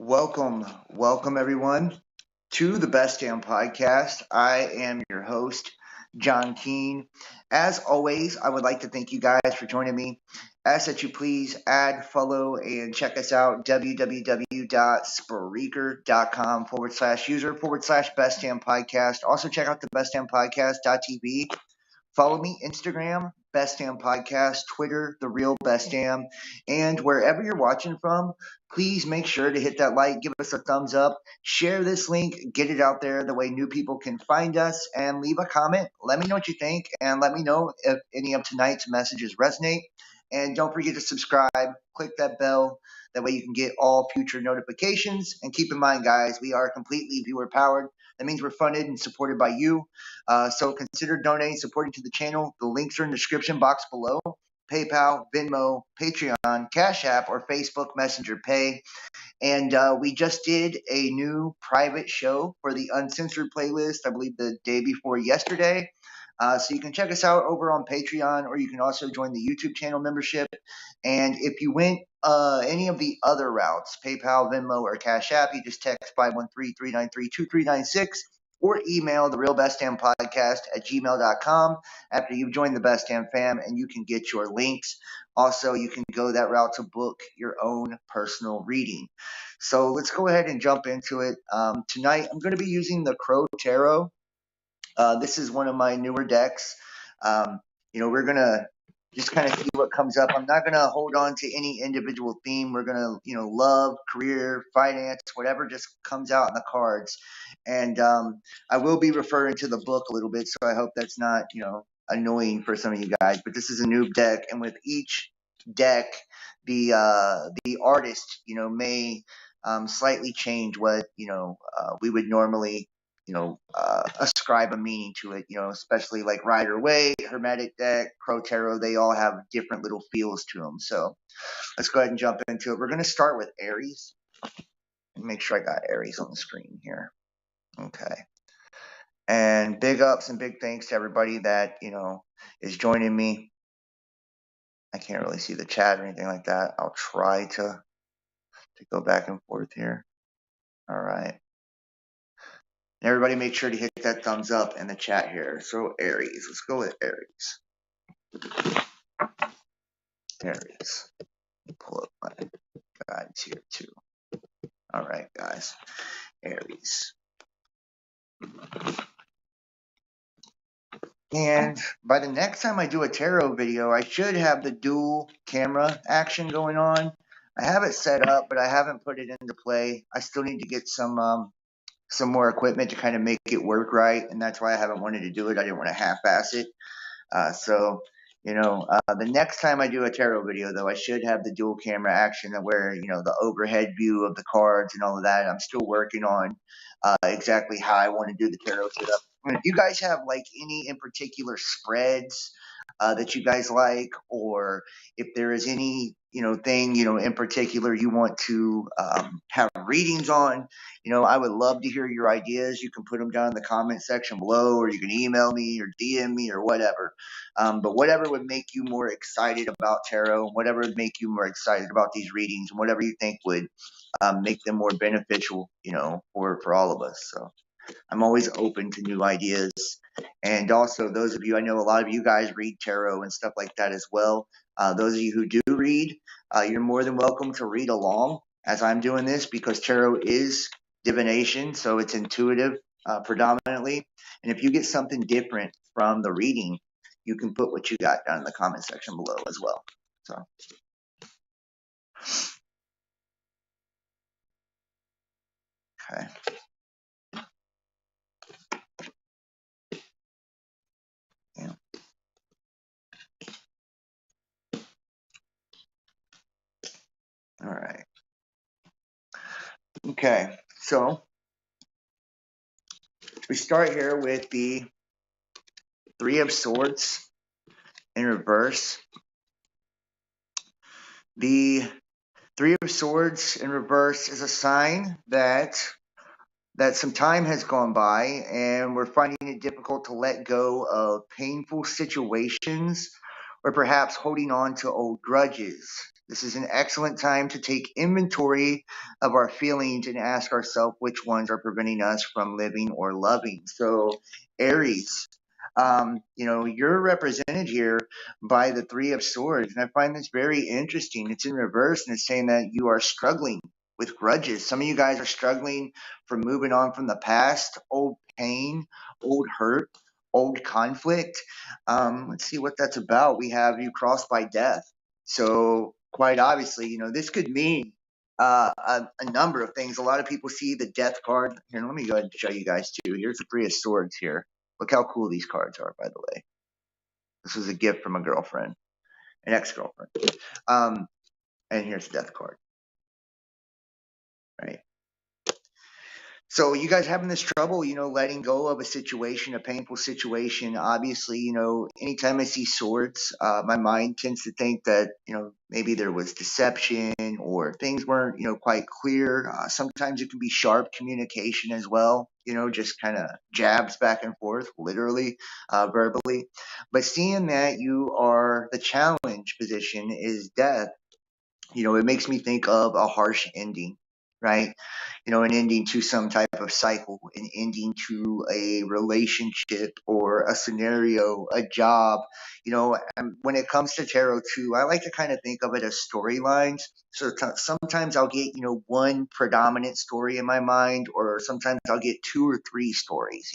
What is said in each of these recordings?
Welcome everyone to the Best Damn Podcast. I am your host, John Keene. As always, I would like to thank you guys for joining me. Ask that you please add, follow, and check us out, www.spreaker.com/user/Best Damn Podcast. Also check out the bestdampodcast.tv. Follow me Instagram, Best Damn Podcast, Twitter, The Real Best Damn, and wherever you're watching from, please make sure to hit that like, give us a thumbs up, share this link, get it out there the way new people can find us, and leave a comment. Let me know what you think, and let me know if any of tonight's messages resonate. And don't forget to subscribe, click that bell. That way you can get all future notifications. And keep in mind, guys, we are completely viewer powered. That means we're funded and supported by you. So consider donating, supporting to the channel. The links are in the description box below. PayPal, Venmo, Patreon, Cash App, or Facebook Messenger Pay. And we just did a new private show for the Uncensored playlist, I believe the day before yesterday. So you can check us out over on Patreon, or you can also join the YouTube channel membership. And if you went any of the other routes, PayPal, Venmo, or Cash App, you just text 513-393-2396 or email the realbestdampodcast@gmail.com after you've joined the Best Damn fam, and you can get your links. Also, you can go that route to book your own personal reading. So let's go ahead and jump into it. Tonight, I'm going to be using the Crow Tarot. This is one of my newer decks. We're going to just kind of see what comes up. I'm not going to hold on to any individual theme. We're going to, love, career, finance, whatever just comes out in the cards. And I will be referring to the book a little bit, so I hope that's not, annoying for some of you guys. But this is a new deck, and with each deck, the artist, may slightly change what, we would normally ascribe a meaning to it, especially like Rider Waite, Hermetic deck, Crow Tarot, they all have different little feels to them. So let's go ahead and jump into it. We're going to start with Aries. Make sure I got Aries on the screen here. Okay. And big ups and big thanks to everybody that, is joining me. I can't really see the chat or anything like that. I'll try to go back and forth here. All right. And everybody make sure to hit that thumbs up in the chat here. So Aries, let's go with Aries. Aries. Pull up my guides here too. All right, guys. Aries. And by the next time I do a tarot video, I should have the dual camera action going on. I have it set up, but I haven't put it into play. I still need to get some more equipment to kind of make it work right, and that's why I haven't wanted to do it. I didn't want to half-ass it. The next time I do a tarot video, though, I should have the dual camera action where, the overhead view of the cards and all of that. I'm still working on exactly how I want to do the tarot setup. And if you guys have like any in particular spreads that you guys like, or if there is any thing in particular you want to have readings on, I would love to hear your ideas. You can put them down in the comment section below, or you can email me or DM me or whatever. But whatever would make you more excited about tarot, whatever would make you more excited about these readings, and whatever you think would make them more beneficial, for all of us. So I'm always open to new ideas. And also, those of you, I know a lot of you guys read tarot and stuff like that as well. Those of you who do read, you're more than welcome to read along as I'm doing this, because tarot is divination, so it's intuitive predominantly. And if you get something different from the reading, you can put what you got down in the comment section below as well. So. Okay. Yeah. All right. Okay. So we start here with the Three of Swords in reverse. The Three of Swords in reverse is a sign that some time has gone by, and we're finding it difficult to let go of painful situations or perhaps holding on to old grudges. This is an excellent time to take inventory of our feelings and ask ourselves which ones are preventing us from living or loving. So, Aries, you're represented here by the Three of Swords, and I find this very interesting. It's in reverse, and it's saying that you are struggling with grudges. Some of you guys are struggling from moving on from the past, old pain, old hurt, old conflict. Let's see what that's about. We have you crossed by death. So quite obviously, this could mean a number of things. A lot of people see the death card. Here, let me go ahead and show you guys too. Here's the Three of Swords here. Look how cool these cards are, by the way. This was a gift from a girlfriend, an ex-girlfriend. And here's the death card, right? So you guys having this trouble, letting go of a situation, a painful situation. Obviously, anytime I see swords, my mind tends to think that, maybe there was deception or things weren't, quite clear. Sometimes it can be sharp communication as well, just kind of jabs back and forth, literally, verbally. But seeing that you are the challenge position is death, it makes me think of a harsh ending, right? An ending to some type of cycle, an ending to a relationship or a scenario, a job. And when it comes to tarot too, I like to kind of think of it as storylines. So sometimes I'll get, one predominant story in my mind, or sometimes I'll get two or three stories,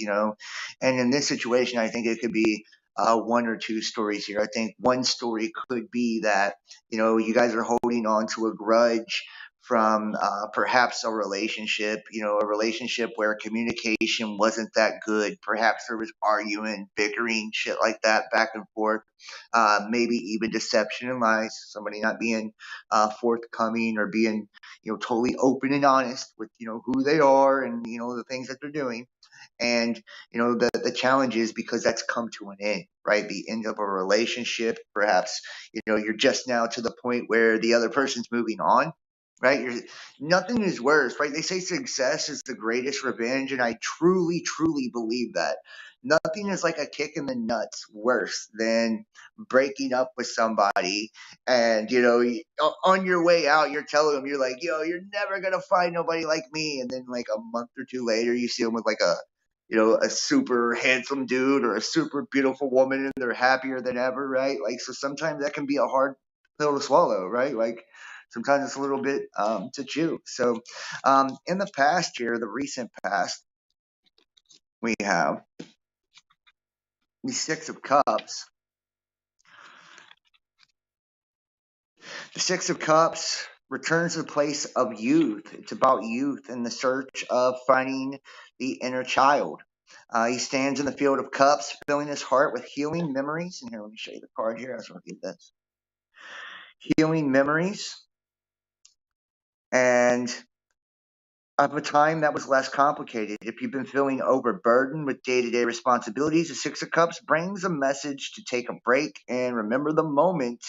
And in this situation, I think it could be one or two stories here. I think one story could be that, you guys are holding on to a grudge from perhaps a relationship, a relationship where communication wasn't that good. Perhaps there was arguing, bickering, shit like that, back and forth. Maybe even deception and lies, somebody not being forthcoming or being, totally open and honest with, who they are and, the things that they're doing. And the challenge is because that's come to an end, right? The end of a relationship. Perhaps you're just now to the point where the other person's moving on, right? Nothing is worse, right? They say success is the greatest revenge, and I truly, truly believe that. Nothing is like a kick in the nuts worse than breaking up with somebody, and on your way out, you're telling them, you're like, yo, you're never gonna find nobody like me, and then like a month or two later, you see them with like a super handsome dude or a super beautiful woman, and they're happier than ever, right? Like, so sometimes that can be a hard pill to swallow, right? Like, sometimes it's a little bit to chew. So, in the past here, the recent past, we have the Six of Cups. The Six of Cups returns to the place of youth. It's about youth in the search of finding the inner child. He stands in the field of cups, filling his heart with healing memories. And here, let me show you the card here. I just want to get this. Healing memories and of a time that was less complicated. If you've been feeling overburdened with day-to-day responsibilities, the Six of Cups brings a message to take a break and remember the moment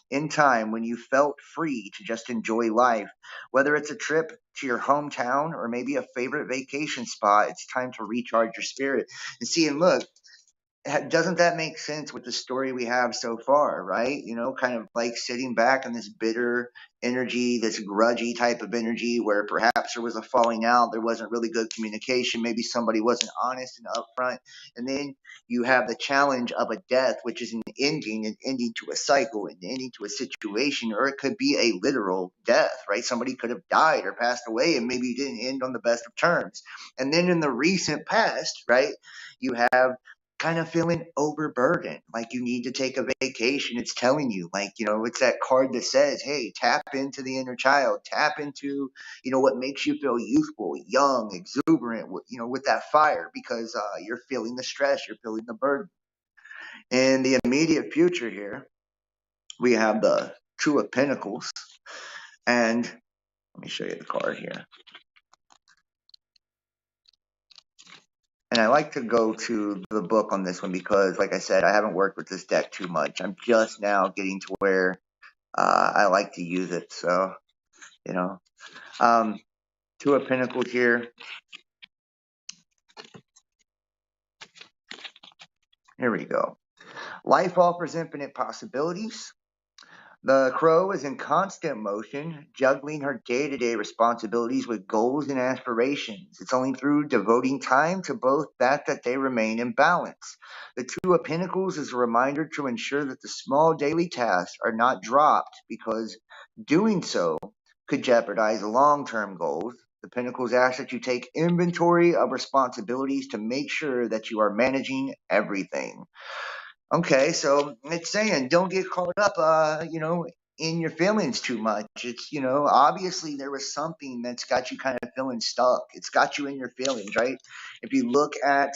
in time when you felt free to just enjoy life. Whether it's a trip to your hometown or maybe a favorite vacation spot, it's time to recharge your spirit. And see, and look, doesn't that make sense with the story we have so far, right? Kind of like sitting back in this bitter energy, this grudgy type of energy where perhaps there was a falling out, there wasn't really good communication, maybe somebody wasn't honest and upfront. And then you have the challenge of a death, which is an ending to a cycle, an ending to a situation, or it could be a literal death, right? Somebody could have died or passed away and maybe didn't end on the best of terms. And then in the recent past, right, you have kind of feeling overburdened, like you need to take a vacation. It's telling you, like, it's that card that says, hey, tap into the inner child, tap into, what makes you feel youthful, young, exuberant, with that fire, because you're feeling the stress, you're feeling the burden. In the immediate future here, we have the Two of Pentacles. And let me show you the card here. And I like to go to the book on this one because, like I said, I haven't worked with this deck too much. I'm just now getting to where I like to use it. So, Two of Pentacles here. Here we go. Life offers infinite possibilities. The crow is in constant motion, juggling her day-to-day responsibilities with goals and aspirations. It's only through devoting time to both that they remain in balance. The Two of Pentacles is a reminder to ensure that the small daily tasks are not dropped because doing so could jeopardize long-term goals. The Pentacles ask that you take inventory of responsibilities to make sure that you are managing everything. Okay, so it's saying don't get caught up, in your feelings too much. It's, obviously there was something that's got you kind of feeling stuck. It's got you in your feelings, right? If you look at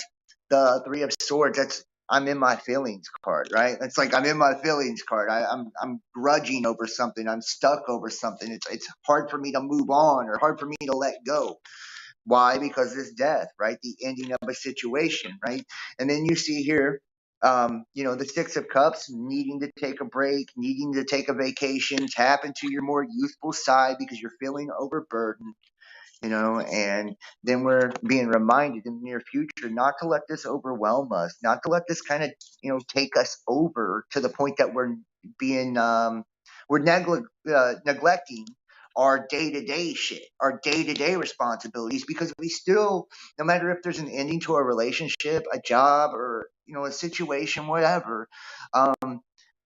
the Three of Swords, that's I'm in my feelings card, right? It's like I'm in my feelings card. I'm grudging over something. I'm stuck over something. It's hard for me to move on or hard for me to let go. Why? Because it's death, right? The ending of a situation, right? And then you see here, the Six of Cups, needing to take a break, needing to take a vacation, tap into your more youthful side because you're feeling overburdened, and then we're being reminded in the near future not to let this overwhelm us, not to let this kind of, take us over to the point that we're being, neglecting our day-to-day shit, our day-to-day responsibilities, because we still, no matter if there's an ending to a relationship, a job, or, a situation, whatever,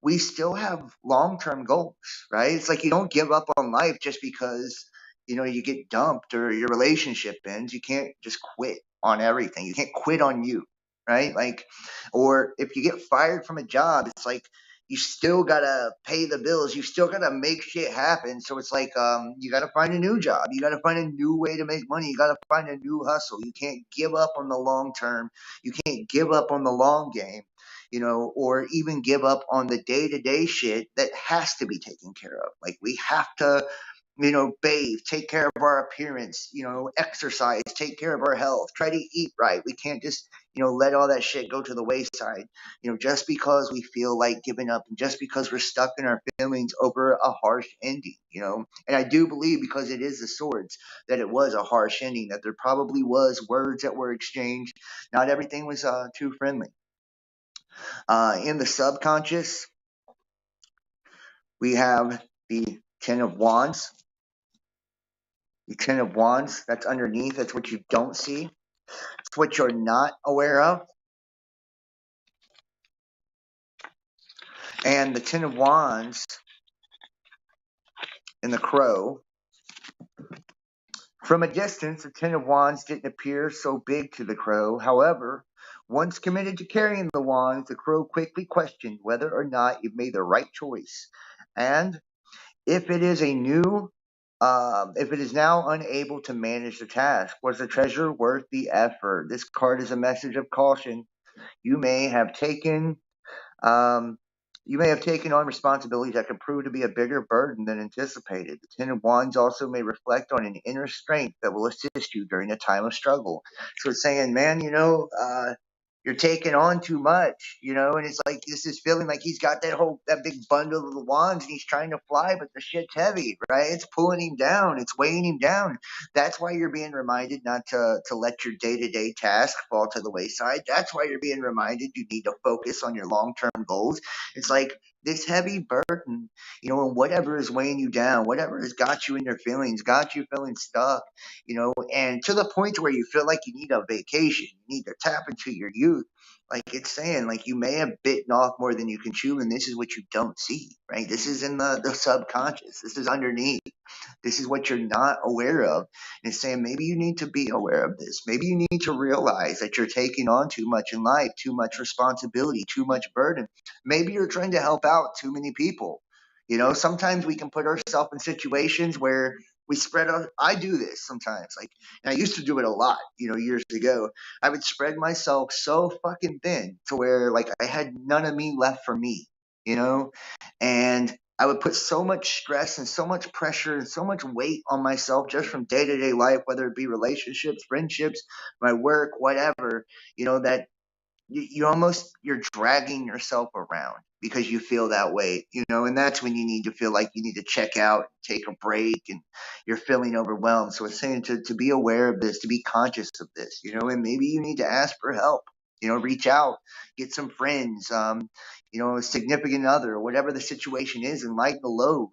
we still have long-term goals, right? It's like you don't give up on life just because you get dumped or your relationship ends. You can't just quit on everything. You can't quit on you, right? Like, or if you get fired from a job, it's like you still gotta pay the bills. You still gotta make shit happen. So it's like you gotta find a new job. You gotta find a new way to make money. You gotta find a new hustle. You can't give up on the long term. You can't give up on the long game. Or even give up on the day-to-day shit that has to be taken care of. Like we have to bathe, take care of our appearance, exercise, take care of our health, try to eat right. We can't just, let all that shit go to the wayside, just because we feel like giving up and just because we're stuck in our feelings over a harsh ending, And I do believe, because it is the swords, that it was a harsh ending, that there probably was words that were exchanged. Not everything was too friendly. In the subconscious, we have the Ten of Wands. The Ten of Wands, that's underneath. That's what you don't see. It's what you're not aware of. And the Ten of Wands in the crow. From a distance, the Ten of Wands didn't appear so big to the crow. However, once committed to carrying the wands, the crow quickly questioned whether or not it made the right choice. And if it is if it is now unable to manage the task, was the treasure worth the effort? This card is a message of caution. You may have taken um, on responsibilities that could prove to be a bigger burden than anticipated. The Ten of Wands also may reflect on an inner strength that will assist you during a time of struggle. So it's saying, man, you're taking on too much, and it's like this is feeling like he's got that big bundle of the wands and he's trying to fly, but the shit's heavy, right? It's pulling him down, it's weighing him down. That's why you're being reminded not to let your day-to-day task fall to the wayside. That's why you're being reminded you need to focus on your long-term goals. It's like this heavy burden, and whatever is weighing you down, whatever has got you in your feelings, got you feeling stuck, and to the point where you feel like you need a vacation, you need to tap into your youth. Like it's saying, like you may have bitten off more than you can chew, and this is what you don't see, right? This is in the subconscious. This is underneath. This is what you're not aware of. And it's saying maybe you need to be aware of this. Maybe you need to realize that you're taking on too much in life, too much responsibility, too much burden. Maybe you're trying to help out too many people. Sometimes we can put ourselves in situations where we spread out. I do this sometimes. Like, and I used to do it a lot, years ago. I would spread myself so fucking thin to where like I had none of me left for me, you know? And I would put so much stress and so much pressure and so much weight on myself just from day to day life, whether it be relationships, friendships, my work, whatever, that you're dragging yourself around because you feel that way, and that's when you need to feel like you need to check out, take a break, and you're feeling overwhelmed. So it's saying to be aware of this, to be conscious of this, and maybe you need to ask for help. Reach out, get some friends, a significant other, whatever the situation is, and lighten the load.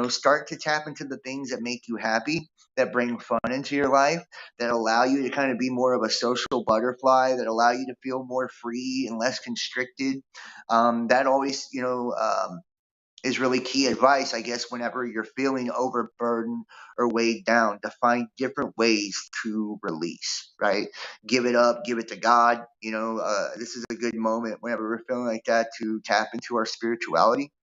Start to tap into the things that make you happy, that bring fun into your life, that allow you to kind of be more of a social butterfly, that allow you to feel more free and less constricted. That always, is really key advice, I guess, whenever you're feeling overburdened or weighed down, to find different ways to release, right? Give it up, give it to God. This is a good moment whenever we're feeling like that to tap into our spirituality,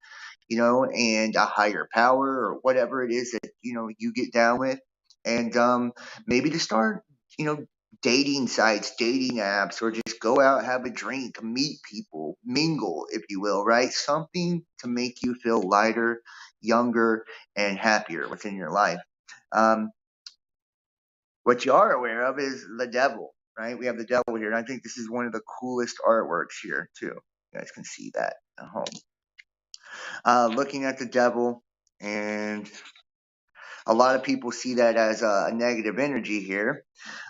and a higher power or whatever it is that, you get down with. And maybe to start, you know, dating sites, dating apps, or just go out, have a drink, meet people, mingle, if you will, right? Something to make you feel lighter, younger, and happier within your life. Um, what you are aware of is the devil, right? We have the devil here. And I think this is one of the coolest artworks here, too. You guys can see that at home. Looking at the devil, and a lot of people see that as a negative energy here.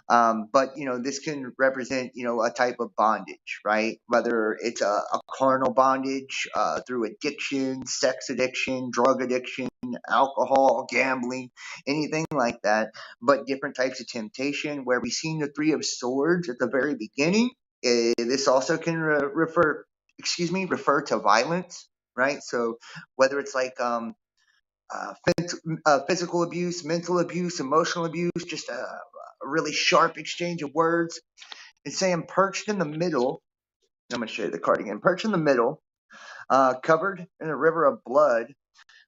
But this can represent a type of bondage, right? Whether it's a carnal bondage through addiction, sex addiction, drug addiction, alcohol, gambling, anything like that. But different types of temptation, where we've seen the Three of Swords at the very beginning. This also can refer to violence, right? So whether it's like uh, physical abuse, mental abuse, emotional abuse, just a really sharp exchange of words. It's saying perched in the middle. I'm going to show you the card again. Perched in the middle, covered in a river of blood,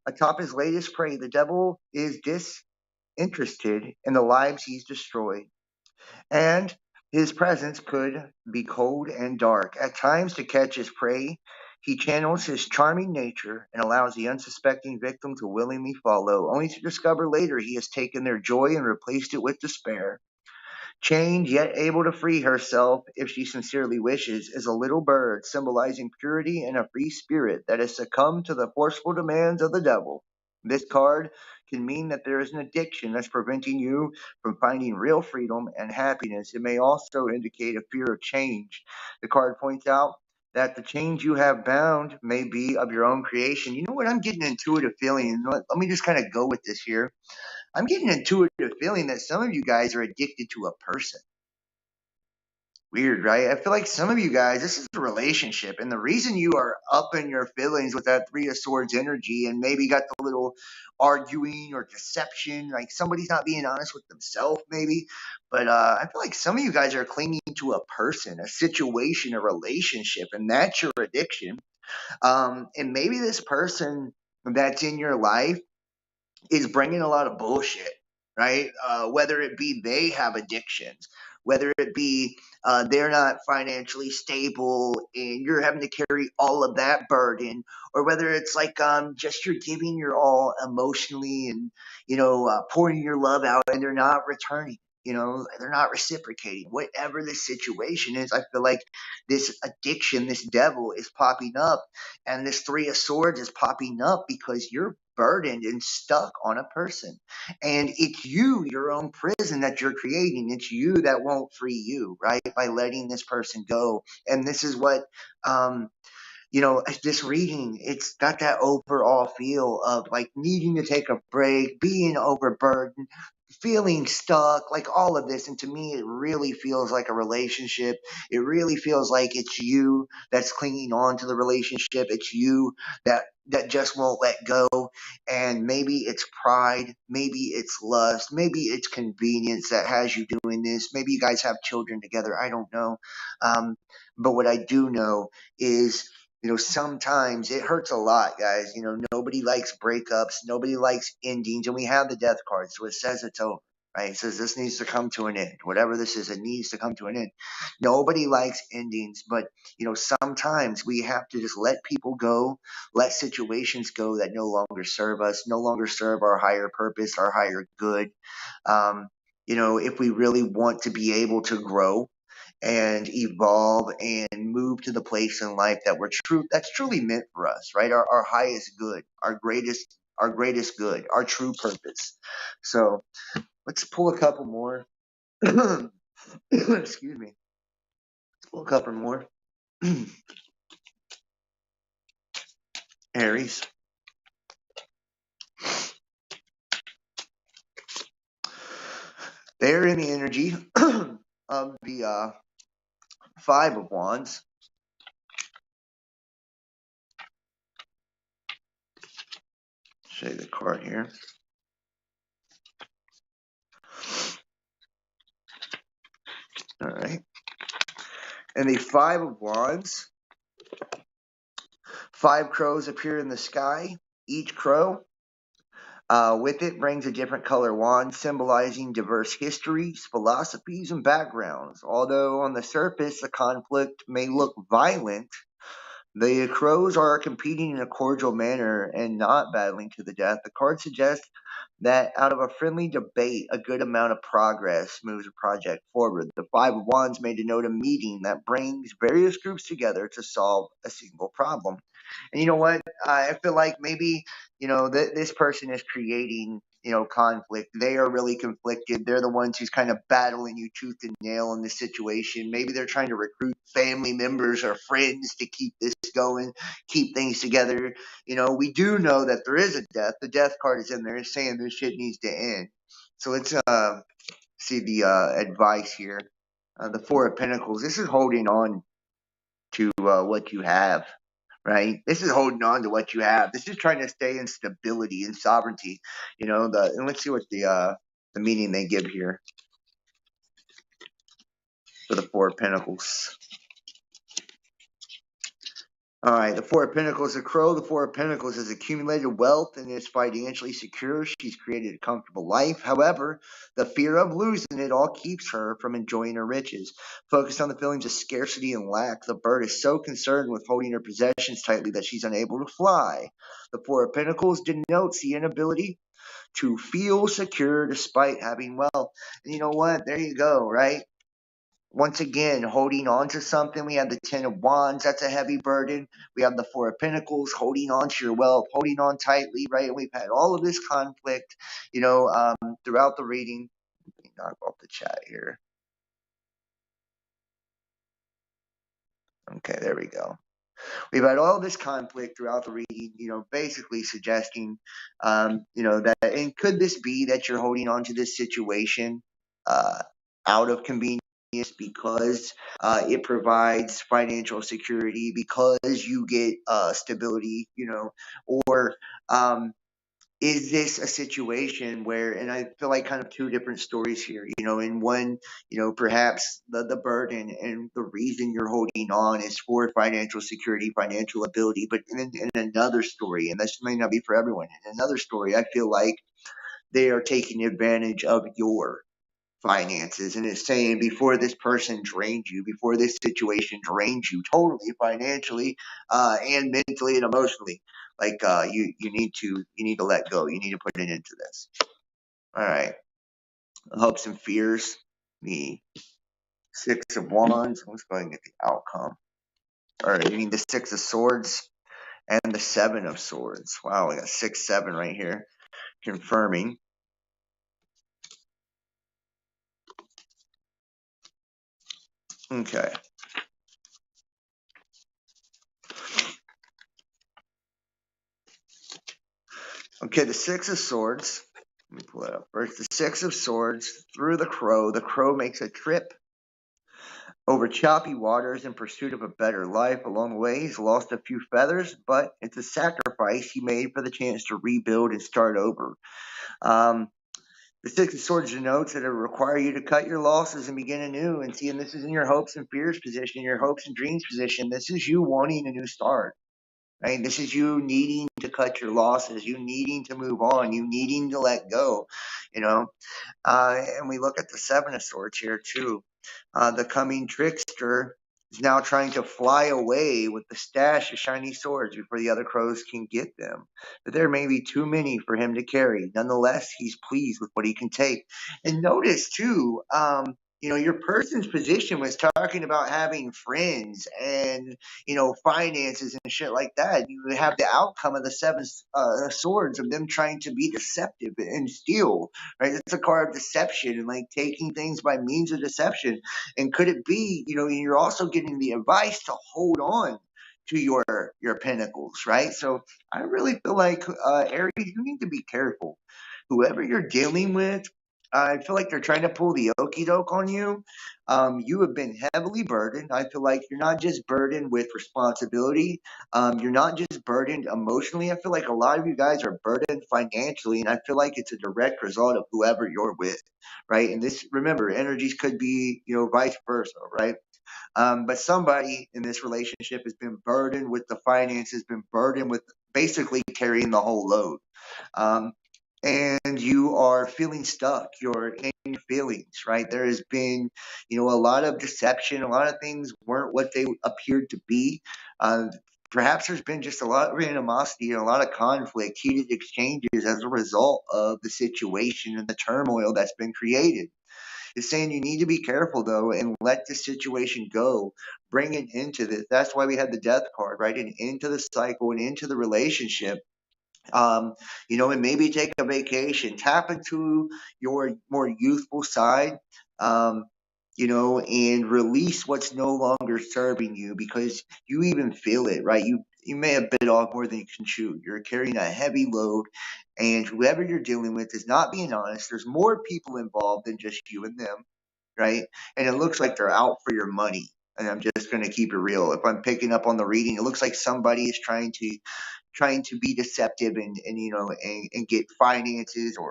atop his latest prey, the devil is disinterested in the lives he's destroyed. And his presence could be cold and dark. At times, to catch his prey, he channels his charming nature and allows the unsuspecting victim to willingly follow, only to discover later he has taken their joy and replaced it with despair. Chained, yet able to free herself if she sincerely wishes, is a little bird symbolizing purity and a free spirit that has succumbed to the forceful demands of the devil. This card can mean that there is an addiction that's preventing you from finding real freedom and happiness. It may also indicate a fear of change. The card points out that the change you have bound may be of your own creation. You know what? I'm getting an intuitive feeling. Let me just kind of go with this here. I'm getting an intuitive feeling that some of you guys are addicted to a person. Weird, right? I feel like some of you guys, this is a relationship, and the reason you are up in your feelings with that Three of Swords energy, and maybe got the little arguing or deception, like somebody's not being honest with themselves, maybe. But I feel like some of you guys are clinging to a person, a situation, a relationship, and that's your addiction. And maybe this person that's in your life is bringing a lot of bullshit, right? Whether it be they have addictions, whether it be they're not financially stable and you're having to carry all of that burden, or whether it's like just you're giving your all emotionally and pouring your love out and they're not returning. They're not reciprocating. Whatever the situation is, I feel like this addiction, this devil is popping up, and this Three of Swords is popping up because you're burdened and stuck on a person. And it's you, your own prison that you're creating. It's you that won't free you, right? By letting this person go. And this is what, this reading, it's got that overall feel of like needing to take a break, being overburdened, feeling stuck, like all of this. And to me, it really feels like a relationship. It really feels like it's you that's clinging on to the relationship. It's you that just won't let go. And maybe it's pride, maybe it's lust, maybe it's convenience that has you doing this. Maybe you guys have children together. I don't know. But what I do know is, sometimes it hurts a lot, guys. Nobody likes breakups, nobody likes endings, and we have the death card, so it says it's over, right? It says this needs to come to an end. Whatever this is, it needs to come to an end. Nobody likes endings, but sometimes we have to just let people go, let situations go that no longer serve us, no longer serve our higher purpose, our higher good. If we really want to be able to grow and evolve and move to the place in life that's truly meant for us, right? Our highest good, our greatest good, our true purpose. So let's pull a couple more. Excuse me. Let's We'll cover more. Aries. They're in the energy of the Five of Wands. Show you the card here. All right. And the Five of Wands, 5 crows appear in the sky. Each crow with it brings a different color wand, symbolizing diverse histories, philosophies, and backgrounds. Although on the surface the conflict may look violent, the crows are competing in a cordial manner and not battling to the death. The card suggests that out of a friendly debate, a good amount of progress moves a project forward. The Five of Wands may denote a meeting that brings various groups together to solve a single problem. And you know what? I feel like maybe, this person is creating, conflict. They are really conflicted. They're the ones who's kind of battling you tooth and nail in this situation. Maybe they're trying to recruit family members or friends to keep this going, keep things together. We do know that there is a death. The death card is in there saying this shit needs to end. So let's see the advice here. The Four of Pentacles. This is holding on to what you have, right? This is holding on to what you have. This is trying to stay in stability and sovereignty. And let's see what the meaning they give here for the Four of Pentacles. All right, the Four of Pentacles, the crow. The Four of Pentacles has accumulated wealth and is financially secure. She's created a comfortable life. However, the fear of losing it all keeps her from enjoying her riches. Focused on the feelings of scarcity and lack, the bird is so concerned with holding her possessions tightly that she's unable to fly. The Four of Pentacles denotes the inability to feel secure despite having wealth. And you know what? There you go, right? Once again, holding on to something. We have the Ten of Wands. That's a heavy burden. We have the Four of Pentacles, holding on to your wealth, holding on tightly, right? And we've had all of this conflict, throughout the reading. Let me knock off the chat here. Okay, there we go. We've had all this conflict throughout the reading, basically suggesting, that, and could this be that you're holding on to this situation out of convenience because it provides financial security, because you get stability, or is this a situation where, and I feel like kind of two different stories here, in one, perhaps the burden and the reason you're holding on is for financial security, financial ability, but in another story, and this may not be for everyone, in another story, I feel like they are taking advantage of your finances, and it's saying before this person drains you, before this situation drains you totally financially and mentally and emotionally, like you need to let go, you need to put it into this. All right, hopes and fears, the Six of Wands. Let's go ahead and get the outcome. All right, you need the Six of Swords and the Seven of Swords. Wow, we got 6-7 right here confirming. Okay. Okay, the Six of Swords. Let me pull it up first. The Six of Swords through the Crow. The Crow makes a trip over choppy waters in pursuit of a better life. Along the way, he's lost a few feathers, but it's a sacrifice he made for the chance to rebuild and start over. The Six of Swords denotes that it will require you to cut your losses and begin anew. And see, and this is in your hopes and fears position, your hopes and dreams position. This is you wanting a new start. Right? This is you needing to cut your losses, you needing to move on, you needing to let go, and we look at the Seven of Swords here too. The coming trickster is now trying to fly away with the stash of shiny swords before the other crows can get them. But there may be too many for him to carry. Nonetheless, he's pleased with what he can take. And notice too, your person's position was talking about having friends and, finances and shit like that. You have the outcome of the seven swords of them trying to be deceptive and steal, right? It's a card of deception and like taking things by means of deception. And could it be, you're also getting the advice to hold on to your pinnacles, right? So I really feel like Aries, you need to be careful. Whoever you're dealing with, I feel like they're trying to pull the okey doke on you. You have been heavily burdened. I feel like you're not just burdened with responsibility. You're not just burdened emotionally. I feel like a lot of you guys are burdened financially, and I feel like it's a direct result of whoever you're with, right? And this, remember, energies could be, vice versa, right? But somebody in this relationship has been burdened with the finances, been burdened with basically carrying the whole load. Um, and you are feeling stuck. You're in your feelings, right? There has been, a lot of deception. A lot of things weren't what they appeared to be. Perhaps there's been just a lot of animosity and a lot of conflict, heated exchanges as a result of the situation and the turmoil that's been created. It's saying you need to be careful though and let the situation go. Bring it into this. That's why we had the death card, right? And into the cycle and into the relationship. And maybe take a vacation, tap into your more youthful side, um, and release what's no longer serving you because you even feel it, right? You may have bit off more than you can chew. You're carrying a heavy load, and whoever you're dealing with is not being honest. There's more people involved than just you and them, right? And it looks like they're out for your money. And I'm just going to keep it real. If I'm picking up on the reading, it looks like somebody is trying to be deceptive and get finances, or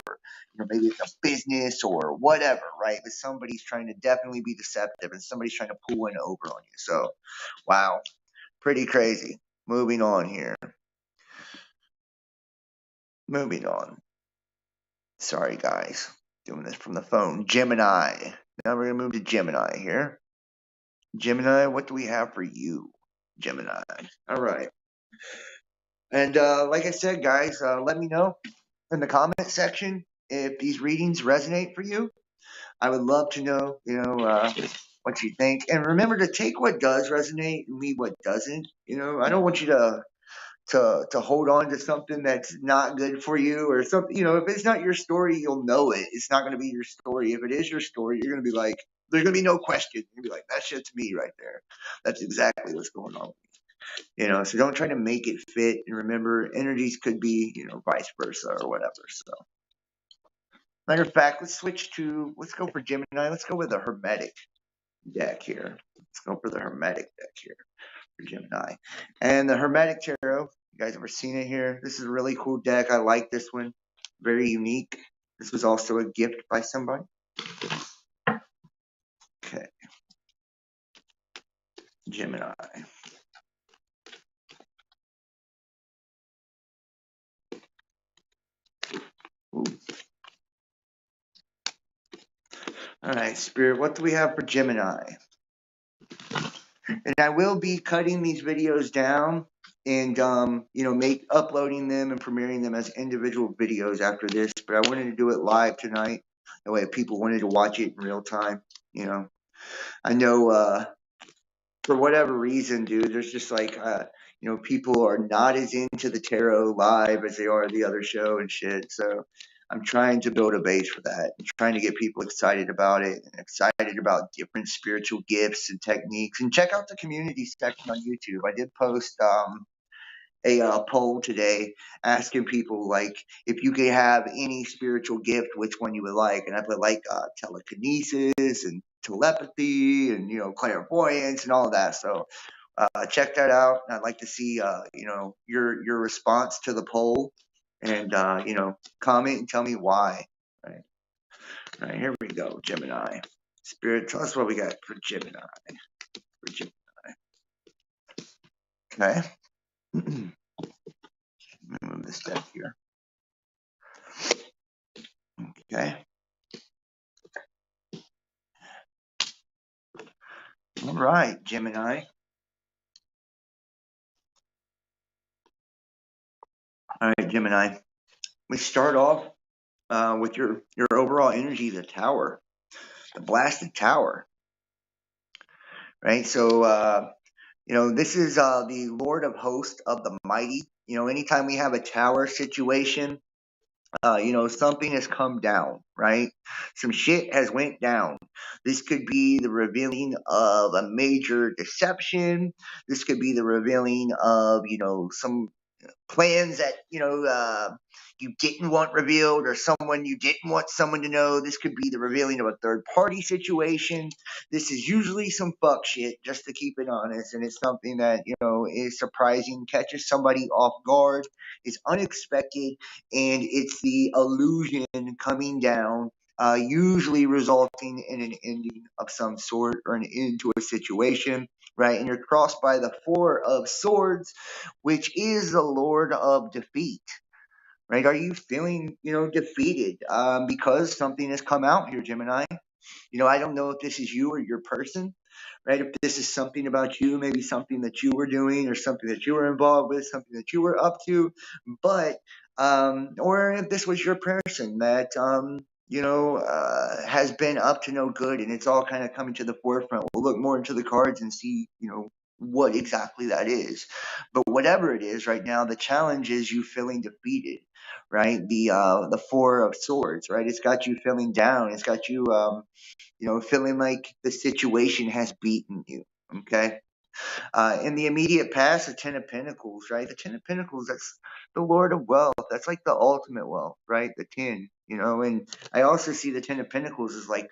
maybe it's a business or whatever, right? But somebody's trying to definitely be deceptive and somebody's trying to pull one over on you. So wow, pretty crazy. Moving on here. Moving on. Sorry guys, doing this from the phone. Gemini. Now we're gonna move to Gemini here. Gemini, what do we have for you, Gemini? All right. And like I said, guys, let me know in the comment section if these readings resonate for you. I would love to know, what you think. And remember to take what does resonate and leave what doesn't. I don't want you to hold on to something that's not good for you or something. If it's not your story, you'll know it. It's not going to be your story. If it is your story, you're going to be like, there's going to be no question. You're going to be like, that shit's me right there. That's exactly what's going on. So don't try to make it fit. And remember, energies could be, vice versa or whatever. So, matter of fact, let's go for Gemini. Let's go with the Hermetic deck here. Let's go for the Hermetic deck here for Gemini. And the Hermetic Tarot, you guys ever seen it here? This is a really cool deck. I like this one. Very unique. This was also a gift by somebody. Okay. Gemini. Ooh. All right, Spirit, what do we have for Gemini? And I will be cutting these videos down and uploading them and premiering them as individual videos after this, but I wanted to do it live tonight. That way if people wanted to watch it in real time, I know for whatever reason, dude, there's just like people are not as into the tarot live as they are the other show and shit. So I'm trying to build a base for that. I'm trying to get people excited about it and excited about different spiritual gifts and techniques. And check out the community section on YouTube. I did post a poll today asking people like if you could have any spiritual gift, which one you would like. And I put like telekinesis and telepathy and clairvoyance and all of that. So check that out. I'd like to see your response to the poll, and comment and tell me why. All right, here we go. Gemini. Spirit, tell us what we got for Gemini. Okay. Move this deck here. Okay. All right, Gemini. All right, Gemini. We start off with your overall energy, the Tower. The blasted tower, right? So, this is the Lord of Hosts of the Mighty. Anytime we have a tower situation, something has come down, right? Some shit has went down. This could be the revealing of a major deception. This could be the revealing of, some plans that you didn't want revealed, or someone you didn't want someone to know. This could be the revealing of a third party situation. This is usually some fuck shit, just to keep it honest, and it's something that is surprising, catches somebody off guard, is unexpected, and it's the illusion coming down, usually resulting in an ending of some sort, or an end to a situation, right? And you're crossed by the Four of Swords, which is the Lord of Defeat, right? Are you feeling, defeated because something has come out here, Gemini? I don't know if this is you or your person, right? If this is something about you, maybe something that you were doing, or something that you were involved with, something that you were up to, but, or if this was your person that, has been up to no good, and it's all kind of coming to the forefront. We'll look more into the cards and see, what exactly that is. But whatever it is right now, the challenge is you feeling defeated, right? The Four of Swords, right? It's got you feeling down. It's got you, feeling like the situation has beaten you. Okay. In the immediate past, the Ten of Pentacles, right? The Ten of Pentacles, that's the Lord of Wealth. That's like the ultimate wealth, right? The 10, and I also see the Ten of Pentacles as like,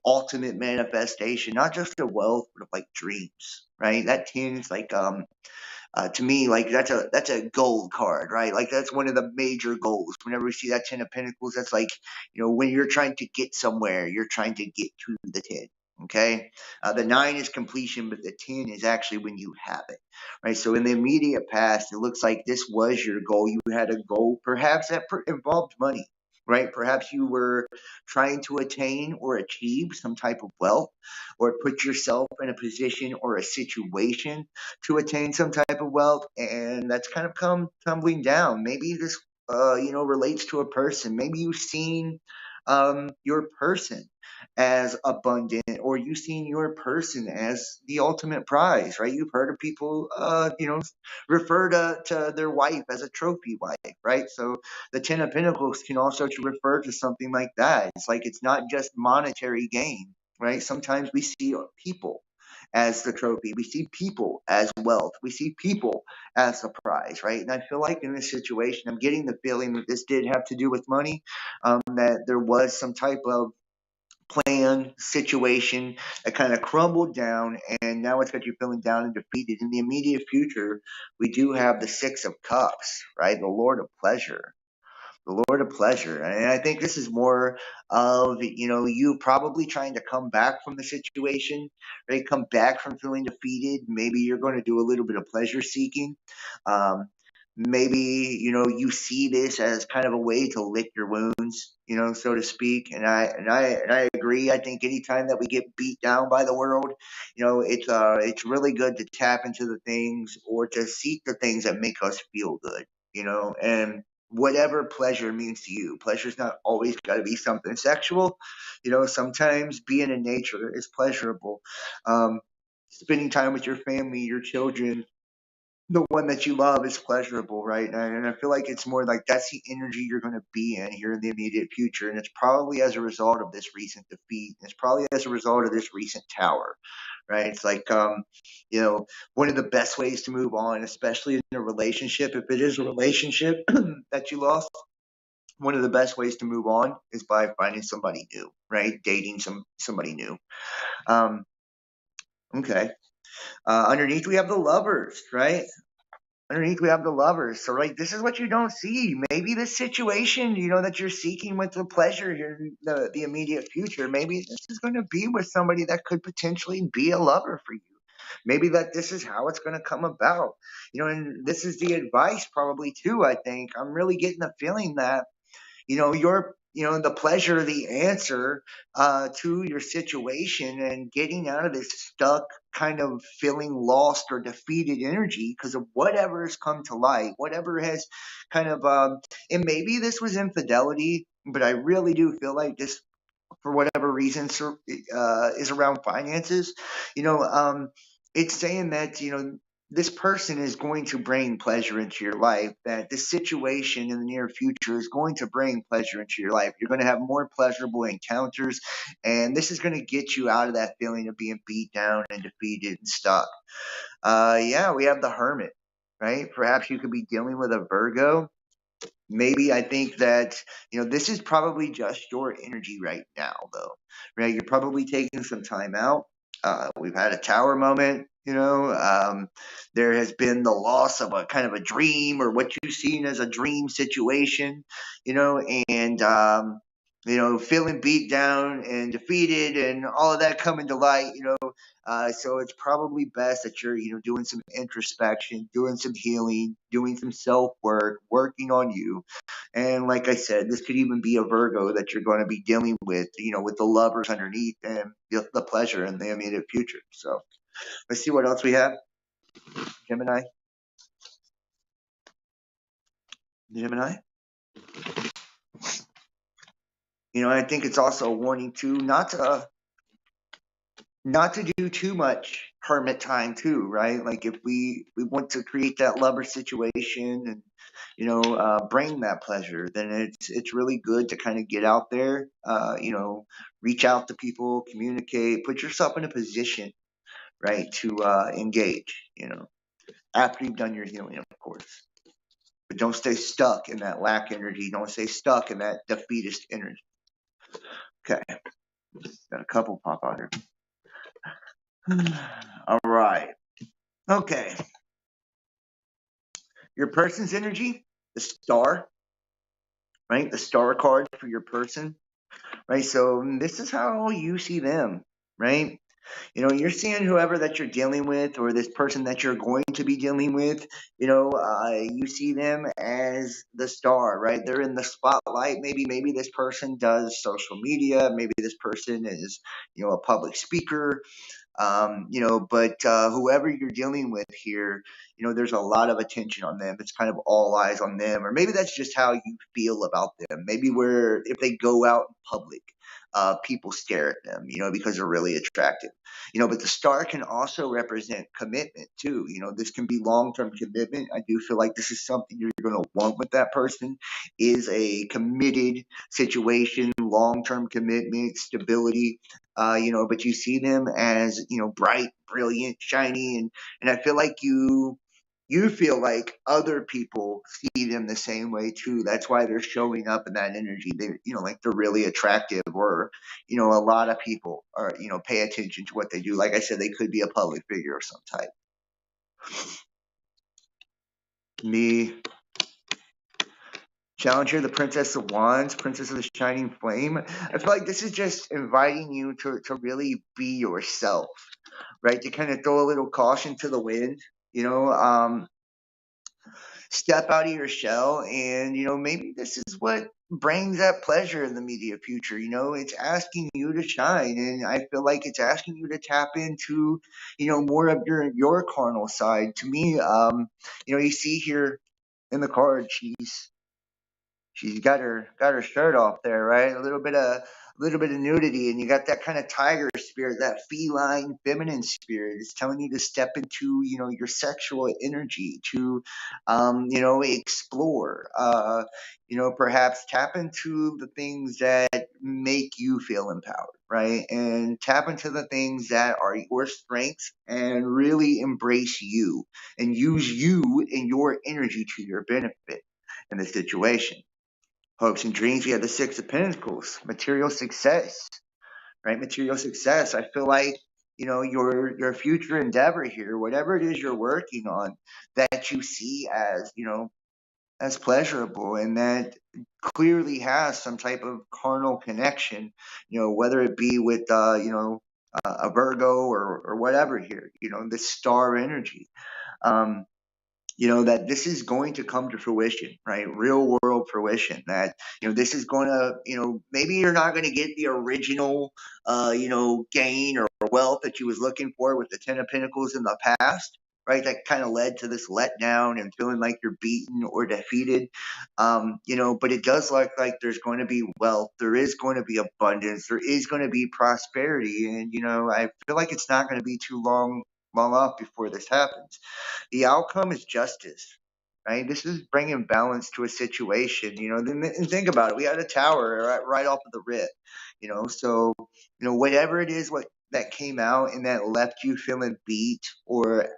ultimate manifestation, not just of wealth, but of like dreams, right? That 10 is like, to me, like that's a gold card, right? Like that's one of the major goals. Whenever we see that Ten of Pentacles, that's like, when you're trying to get somewhere, you're trying to get to the 10. Okay, the 9 is completion, but the 10 is actually when you have it, right? So in the immediate past, it looks like this was your goal. You had a goal, perhaps that involved money, right? Perhaps you were trying to attain or achieve some type of wealth, or put yourself in a position or a situation to attain some type of wealth, and that's kind of come tumbling down. Maybe this, relates to a person. Maybe you've seen your person as abundant, or you've seen your person as the ultimate prize, right? You've heard of people, refer to their wife as a trophy wife, right? So the Ten of Pentacles can also refer to something like that. It's like it's not just monetary gain, right? Sometimes we see people as the trophy. We see people as wealth. We see people as the prize, right? And I feel like in this situation, I'm getting the feeling that this did have to do with money, that there was some type of plan, situation that kind of crumbled down, and now it's got you feeling down and defeated. In the immediate future, we do have the Six of Cups, right? The Lord of Pleasure, the Lord of Pleasure. And I think this is more of, you probably trying to come back from the situation, right? Come back from feeling defeated. Maybe you're going to do a little bit of pleasure seeking. Um, Maybe, you see this as kind of a way to lick your wounds, so to speak. And I agree. I think anytime that we get beat down by the world, it's really good to tap into the things, or to seek the things that make us feel good, and whatever pleasure means to you. Pleasure's not always got to be something sexual. Sometimes being in nature is pleasurable. Spending time with your family, your children, the one that you love is pleasurable, right? And I feel like it's more like that's the energy you're going to be in here in the immediate future. And it's probably as a result of this recent defeat. It's probably as a result of this recent tower, right? It's like, one of the best ways to move on, especially in a relationship, if it is a relationship that you lost, one of the best ways to move on is by finding somebody new, right? Dating somebody new. Okay. Underneath we have the Lovers, right? Underneath we have the Lovers. So, right, this is what you don't see. Maybe this situation, that you're seeking with the pleasure here in the immediate future, maybe this is going to be with somebody that could potentially be a lover for you. Maybe that this is how it's going to come about. And this is the advice probably too, I think. I'm really getting the feeling that your the pleasure, the answer to your situation, and getting out of this stuck kind of feeling lost or defeated energy because of whatever has come to light, whatever has kind of and maybe this was infidelity, but I really do feel like this for whatever reason, is around finances, it's saying that, this person is going to bring pleasure into your life, that this situation in the near future is going to bring pleasure into your life. You're going to have more pleasurable encounters, and this is going to get you out of that feeling of being beat down and defeated and stuck. Yeah, we have the Hermit, right? Perhaps you could be dealing with a Virgo. Maybe I think that, this is probably just your energy right now, though, right? You're probably taking some time out. We've had a tower moment, there has been the loss of a kind of a dream or what you've seen as a dream situation, and, feeling beat down and defeated and all of that coming to light, so it's probably best that you're, doing some introspection, doing some healing, doing some self work, working on you. And like I said, this could even be a Virgo that you're going to be dealing with, with the lovers underneath and the pleasure in the immediate future. So let's see what else we have. Gemini. Gemini. I think it's also a warning too, not to do too much hermit time too, right? Like if we want to create that lover situation and bring that pleasure, then it's really good to kind of get out there, reach out to people, communicate, put yourself in a position, right, to engage, after you've done your healing, of course. But don't stay stuck in that lack energy. Don't stay stuck in that defeatist energy. Okay, got a couple pop out here. All right. Okay. Your person's energy, the star, right? The star card for your person, right? So this is how you see them, right? You're seeing whoever that you're dealing with or this person that you're going to be dealing with, you see them as the star, right? They're in the spotlight. Maybe this person does social media. Maybe this person is, a public speaker. But whoever you're dealing with here, there's a lot of attention on them. It's kind of all eyes on them, or maybe that's just how you feel about them. Maybe where if they go out in public, people stare at them, because they're really attractive. But the star can also represent commitment too. This can be long-term commitment. I do feel like this is something you're going to want with that person is a committed situation, long-term commitment, stability. But you see them as, bright, brilliant, shiny, and I feel like you feel like other people see them the same way too. That's why they're showing up in that energy. They, like they're really attractive, or, a lot of people are, pay attention to what they do. Like I said, they could be a public figure of some type. Me. Challenger, the Princess of Wands, Princess of the Shining Flame. I feel like this is just inviting you to really be yourself, right? To kind of throw a little caution to the wind, step out of your shell, and maybe this is what brings that pleasure in the immediate future. It's asking you to shine, and I feel like it's asking you to tap into more of your carnal side. To me, you see here in the card, she's got her shirt off there, right? A little bit of nudity, and you got that kind of tiger spirit, that feline feminine spirit. It's telling you to step into your sexual energy, to explore, perhaps tap into the things that make you feel empowered, right? And tap into the things that are your strengths and really embrace you and use you and your energy to your benefit in the situation. Hopes and dreams, we have the Six of Pentacles, material success, right? Material success. I feel like, your future endeavor here, whatever it is you're working on, that you see as, as pleasurable, and that clearly has some type of carnal connection, whether it be with, a Virgo or whatever here, this star energy. That this is going to come to fruition, right? Real world fruition. That, this is going to, maybe you're not going to get the original, gain or wealth that you was looking for with the Ten of Pentacles in the past. right? That kind of led to this letdown and feeling like you're beaten or defeated. But it does look like there's going to be wealth, there is going to be abundance, there is going to be prosperity, and I feel like it's not going to be too long off before this happens. The outcome is justice, right? This is bringing balance to a situation. And think about it. We had a tower right off of the rip. So whatever it is, what that came out and that left you feeling beat, or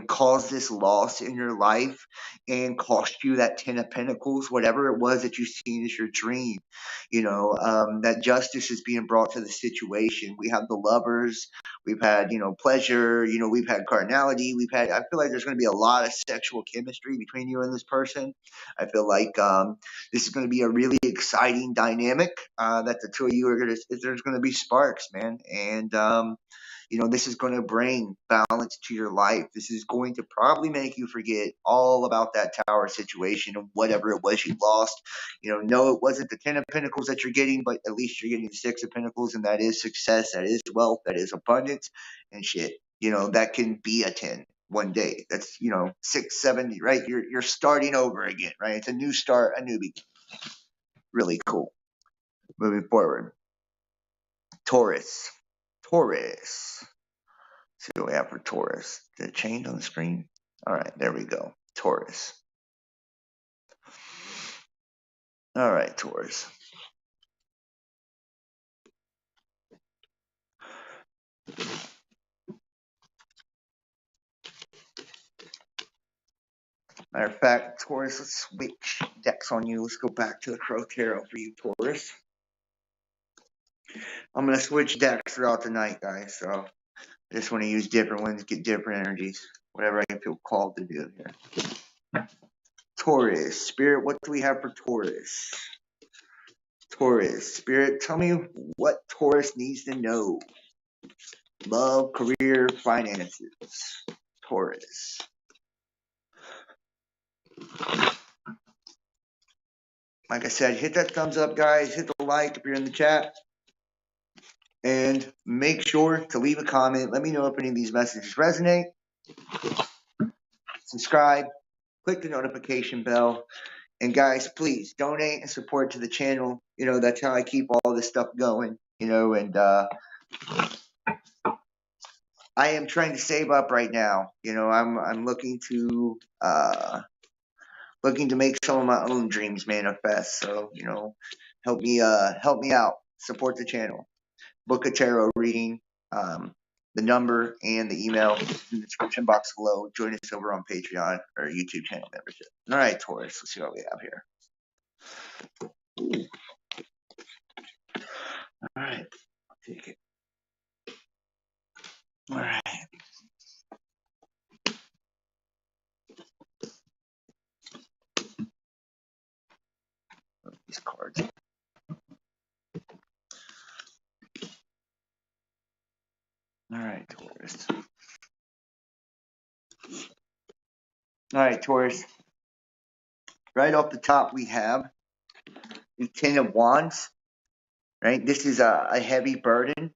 caused this loss in your life and cost you that 10 of Pentacles, whatever it was that you seen as your dream. That justice is being brought to the situation. We have the Lovers. We've had, pleasure, we've had carnality, I feel like there's going to be a lot of sexual chemistry between you and this person. I feel like this is going to be a really exciting dynamic, that the two of you are there's going to be sparks, man. And, this is going to bring balance to your life. This is going to probably make you forget all about that tower situation and whatever it was you lost. No, it wasn't the 10 of Pentacles that you're getting, but at least you're getting the 6 of Pentacles, and that is success, that is wealth, that is abundance, and shit. That can be a 10 one day. That's 670, right? You're starting over again, right? It's a new start, a new beginning. Really cool. Moving forward, Taurus. See what we have for Taurus. Did it change on the screen? All right, there we go. Taurus. All right, Taurus. Matter of fact, Taurus, let's switch decks on you. Let's go back to the Crow Tarot for you, Taurus. I'm going to switch decks throughout the night, guys, so I just want to use different ones, get different energies, whatever I feel called to do here. Taurus, Spirit, what do we have for Taurus? Taurus, Spirit, tell me what Taurus needs to know. Love, career, finances. Taurus. Like I said, hit that thumbs up, guys. Hit the like if you're in the chat. And make sure to leave a comment. Let me know if any of these messages resonate. Subscribe. Click the notification bell. And guys, please donate and support to the channel. That's how I keep all this stuff going. And I am trying to save up right now. I'm looking to make some of my own dreams manifest. So, help me out. Support the channel. Book a tarot reading. The number and the email in the description box below. Join us over on Patreon or YouTube channel membership. All right, Taurus. Let's see what we have here. Ooh. All right. I'll take it. All right. These cards. All right, Taurus. All right, Taurus. Right off the top, we have the 10 of Wands. Right, this is a heavy burden.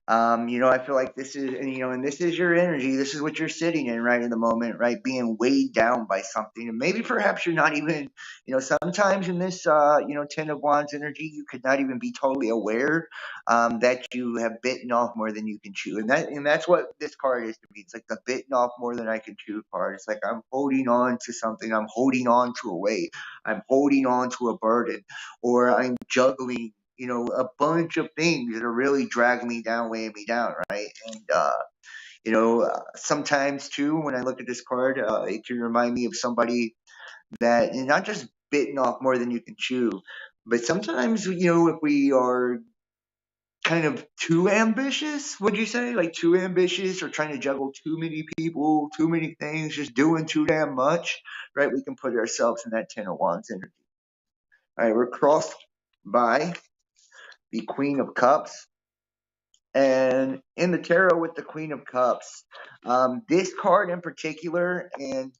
I feel like this is, and this is your energy. This is what you're sitting in right in the moment, right? Being weighed down by something. And maybe perhaps you're not even, sometimes in this, 10 of Wands energy, you could not even be totally aware that you have bitten off more than you can chew. And that's what this card is to me. It's like the bitten off more than I can chew card. It's like I'm holding on to something. I'm holding on to a weight. I'm holding on to a burden, or I'm juggling a bunch of things that are really dragging me down, weighing me down, right? And, sometimes too, when I look at this card, it can remind me of somebody that, and not just bitten off more than you can chew, but sometimes, if we are kind of too ambitious, would you say? Like too ambitious, or trying to juggle too many people, too many things, just doing too damn much, right? We can put ourselves in that 10 of Wands energy. All right, we're crossed by the Queen of Cups. And in the tarot with the Queen of Cups, this card in particular, and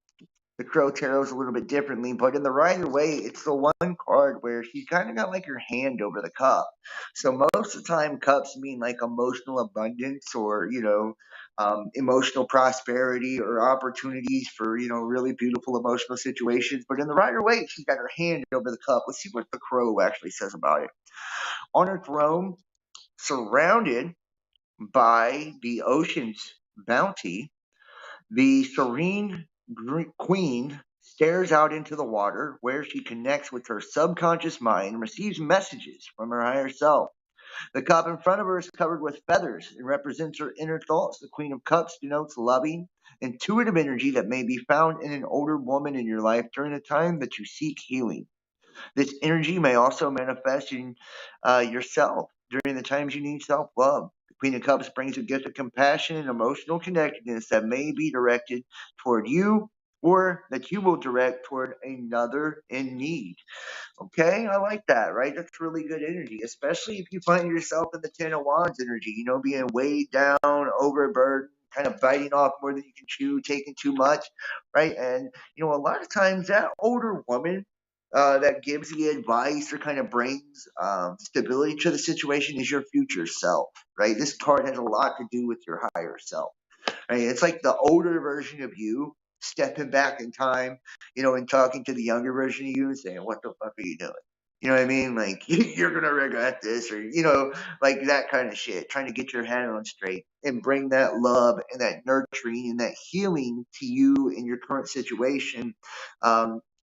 the Crow Tarot is a little bit differently, but in the Rider Waite, it's the one card where she's kind of got like your hand over the cup. So most of the time, cups mean like emotional abundance, or, emotional prosperity or opportunities for, really beautiful emotional situations. But in the Rider Waite, she's got her hand over the cup. Let's see what the Crow actually says about it. On her throne, surrounded by the ocean's bounty, the serene queen stares out into the water where she connects with her subconscious mind and receives messages from her higher self. The cup in front of her is covered with feathers and represents her inner thoughts. The Queen of Cups denotes loving, intuitive energy that may be found in an older woman in your life during a time that you seek healing. This energy may also manifest in yourself during the times you need self love. The Queen of Cups brings a gift of compassion and emotional connectedness that may be directed toward you or that you will direct toward another in need. Okay, I like that, right? That's really good energy, especially if you find yourself in the Ten of Wands energy, being weighed down, overburdened, kind of biting off more than you can chew, taking too much, right? And, a lot of times that older woman that gives the advice or kind of brings stability to the situation is your future self, right? This card has a lot to do with your higher self. Right? It's like the older version of you stepping back in time, and talking to the younger version of you and saying, "What the fuck are you doing?" You know what I mean? Like, you're gonna regret this, or like that kind of shit. Trying to get your head on straight and bring that love and that nurturing and that healing to you in your current situation,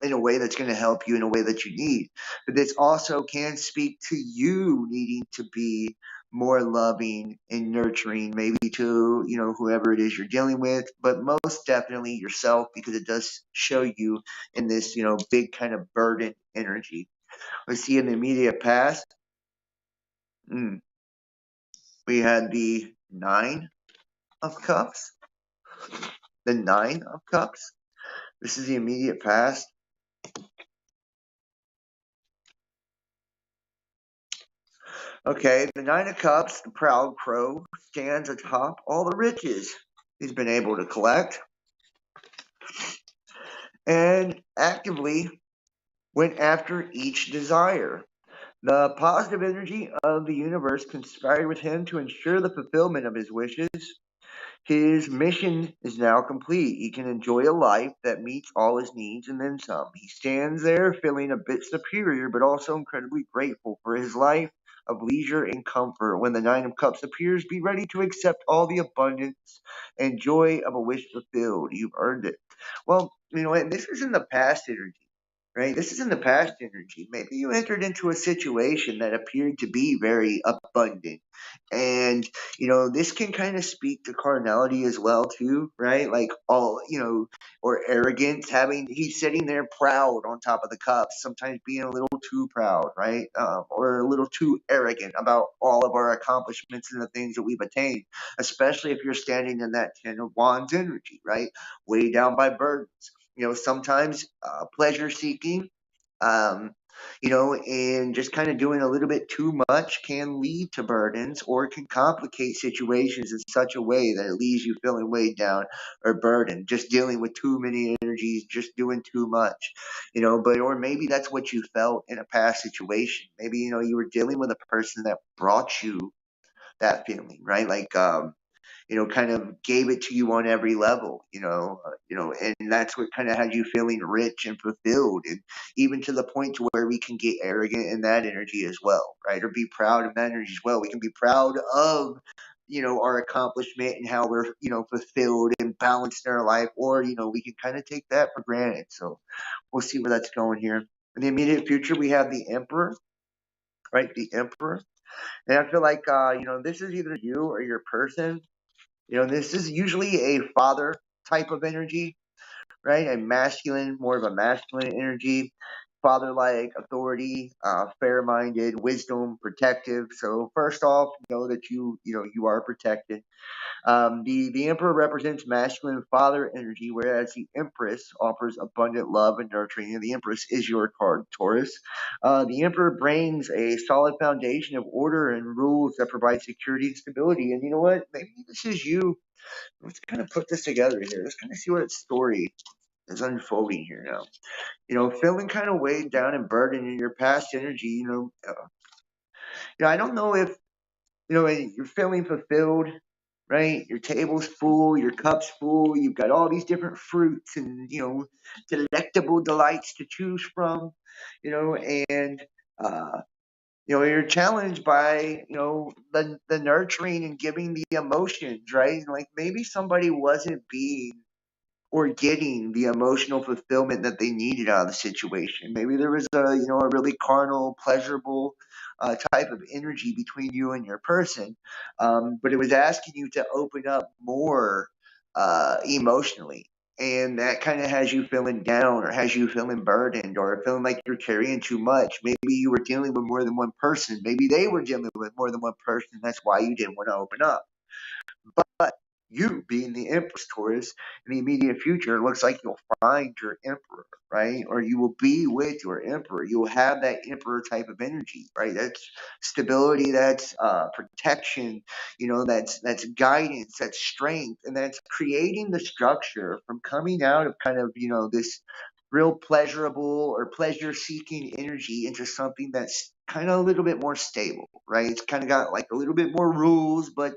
in a way that's going to help you in a way that you need. But this also can speak to you needing to be more loving and nurturing, maybe to, whoever it is you're dealing with, but most definitely yourself, because it does show you in this, big kind of burden energy. Let's see in the immediate past. We had the Nine of Cups. The Nine of Cups. This is the immediate past. Okay, the Nine of Cups, the proud crow, stands atop all the riches he's been able to collect and actively went after each desire. The positive energy of the universe conspired with him to ensure the fulfillment of his wishes. His mission is now complete. He can enjoy a life that meets all his needs and then some. He stands there feeling a bit superior, but also incredibly grateful for his life of leisure and comfort. When the Nine of Cups appears, be ready to accept all the abundance and joy of a wish fulfilled. You've earned it. Well, and this is in the past energy. Right? This is in the past energy. Maybe you entered into a situation that appeared to be very abundant. And, this can kind of speak to carnality as well, too, right? Like or arrogance, he's sitting there proud on top of the cups, sometimes being a little too proud, right? Or a little too arrogant about all of our accomplishments and the things that we've attained, especially if you're standing in that Ten of Wands energy, right? Weighed down by burdens. Sometimes pleasure seeking, and just kind of doing a little bit too much can lead to burdens or can complicate situations in such a way that it leaves you feeling weighed down or burdened, just dealing with too many energies, just doing too much, or maybe that's what you felt in a past situation. Maybe, you were dealing with a person that brought you that feeling, right? Like, kind of gave it to you on every level, and that's what kind of had you feeling rich and fulfilled, and even to the point to where we can get arrogant in that energy as well, right? Or be proud of that energy as well. We can be proud of, our accomplishment and how we're, fulfilled and balanced in our life, or, we can kind of take that for granted. So we'll see where that's going here. In the immediate future, we have the Emperor, right? The Emperor. And I feel like, this is either you or your person. This is usually a father type of energy, right? More of a masculine energy, father-like, authority, fair-minded, wisdom, protective. So first off, know that you are protected. The Emperor represents masculine father energy, whereas the Empress offers abundant love and nurturing. And the Empress is your card, Taurus. The Emperor brings a solid foundation of order and rules that provide security and stability. And you know what? Maybe this is you. Let's kind of put this together here. Let's kind of see what its story is unfolding here now. Feeling kind of weighed down and burdened in your past energy. I don't know if you're feeling fulfilled, right? Your table's full, your cup's full, you've got all these different fruits and, delectable delights to choose from, and, you're challenged by, the nurturing and giving the emotions, right? Like maybe somebody wasn't being or getting the emotional fulfillment that they needed out of the situation. Maybe there was a really carnal, pleasurable type of energy between you and your person, but it was asking you to open up more emotionally. And that kind of has you feeling down or has you feeling burdened or feeling like you're carrying too much. Maybe you were dealing with more than one person. Maybe they were dealing with more than one person. That's why you didn't want to open up. But you, being the Empress Taurus, in the immediate future, it looks like you'll find your Emperor, right? Or you will be with your Emperor. You will have that Emperor type of energy, right? That's stability, that's protection, that's guidance, that's strength, and that's creating the structure from coming out of kind of, this real pleasurable or pleasure seeking energy into something that's kind of a little bit more stable, right? It's kind of got like a little bit more rules, but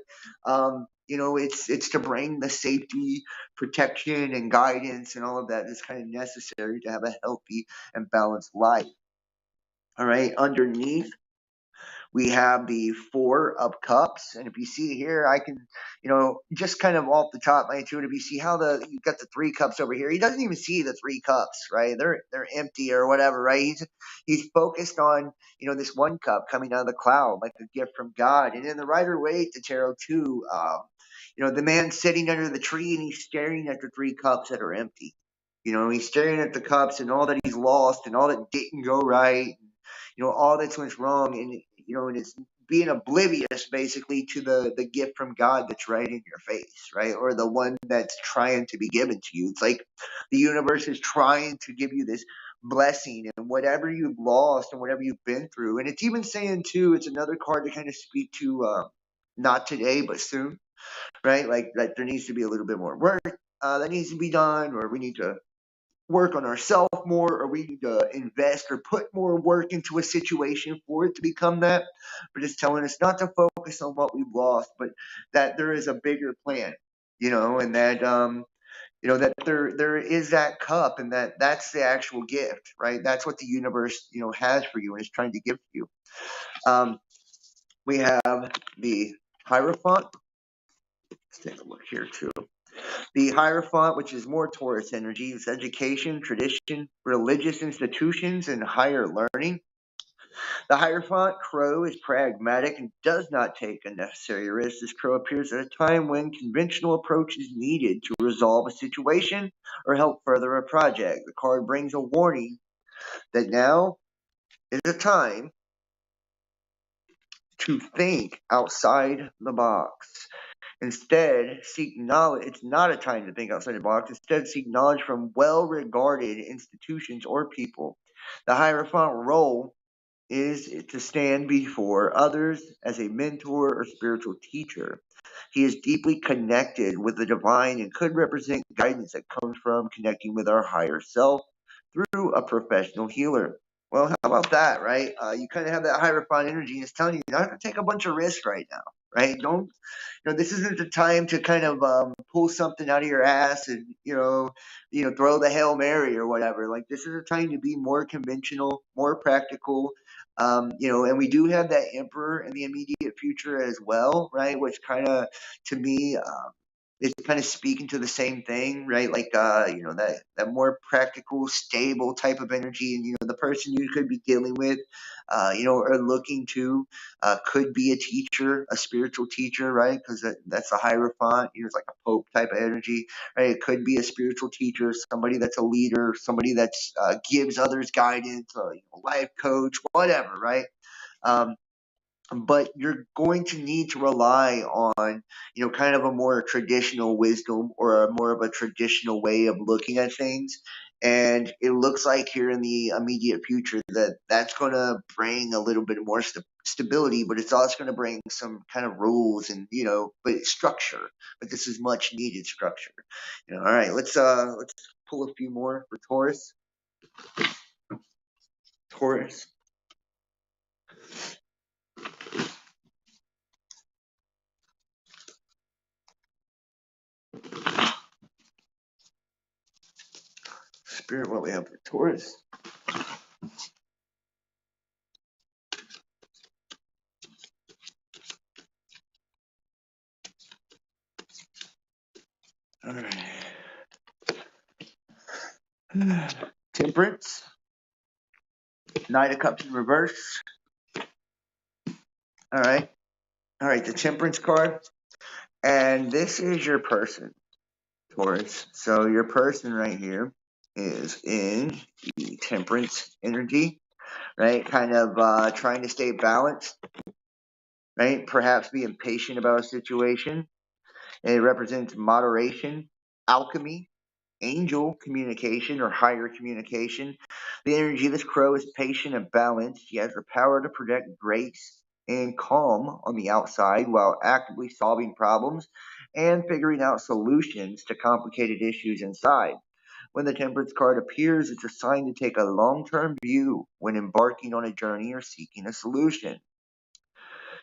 it's to bring the safety, protection, and guidance and all of that is kind of necessary to have a healthy and balanced life. All right, underneath we have the Four of Cups, and if you see here, I can, just kind of off the top, my intuitive, you see how you got the three cups over here. He doesn't even see the three cups, right? They're empty or whatever, right? He's focused on this one cup coming out of the cloud, like a gift from God. And in the Rider-Waite, the tarot too, the man sitting under the tree and he's staring at the three cups that are empty. He's staring at the cups and all that he's lost and all that didn't go right, all that's went wrong, and it's being oblivious basically to the gift from God that's right in your face, right? Or the one that's trying to be given to you. It's like the universe is trying to give you this blessing and whatever you've lost and whatever you've been through. And it's even saying too, it's another card to kind of speak to not today but soon, right? Like there needs to be a little bit more work that needs to be done, or we need to work on ourselves more, or we need to invest or put more work into a situation for it to become that. But it's telling us not to focus on what we've lost, but that there is a bigger plan, and that that there is that cup, and that's the actual gift, right? That's what the universe has for you and is trying to give to you. We have the Hierophant. Let's take a look here too. The Hierophant, which is more Taurus energy, is education, tradition, religious institutions, and higher learning. The Hierophant crow is pragmatic and does not take unnecessary risks. This crow appears at a time when conventional approach is needed to resolve a situation or help further a project. The card brings a warning that now is a time to think outside the box. Instead, seek knowledge. It's not a time to think outside the box. Instead, seek knowledge from well regarded institutions or people. The Hierophant role is to stand before others as a mentor or spiritual teacher. He is deeply connected with the divine and could represent guidance that comes from connecting with our higher self through a professional healer. Well, how about that, right? You kind of have that Hierophant energy, and it's telling you not to take a bunch of risks right now, right? Don't, this isn't the time to kind of pull something out of your ass and throw the Hail Mary or whatever. Like this is a time to be more conventional, more practical. And we do have that Emperor in the immediate future as well, right? Which kind of, to me, is kind of speaking to the same thing, right? Like, that more practical, stable type of energy, and the person you could be dealing with, or looking to, could be a teacher, a spiritual teacher, right? Because that's a Hierophant, it's like a Pope type of energy, right? It could be a spiritual teacher, somebody that's a leader, somebody that's gives others guidance, life coach, whatever, right? Um, but you're going to need to rely on, kind of a more traditional wisdom or a more of a traditional way of looking at things. And it looks like here in the immediate future that that's going to bring a little bit more stability, but it's also going to bring some kind of rules and, but structure. But this is much needed structure. All right, let's pull a few more for Taurus. Taurus. Spirit, what we have for Taurus. All right. Temperance. Knight of Cups in reverse. All right. All right. The Temperance card. And this is your person, Taurus. So your person right here is in the Temperance energy, right? Kind of trying to stay balanced, right? Perhaps being patient about a situation. It represents moderation, alchemy, angel communication or higher communication. The energy of this crow is patient and balanced. She has the power to project grace and calm on the outside while actively solving problems and figuring out solutions to complicated issues inside. When the Temperance card appears, it's a sign to take a long term view when embarking on a journey or seeking a solution.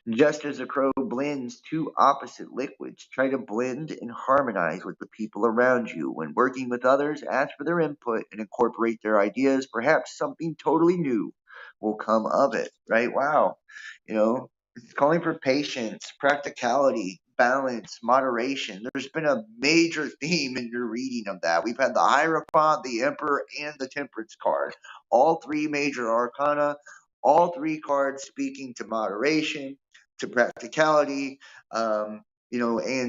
Just as a crow blends two opposite liquids, try to blend and harmonize with the people around you. When working with others, ask for their input and incorporate their ideas. Perhaps something totally new will come of it, right? Wow. You know, it's calling for patience, practicality, balance, moderation. There's been a major theme in your reading of that. We've had the Hierophant, the Emperor, and the Temperance card. All three major arcana, all three cards speaking to moderation, to practicality, and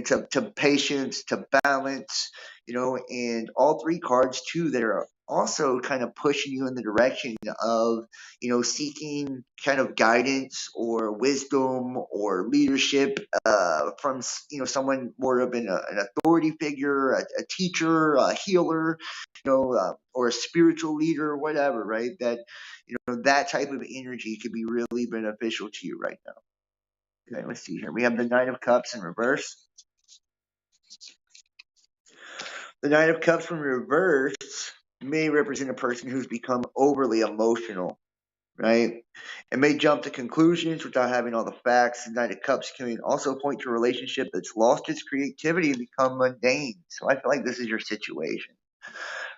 to patience, to balance, and all three cards too that are also kind of pushing you in the direction of, seeking kind of guidance or wisdom or leadership from, someone more of an authority figure, a teacher, a healer, or a spiritual leader, whatever, right? That, that type of energy could be really beneficial to you right now. Okay, let's see here. We have the Knight of Cups in reverse. The Knight of Cups in reverse may represent a person who's become overly emotional, right? It may jump to conclusions without having all the facts. The Knight of Cups can also point to a relationship that's lost its creativity and become mundane. So I feel like this is your situation.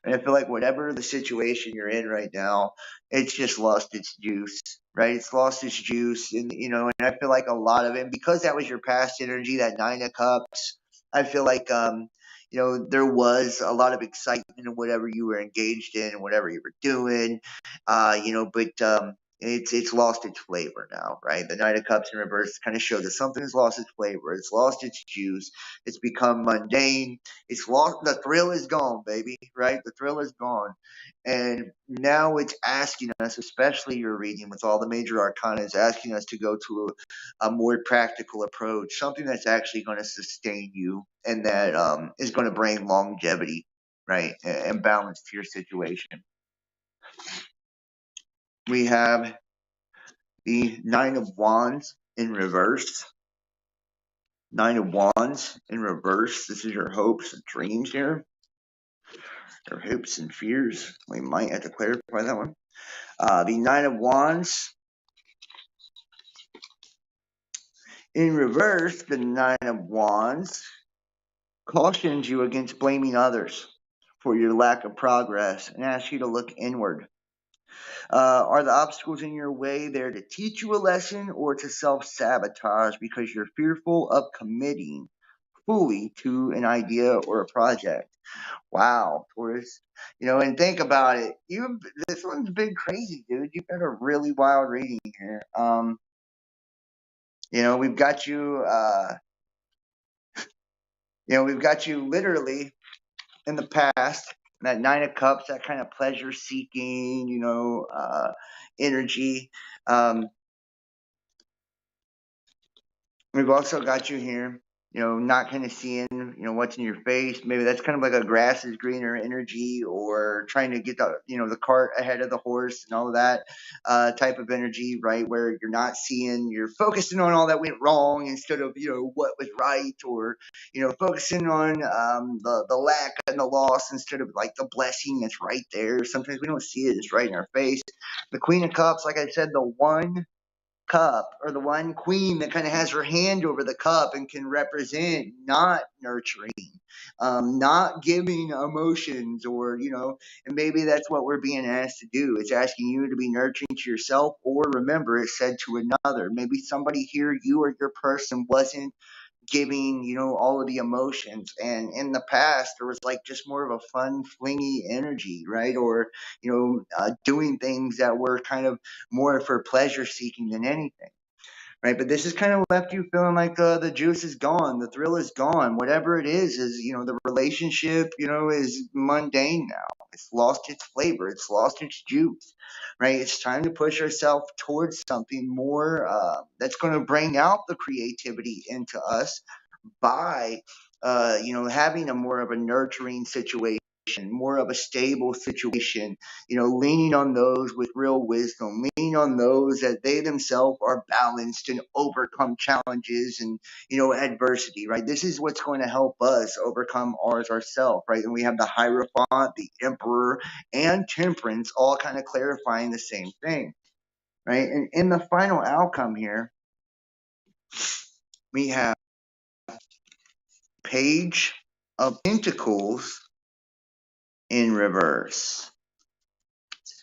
And I feel like whatever the situation you're in right now, it's just lost its juice, right? It's lost its juice. And I feel like a lot of it, and because that was your past energy, that Nine of Cups, I feel like, there was a lot of excitement in whatever you were engaged in and whatever you were doing, but it's lost its flavor now, right? The Knight of Cups in reverse kind of shows that something has lost its flavor. It's lost its juice. It's become mundane. It's lost. The thrill is gone, baby, right? The thrill is gone. And now it's asking us, especially your reading with all the major arcana, is asking us to go to a more practical approach, something that's actually going to sustain you and that is going to bring longevity, right, and balance to your situation. We have the Nine of Wands in reverse. Nine of Wands in reverse. This is your hopes and dreams here. Your hopes and fears. We might have to clarify that one. The Nine of Wands in reverse. The Nine of Wands cautions you against blaming others for your lack of progress and asks you to look inward. Are the obstacles in your way there to teach you a lesson or to self-sabotage because you're fearful of committing fully to an idea or a project? Wow, Taurus. And think about it. This one's been crazy, dude. You've got a really wild reading here. We've got you. We've got you literally in the past. That Nine of Cups, that kind of pleasure-seeking, energy. We've also got you here, not kind of seeing, what's in your face. Maybe that's kind of like a grass is greener energy, or trying to get the cart ahead of the horse and all of that type of energy, right? Where you're not seeing, you're focusing on all that went wrong instead of, what was right, or, focusing on the lack and the loss instead of like the blessing that's right there. Sometimes we don't see it, it's right in our face. The Queen of Cups, like I said, the one cup, or the one queen that kind of has her hand over the cup and can represent not nurturing, not giving emotions, or, and maybe that's what we're being asked to do. It's asking you to be nurturing to yourself, or remember, it's said to another. Maybe somebody here, you or your person, wasn't giving, all of the emotions, and in the past there was like just more of a fun flingy energy, right? Or doing things that were kind of more for pleasure seeking than anything, right? But this has kind of left you feeling like the juice is gone, the thrill is gone. Whatever it is, the relationship, is mundane now. It's lost its flavor. It's lost its juice, right? It's time to push ourselves towards something more that's going to bring out the creativity into us by, having a more of a nurturing situation, more of a stable situation, leaning on those with real wisdom, leaning on those that they themselves are balanced and overcome challenges and, adversity, right? This is what's going to help us overcome ours ourselves, right? And we have the Hierophant, the Emperor, and Temperance all kind of clarifying the same thing, right? And in the final outcome here, we have Page of Pentacles in reverse.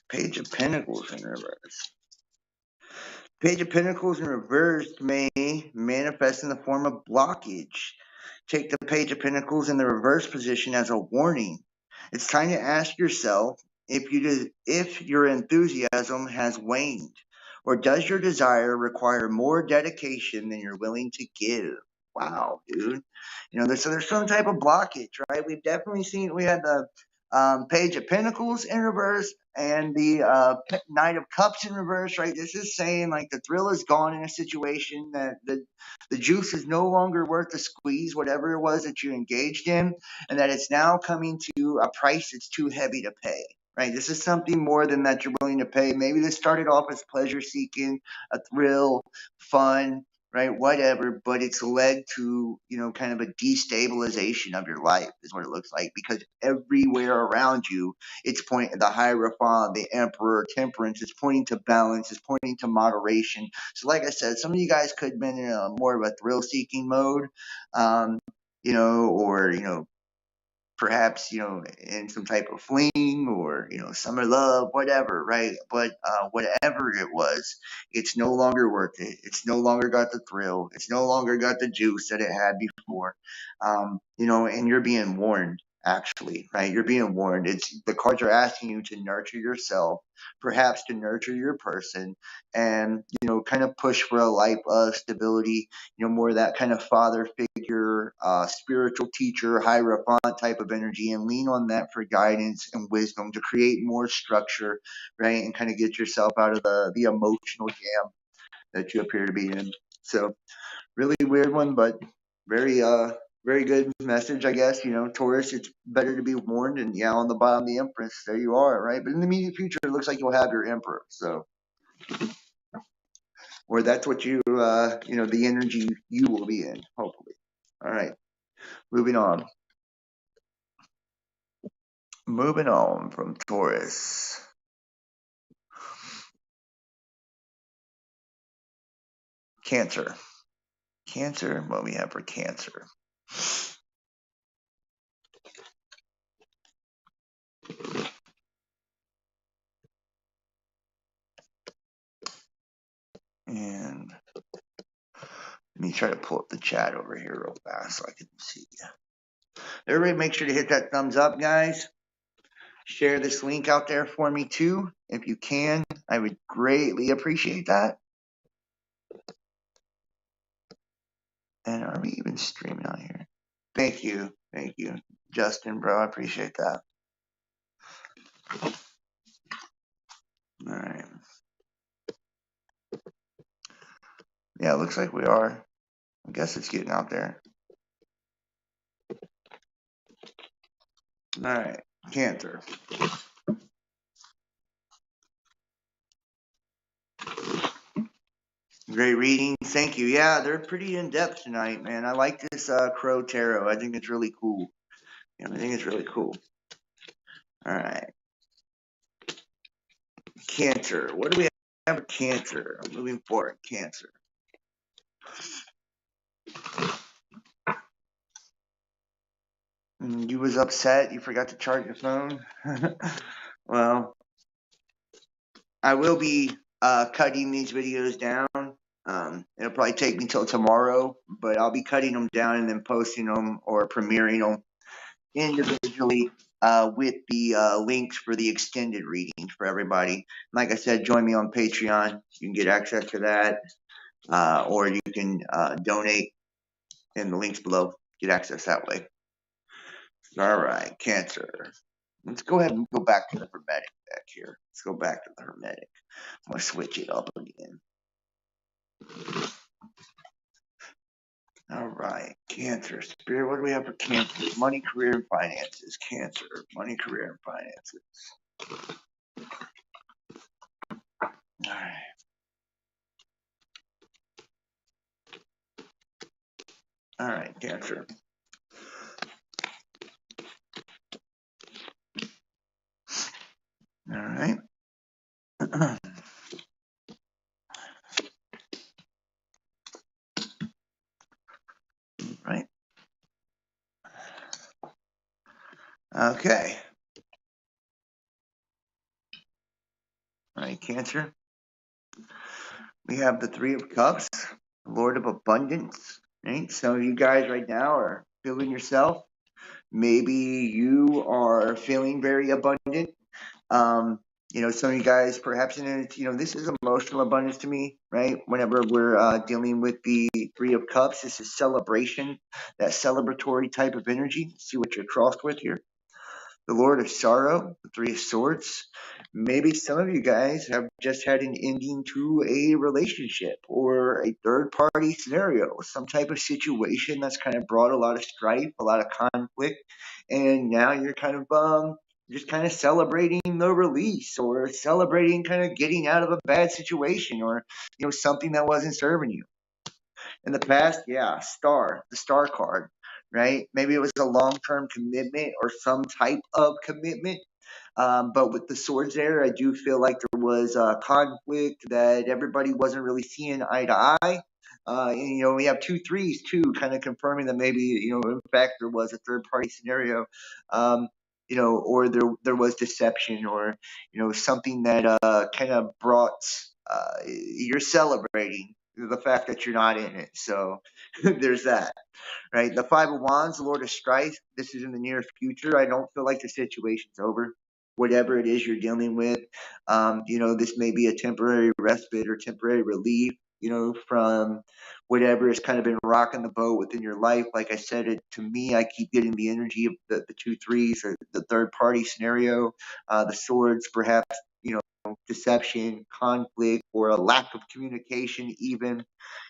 Page of Pentacles in reverse. Page of Pentacles in reverse may manifest in the form of blockage. Take the Page of Pentacles in the reverse position as a warning. It's time to ask yourself if your enthusiasm has waned, or does your desire require more dedication than you're willing to give? Wow, dude. There's some type of blockage, right? We've definitely seen, we had the Page of Pentacles in reverse and the Knight of Cups in reverse, right? This is saying like the thrill is gone in a situation, that the juice is no longer worth the squeeze, whatever it was that you engaged in, and that it's now coming to a price that's too heavy to pay. Right, this is something more than that you're willing to pay. Maybe this started off as pleasure seeking, a thrill, fun, right, whatever, but it's led to, kind of a destabilization of your life is what it looks like, because everywhere around you, it's pointing, the Hierophant, the Emperor, Temperance, it's pointing to balance, it's pointing to moderation. So like I said, some of you guys could have been in a more of a thrill seeking mode, or, perhaps, in some type of fling, or, summer love, whatever, right? But whatever it was, it's no longer worth it. It's no longer got the thrill. It's no longer got the juice that it had before. And you're being warned, actually, right? You're being warned. It's, the cards are asking you to nurture yourself, perhaps to nurture your person, and, kind of push for a life of stability, more of that kind of father figure, spiritual teacher, Hierophant type of energy, and lean on that for guidance and wisdom to create more structure, right? And kind of get yourself out of the emotional jam that you appear to be in. So, really weird one, but very, very good message, I guess. Taurus, it's better to be warned. And yeah, on the bottom, the Empress, there you are, right? But in the immediate future, it looks like you'll have your Emperor. So, or that's what you, the energy you will be in, hopefully. All right, moving on. Moving on from Taurus. Cancer. Cancer, what we have for Cancer. And let me try to pull up the chat over here real fast so I can see. Everybody make sure to hit that thumbs up, guys. Share this link out there for me too, if you can. I would greatly appreciate that. And are we even streaming out here? Thank you. Thank you, Justin, bro. I appreciate that. All right. Yeah, it looks like we are. I guess it's getting out there. All right. Cancer. Great reading. Thank you. Yeah, they're pretty in-depth tonight, man. I like this Crow Tarot. I think it's really cool. I think it's really cool. All right. Cancer. What do we have? have a Cancer. I'm moving forward, Cancer. You was upset. You forgot to charge your phone. Well, I will be cutting these videos down. It'll probably take me till tomorrow, but I'll be cutting them down and then posting them or premiering them individually with the links for the extended readings for everybody. Like I said, join me on Patreon. You can get access to that, or you can donate in the links below. Get access that way. All right, Cancer. Let's go ahead and go back to the Hermetic deck here. Let's go back to the Hermetic. I'm going to switch it up again. All right, Cancer. Spirit, what do we have for Cancer? Money, career, and finances. Cancer. Money, career, and finances. All right. All right, Cancer. All right. Right. Okay. All right, Cancer. We have the Three of Cups, Lord of Abundance. Right. Some of you guys right now are feeling yourself. Maybe you are feeling very abundant. Some of you guys perhaps this is emotional abundance to me, right? Whenever we're dealing with the Three of Cups, this is celebration, that celebratory type of energy. See what you're crossed with here. The Lord of Sorrow, the Three of Swords. Maybe some of you guys have just had an ending to a relationship or a third party scenario, some type of situation that's kind of brought a lot of strife, a lot of conflict, and now you're kind of just kind of celebrating the release or celebrating kind of getting out of a bad situation or something that wasn't serving you. In the past, yeah, the star card, right? Maybe it was a long term commitment or some type of commitment. But with the swords there, I do feel like there was a conflict that everybody wasn't really seeing eye to eye. And we have 2 3s too, kind of confirming that maybe, in fact, there was a third party scenario. Or there was deception or, something that kind of brought, you're celebrating the fact that you're not in it. So there's that, right? The Five of Wands, the Lord of Strife. This is in the near future. I don't feel like the situation's over. Whatever it is you're dealing with, this may be a temporary respite or temporary relief, from whatever has kind of been rocking the boat within your life. Like I said, to me, I keep getting the energy of the 2 3s or the third party scenario, the swords, perhaps, deception, conflict, or a lack of communication, even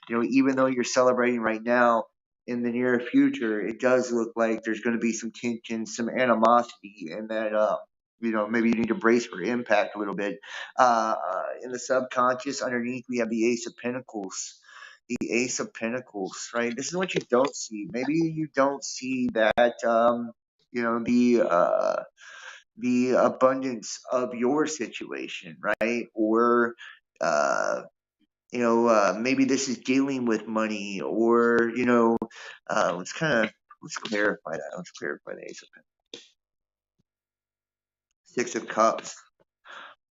though you're celebrating right now, in the near future, it does look like there's going to be some tension, some animosity, and that, maybe you need to brace for impact a little bit. In the subconscious, underneath, we have the Ace of Pentacles. The Ace of Pentacles, right? This is what you don't see. Maybe you don't see that, the abundance of your situation, right? Or, maybe this is dealing with money, or let's clarify that. Let's clarify the Ace of Pentacles. Six of Cups,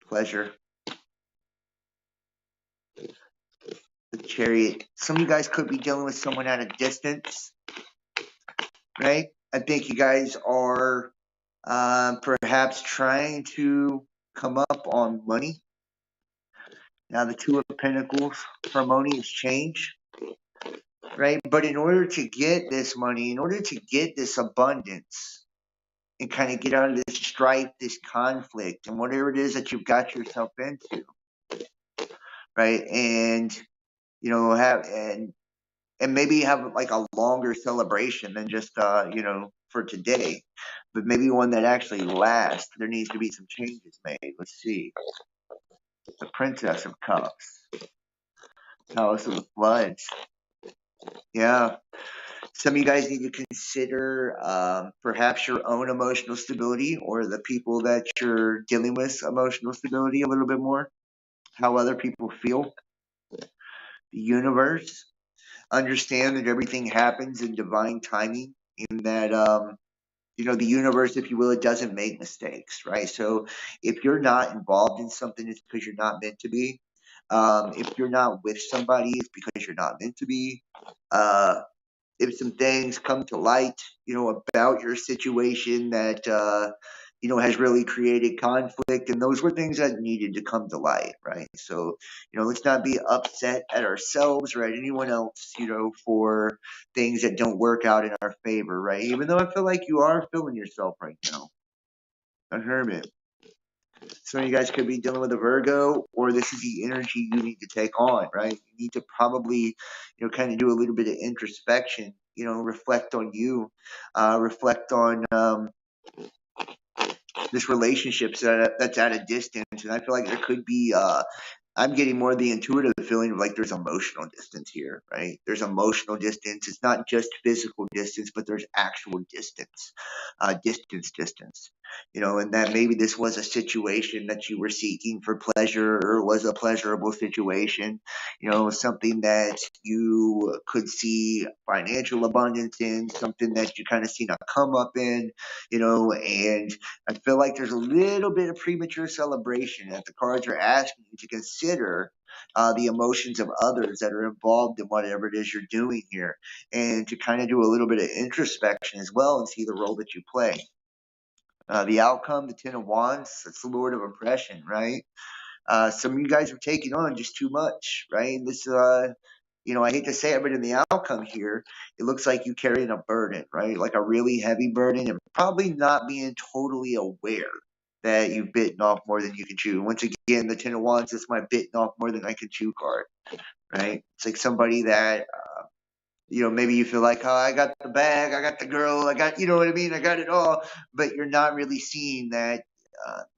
pleasure. The Chariot. Some of you guys could be dealing with someone at a distance, right? I think you guys are perhaps trying to come up on money. Now the Two of Pentacles, harmonious change, right? But in order to get this money, in order to get this abundance, and kind of get out of this strife, this conflict, and whatever it is that you've got yourself into, right? And have and maybe have like a longer celebration than just for today, but maybe one that actually lasts. There needs to be some changes made. Let's see. The Princess of Cups, Palace of the Floods. Yeah. Some of you guys need to consider perhaps your own emotional stability or the people that you're dealing with emotional stability a little bit more. how other people feel, the universe. Understand that everything happens in divine timing, in that, the universe, if you will, it doesn't make mistakes, right? So if you're not involved in something, it's because you're not meant to be. If you're not with somebody, it's because you're not meant to be. Uh, if some things come to light, about your situation that, has really created conflict, and those were things that needed to come to light, right? So, let's not be upset at ourselves or at anyone else, for things that don't work out in our favor, right? Even though I feel like you are feeling yourself right now, a hermit. Some of you guys could be dealing with a Virgo, or this is the energy you need to take on, right? You need to probably, kind of do a little bit of introspection, reflect on you, reflect on this relationship that's at a distance. And I feel like there could be I'm getting more of the intuitive feeling of like there's emotional distance here, right? There's emotional distance. It's not just physical distance, but there's actual distance, distance. And that maybe this was a situation that you were seeking for pleasure, or was a pleasurable situation, something that you could see financial abundance in, something that you kind of seen a come up in, and I feel like there's a little bit of premature celebration, that the cards are asking you to consider the emotions of others that are involved in whatever it is you're doing here, and to kind of do a little bit of introspection as well and see the role that you play. The outcome, the Ten of Wands, that's the Lord of Oppression, right? Some of you guys are taking on just too much, right? This, I hate to say it, but in the outcome here, it looks like you carrying a burden, right? Like a really heavy burden, and probably not being totally aware that you've bitten off more than you can chew. Once again, the Ten of Wands is my bitten off more than I can chew card, right? It's like somebody that, maybe you feel like, oh, I got the bag, I got the girl, I got, you know what I mean? I got it all, but you're not really seeing that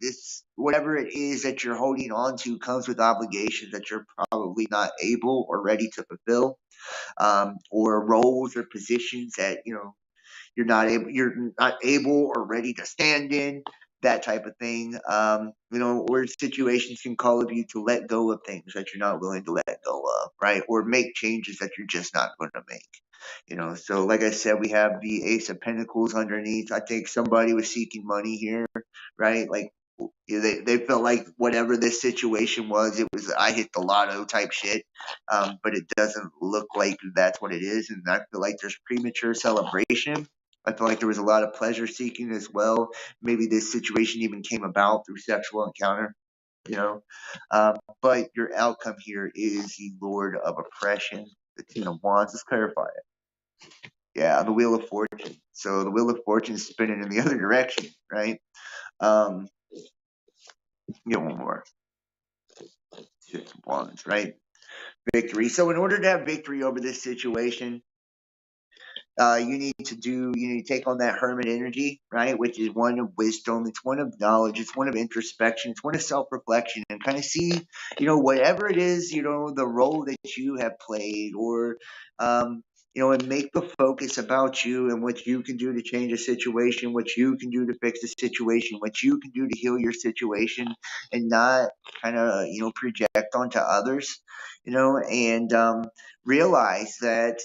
this, whatever it is that you're holding on to, comes with obligations that you're probably not able or ready to fulfill, or roles or positions that, you're not able or ready to stand in, that type of thing. Or situations can call of you to let go of things that you're not willing to let go of, right? Or make changes that you're just not going to make. So like I said, we have the Ace of Pentacles underneath. I think somebody was seeking money here, right? Like, they felt like whatever this situation was, it was I hit the lotto type shit, but it doesn't look like that's what it is, and I feel like there's premature celebration. I feel like there was a lot of pleasure seeking as well. Maybe this situation even came about through sexual encounter, you know. But your outcome here is the Lord of Oppression, the Ten of Wands. Let's clarify it. Yeah, the Wheel of Fortune. So the Wheel of Fortune is spinning in the other direction, right? Get one more. Six of Wands, right? Victory. So in order to have victory over this situation, you need to take on that hermit energy, right? Which is one of wisdom, it's one of knowledge, it's one of introspection, it's one of self-reflection, and kind of see, whatever it is, the role that you have played, or, and make the focus about you and what you can do to change a situation, what you can do to fix a situation, what you can do to heal your situation, and not kind of, project onto others, and realize that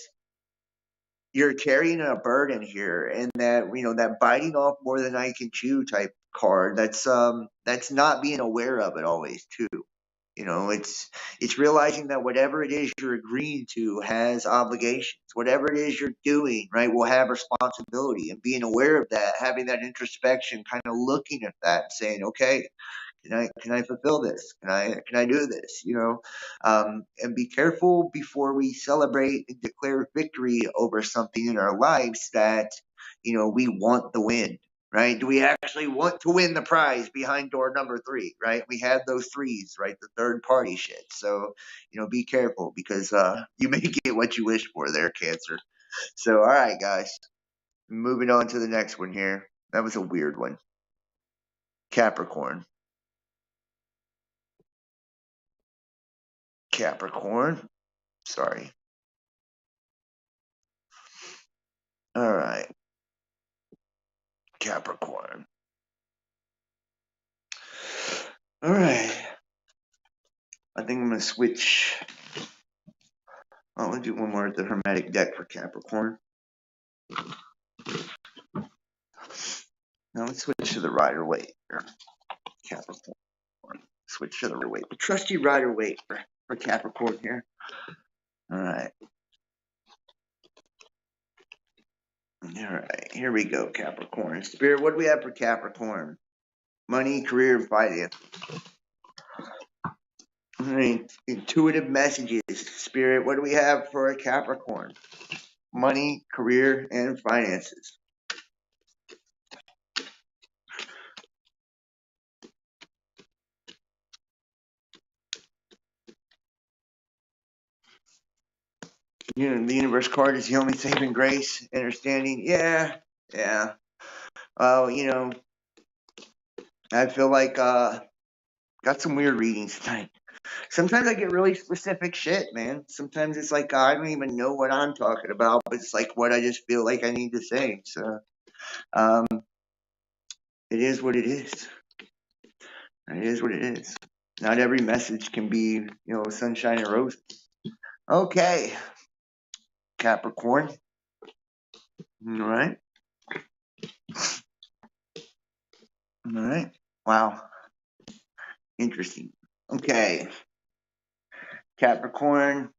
you're carrying a burden here, and that that biting off more than I can chew type card, that's not being aware of it always too. It's realizing that whatever it is you're agreeing to has obligations. Whatever it is you're doing, right, will have responsibility, and being aware of that, having that introspection, kind of looking at that and saying, okay, can I fulfill this? Can I do this? And be careful before we celebrate and declare victory over something in our lives that we want the win. Right? Do we actually want to win the prize behind door number 3? Right? We had those threes, right? The third party shit. So be careful, because you may get what you wish for there, Cancer. So all right, guys, moving on to the next one here. That was a weird one. Capricorn. Capricorn. Sorry. All right. Capricorn. All right. I think I'm going to switch. Oh, let's do one more at the Hermetic deck for Capricorn. Now let's switch to the Rider-Waite for Capricorn. Switch to the Rider-Waite. The trusty Rider-Waite for Capricorn here. All right. All right. Here we go, Capricorn. Spirit, what do we have for Capricorn? Money, career, and finance. All right. Intuitive messages. Spirit, what do we have for Capricorn? Money, career, and finances. You know, the universe card is the only saving grace. Understanding. Yeah. Well, you know, I feel like got some weird readings tonight. Sometimes I get really specific shit, man. Sometimes it's like I don't even know what I'm talking about, but it's like what I just feel like I need to say. So, it is what it is. It is what it is. Not every message can be, you know, sunshine and roses. Okay, Capricorn. All right. All right. Wow. Interesting. Okay. Capricorn,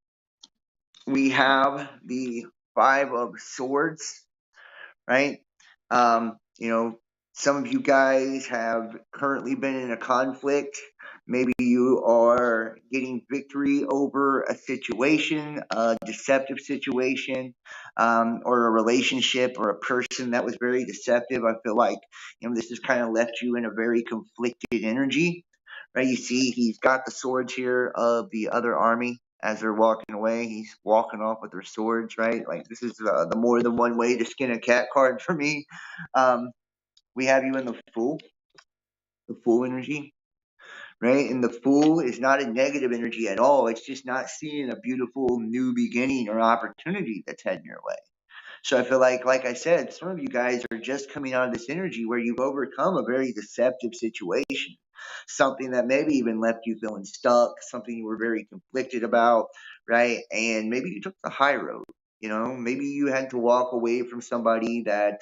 we have the Five of Swords, right? You know, some of you guys have currently been in a conflict. Maybe you are getting victory over a situation, a deceptive situation, or a relationship or a person that was very deceptive. I feel like, you know, this has kind of left you in a very conflicted energy, right? You see, he's got the swords here of the other army. As they're walking away, he's walking off with their swords, right? Like, this is the more than one way to skin a cat card for me. We have you in the Fool energy, right? And the Fool is not a negative energy at all. It's just not seeing a beautiful new beginning or opportunity that's heading your way. So I feel like I said, some of you guys are just coming out of this energy where you've overcome a very deceptive situation, something that maybe even left you feeling stuck, something you were very conflicted about, right? And maybe you took the high road. You know, maybe you had to walk away from somebody that,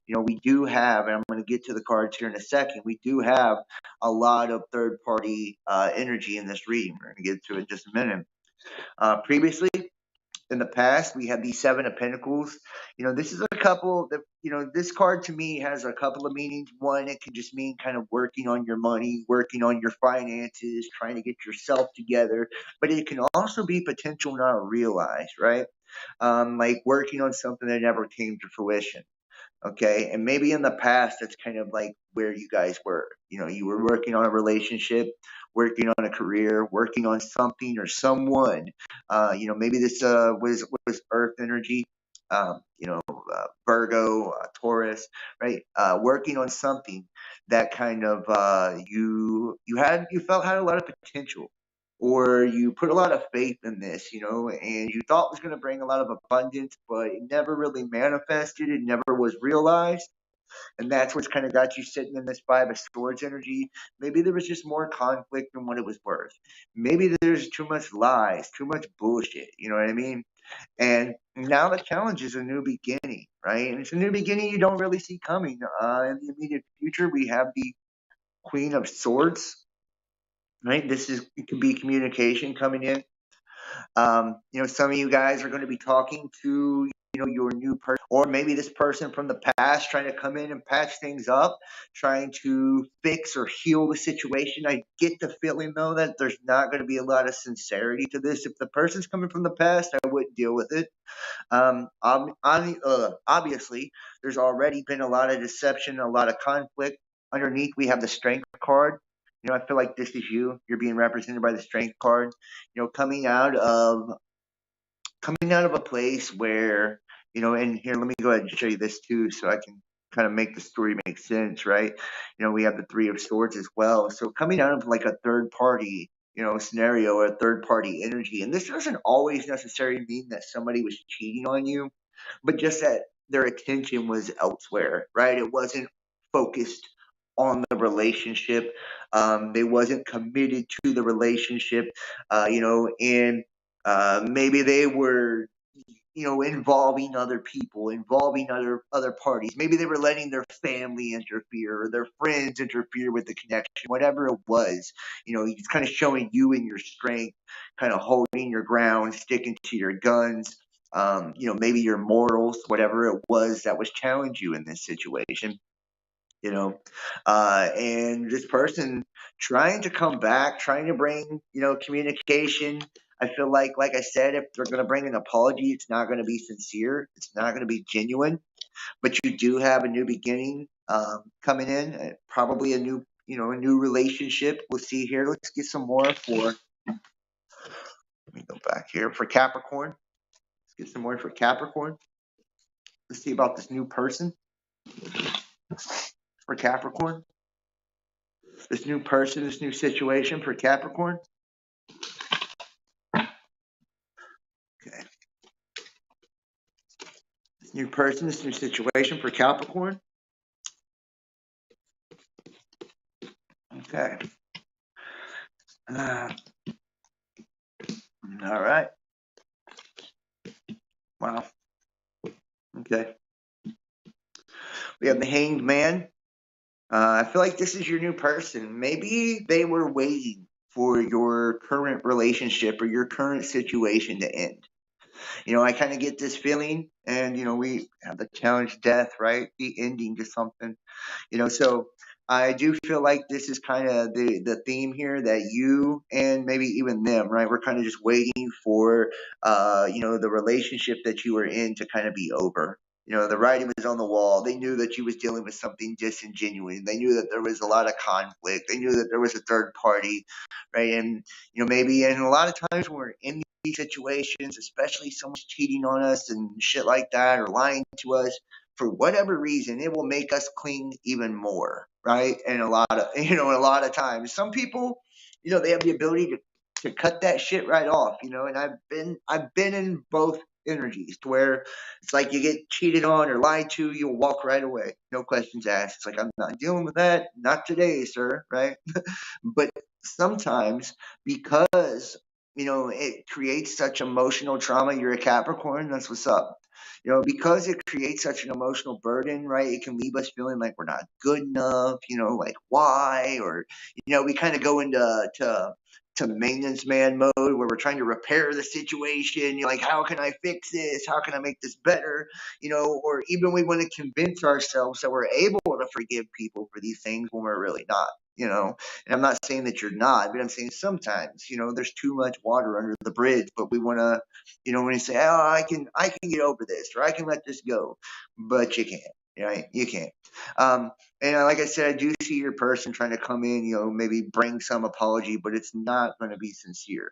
you know, we do have, and I'm going to get to the cards here in a second. We do have a lot of third party energy in this reading. We're going to get to it in just a minute. Previously, in the past, we had the Seven of Pentacles. You know, this is a couple that, you know, this card to me has a couple of meanings. One, it can just mean kind of working on your money, working on your finances, trying to get yourself together. But it can also be potential not realized, right? Like working on something that never came to fruition. Okay. And maybe in the past, that's kind of like where you guys were. You know, you were working on a relationship, working on a career, working on something or someone. You know, maybe this was Earth energy. You know, Virgo, Taurus, right? Working on something that kind of you felt had a lot of potential, or you put a lot of faith in this, you know, and you thought was going to bring a lot of abundance, but it never really manifested. It never was realized. And that's what's kind of got you sitting in this Five of Swords energy. Maybe there was just more conflict than what it was worth. Maybe there's too much lies, too much bullshit. You know what I mean? And now the challenge is a new beginning, right? And it's a new beginning you don't really see coming. In the immediate future, we have the Queen of Swords, right? It could be communication coming in. You know, some of you guys are going to be talking to, you know, your new person, or maybe this person from the past trying to come in and patch things up, trying to fix or heal the situation. I get the feeling, though, that there's not going to be a lot of sincerity to this. If the person's coming from the past, I wouldn't deal with it. Obviously, there's already been a lot of deception, a lot of conflict. Underneath, we have the Strength card. You know, I feel like this is you. You're being represented by the Strength card. You know, coming out of a place where, you know, and here, let me go ahead and show you this too, so I can kind of make the story make sense, right? You know, we have the Three of Swords as well. So coming out of like a third party, you know, scenario or a third party energy, and this doesn't always necessarily mean that somebody was cheating on you, but just that their attention was elsewhere, right? It wasn't focused on the relationship. They wasn't committed to the relationship, and maybe they were, involving other people, involving other parties. Maybe they were letting their family interfere or their friends interfere with the connection, whatever it was. It's kind of showing you and your strength, kind of holding your ground, sticking to your guns. Maybe your morals, whatever it was that was challenging you in this situation. And this person trying to come back, trying to bring, communication. I feel like I said, if they're going to bring an apology, it's not going to be sincere. It's not going to be genuine, but you do have a new beginning coming in, probably a new relationship. We'll see here. Let's get some more let me go back here for Capricorn. Let's get some more for Capricorn. Let's see about this new person for Capricorn. This new person, this new situation for Capricorn. Okay. This new person, this new situation for Capricorn. Okay. All right. Wow. Okay. We have the Hanged Man. I feel like this is your new person. Maybe they were waiting for your current relationship or your current situation to end. I kind of get this feeling, and we have the challenge death, right? The ending to something. So I do feel like this is kind of the theme here, that you and maybe even them, right? We're kind of just waiting for the relationship that you were in to kind of be over. The writing was on the wall. They knew that you was dealing with something disingenuous. They knew that there was a lot of conflict. They knew that there was a third party, right? And maybe, and a lot of times when we're in these situations, especially someone's cheating on us and shit like that, or lying to us, for whatever reason, it will make us cling even more, right? And a lot of, a lot of times, some people, they have the ability to cut that shit right off, and I've been in both energies, to where it's like you get cheated on or lied to, you'll walk right away, no questions asked. It's like, I'm not dealing with that, not today, sir, right? But sometimes, because it creates such emotional trauma, you're a Capricorn, that's what's up. Because it creates such an emotional burden, right? It can leave us feeling like we're not good enough, like why? Or we kind of go into maintenance man mode, where we're trying to repair the situation. You're like, how can I fix this? How can I make this better? Or even we want to convince ourselves that we're able to forgive people for these things when we're really not. And I'm not saying that you're not, but I'm saying sometimes, there's too much water under the bridge, but we want to, when you say, oh, I can get over this, or I can let this go, but you can't, right? You can't. And like I said, I do see your person trying to come in, maybe bring some apology, but it's not going to be sincere.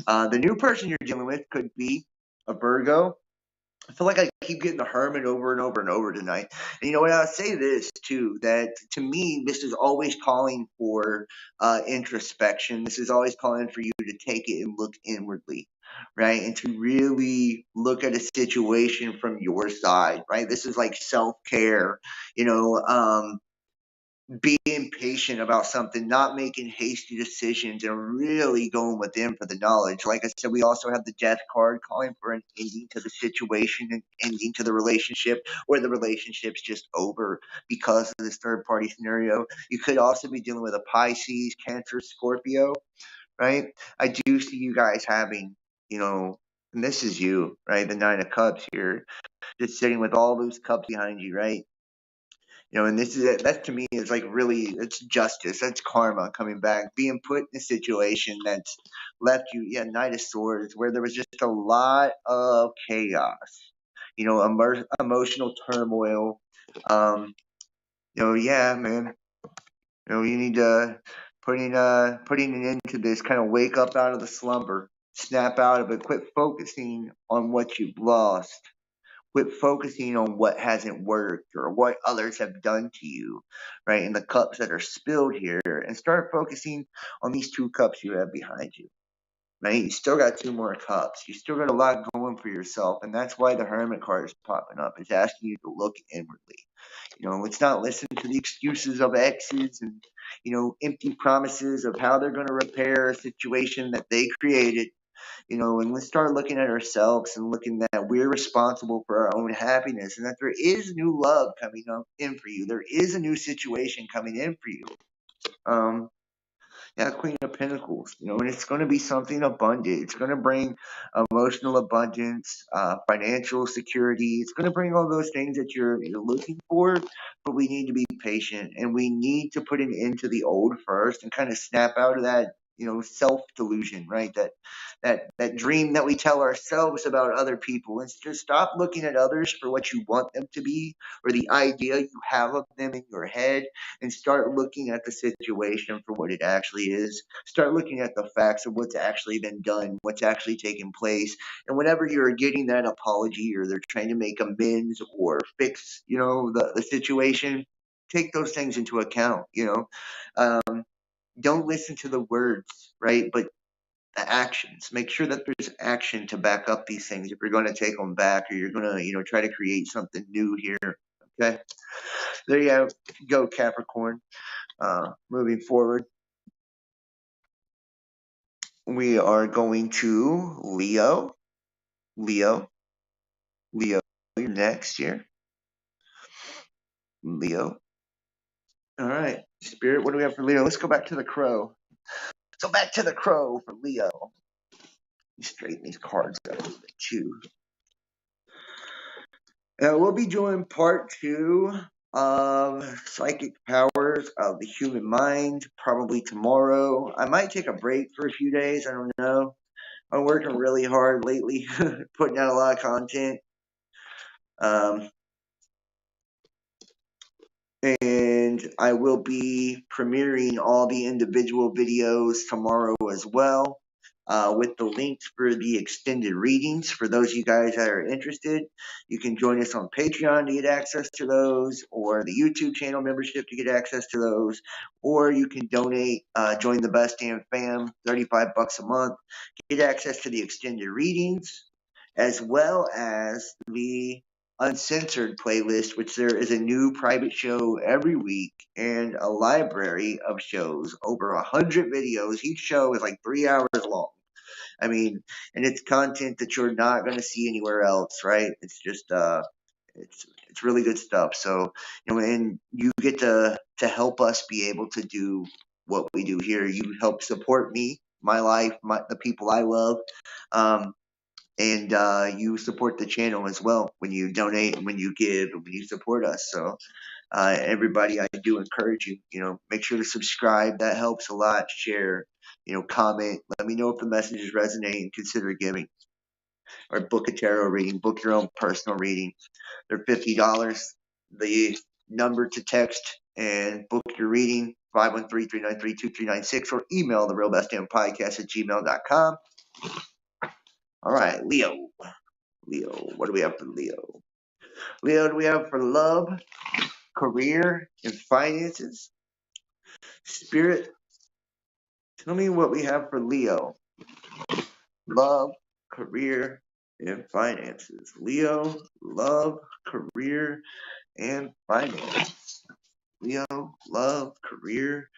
The new person you're dealing with could be a Virgo. I feel like I keep getting the Hermit over and over and over tonight. And what, I'll say this too, that to me, this is always calling for introspection. This is always calling for you to take it and look inwardly, right? And to really look at a situation from your side, right? This is like self-care, being patient about something, not making hasty decisions, and really going within for the knowledge. Like I said, we also have the death card, calling for an ending to the situation, and ending to the relationship, where the relationship's just over because of this third party scenario. You could also be dealing with a Pisces, Cancer, Scorpio, right? I do see you guys having, and this is you, right? The Nine of Cups here, just sitting with all those cups behind you, right? And this is it. That to me is like, really, it's justice. That's karma coming back, being put in a situation that's left you, yeah, Knight of Swords, where there was just a lot of chaos, emotional turmoil. Yeah, man. You need to putting an end to this. Kind of wake up out of the slumber, snap out of it, quit focusing on what you've lost. Quit focusing on what hasn't worked or what others have done to you, right? And the cups that are spilled here, and start focusing on these two cups you have behind you, right? You still got two more cups. You still got a lot going for yourself. And that's why the Hermit card is popping up. It's asking you to look inwardly. Let's not listen to the excuses of exes and, empty promises of how they're going to repair a situation that they created. And let's start looking at ourselves and looking that we're responsible for our own happiness and that there is new love coming up in for you. There is a new situation coming in for you. Yeah, Queen of Pentacles, and it's going to be something abundant. It's going to bring emotional abundance, financial security. It's going to bring all those things that you're looking for, but we need to be patient and we need to put an end to the old first and kind of snap out of that, self delusion, right? That dream that we tell ourselves about other people. Let's just stop looking at others for what you want them to be or the idea you have of them in your head, and start looking at the situation for what it actually is. Start looking at the facts of what's actually been done, what's actually taken place. And whenever you're getting that apology or they're trying to make amends or fix, the situation, take those things into account, don't listen to the words, right? But the actions. Make sure that there's action to back up these things if you're going to take them back or you're going to, try to create something new here. Okay. There you go, Capricorn. Moving forward, we are going to Leo. Leo next year. Leo. All right, Spirit, what do we have for Leo? Let's go back to the crow. So back to the crow for Leo. Straighten these cards out a little bit too. We'll be doing part 2 of psychic powers of the human mind probably tomorrow. I might take a break for a few days. I don't know. I'm working really hard lately, putting out a lot of content. And I will be premiering all the individual videos tomorrow as well, with the links for the extended readings. For those of you guys that are interested, you can join us on Patreon to get access to those, or the YouTube channel membership to get access to those, or you can donate, join the Best Damn Fam, $35 a month, get access to the extended readings, as well as the Uncensored playlist, which there is a new private show every week and a library of shows, over 100 videos. Each show is like 3 hours long. I mean, and it's content that you're not going to see anywhere else, right? It's just it's really good stuff. So, and you get to help us be able to do what we do here. You help support me, my life, the people I love. And you support the channel as well when you donate and when you give and when you support us. So everybody, I do encourage you, make sure to subscribe. That helps a lot. Share, comment. Let me know if the messages resonate and consider giving. Or book a tarot reading. Book your own personal reading. They're $50. The number to text and book your reading, 513-393-2396, or email therealbestdampodcast@gmail.com. All right, Leo, what do we have for Leo? Leo, do we have for love, career, and finances? Spirit, tell me what we have for Leo. Love, career, and finances. Leo, love, career, and finances. Leo, love, career,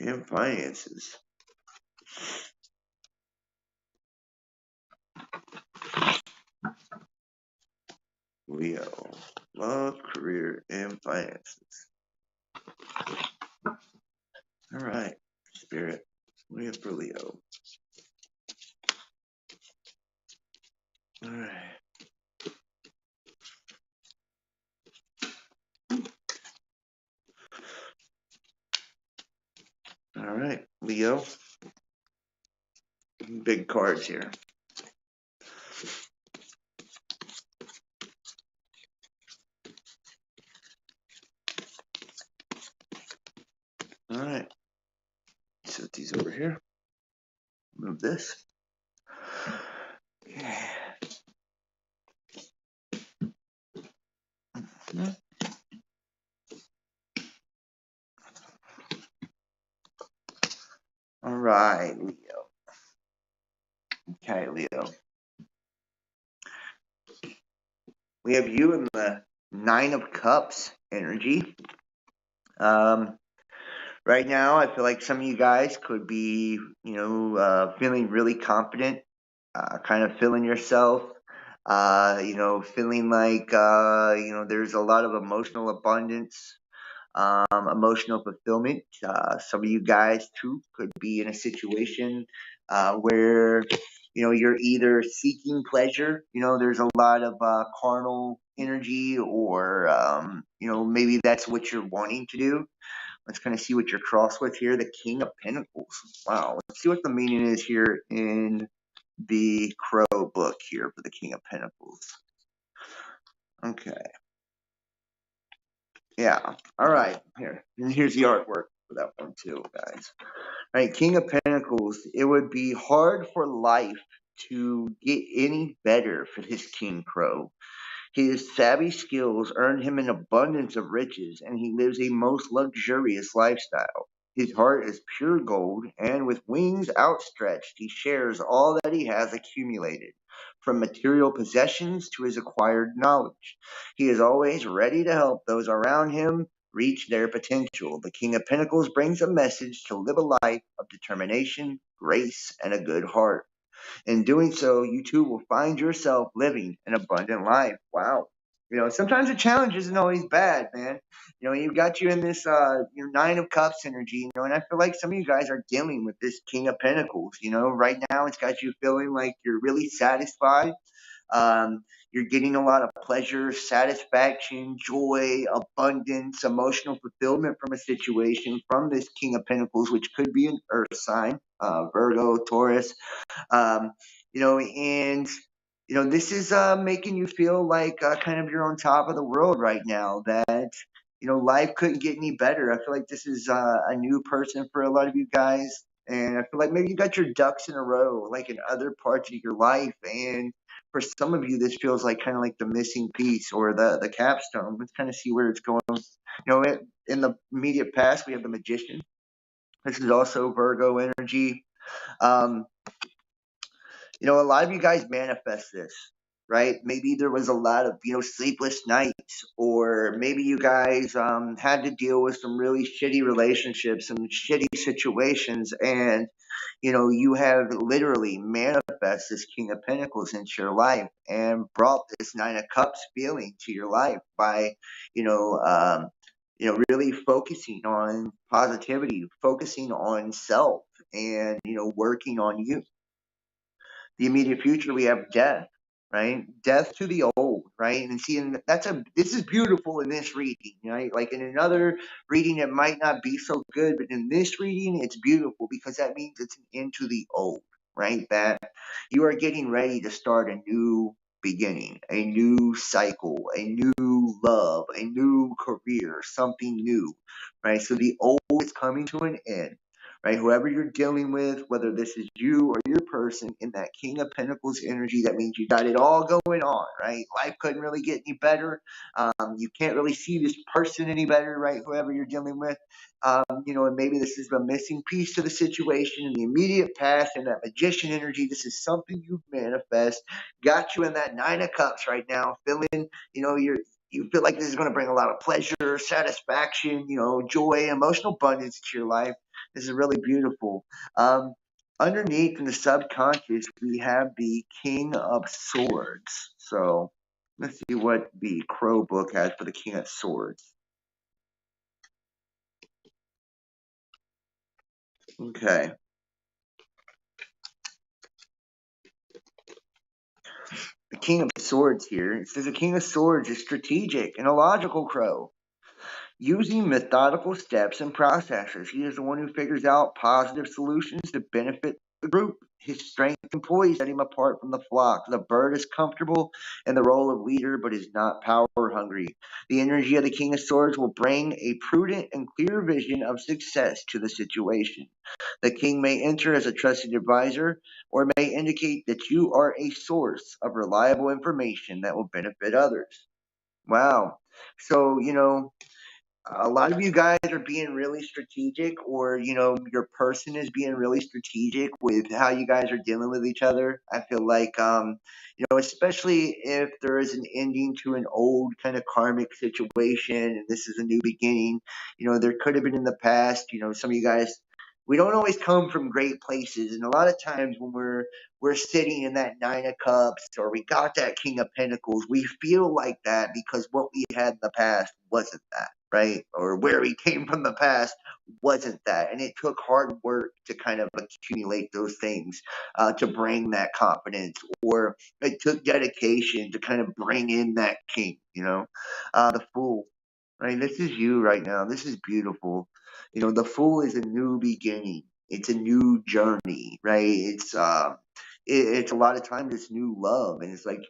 and finances. Leo, love, career, and finances. All right, Spirit, what do we have for Leo? All right. All right, Leo. Big cards here. All right. Set these over here. Move this. Okay. All right, Leo. Okay, Leo. We have you in the Nine of Cups energy. Right now, I feel like some of you guys could be, feeling really confident, kind of feeling yourself, feeling like, there's a lot of emotional abundance, emotional fulfillment. Some of you guys, too, could be in a situation where, you're either seeking pleasure, there's a lot of carnal energy, or, maybe that's what you're wanting to do. Let's kind of see what you're crossed with here. The King of Pentacles. Wow. Let's see what the meaning is here in the Crow book here for the King of Pentacles. Okay. Yeah. All right. Here. And here's the artwork for that one too, guys. All right. King of Pentacles. It would be hard for life to get any better for this King Crow. His savvy skills earned him an abundance of riches, and he lives a most luxurious lifestyle. His heart is pure gold, and with wings outstretched, he shares all that he has accumulated, from material possessions to his acquired knowledge. He is always ready to help those around him reach their potential. The King of Pentacles brings a message to live a life of determination, grace, and a good heart. In doing so, you too will find yourself living an abundant life. Wow. Sometimes a challenge isn't always bad, man. You've got you in this your Nine of Cups energy, and I feel like some of you guys are dealing with this King of Pentacles. Right now it's got you feeling like you're really satisfied. You're getting a lot of pleasure, satisfaction, joy, abundance, emotional fulfillment from a situation from this King of Pentacles, which could be an earth sign, Virgo, Taurus, um, and this is making you feel like kind of you're on top of the world right now. That life couldn't get any better. I feel like this is a new person for a lot of you guys, and I feel like maybe you got your ducks in a row, like in other parts of your life. And for some of you, this feels like kind of like the missing piece or the capstone. Let's kind of see where it's going. In the immediate past, we have the Magician. This is also Virgo energy. Um, a lot of you guys manifest this, right? Maybe there was a lot of, sleepless nights, or maybe you guys had to deal with some really shitty relationships, some shitty situations, and, you have literally manifest this King of Pentacles into your life and brought this Nine of Cups feeling to your life by, really focusing on positivity, focusing on self, and, working on you. The immediate future, we have death, right? Death to the old, right? And seeing this is beautiful in this reading, right? Like in another reading, it might not be so good, but in this reading, it's beautiful because that means it's an end to the old, right? That you are getting ready to start a new beginning, a new cycle, a new love, a new career, something new, right? So the old is coming to an end, right? Whoever you're dealing with, whether this is you or your person in that King of Pentacles energy, that means you got it all going on, right? Life couldn't really get any better. You can't really see this person any better, right? Whoever you're dealing with, and maybe this is the missing piece to the situation in the immediate past, and that Magician energy. This is something you manifest. Got you in that Nine of Cups right now, feeling, you feel like this is going to bring a lot of pleasure, satisfaction, joy, emotional abundance to your life. This is really beautiful. Underneath in the subconscious, we have the King of Swords. So let's see what the Crow book has for the King of Swords. Okay. The King of Swords here. It says the King of Swords is strategic and a logical crow, using methodical steps and processes. He is the one who figures out positive solutions to benefit the group. His strength and poise set him apart from the flock. The bird is comfortable in the role of leader, but is not power hungry. The energy of the King of Swords will bring a prudent and clear vision of success to the situation. The king may enter as a trusted advisor or may indicate that you are a source of reliable information that will benefit others. Wow. So, a lot of you guys are being really strategic, or your person is being really strategic with how you guys are dealing with each other. I feel like especially if there is an ending to an old kind of karmic situation and this is a new beginning. There could have been in the past, some of you guys, we don't always come from great places, and a lot of times when we're sitting in that nine of cups or we got that king of pentacles, we feel like that because what we had in the past wasn't that, right? Or where we came from the past wasn't that. And it took hard work to kind of accumulate those things, to bring that confidence, or it took dedication to kind of bring in that king, the fool. Right, this is you right now. This is beautiful. The fool is a new beginning. It's a new journey, right? It's a lot of times it's new love, and it's like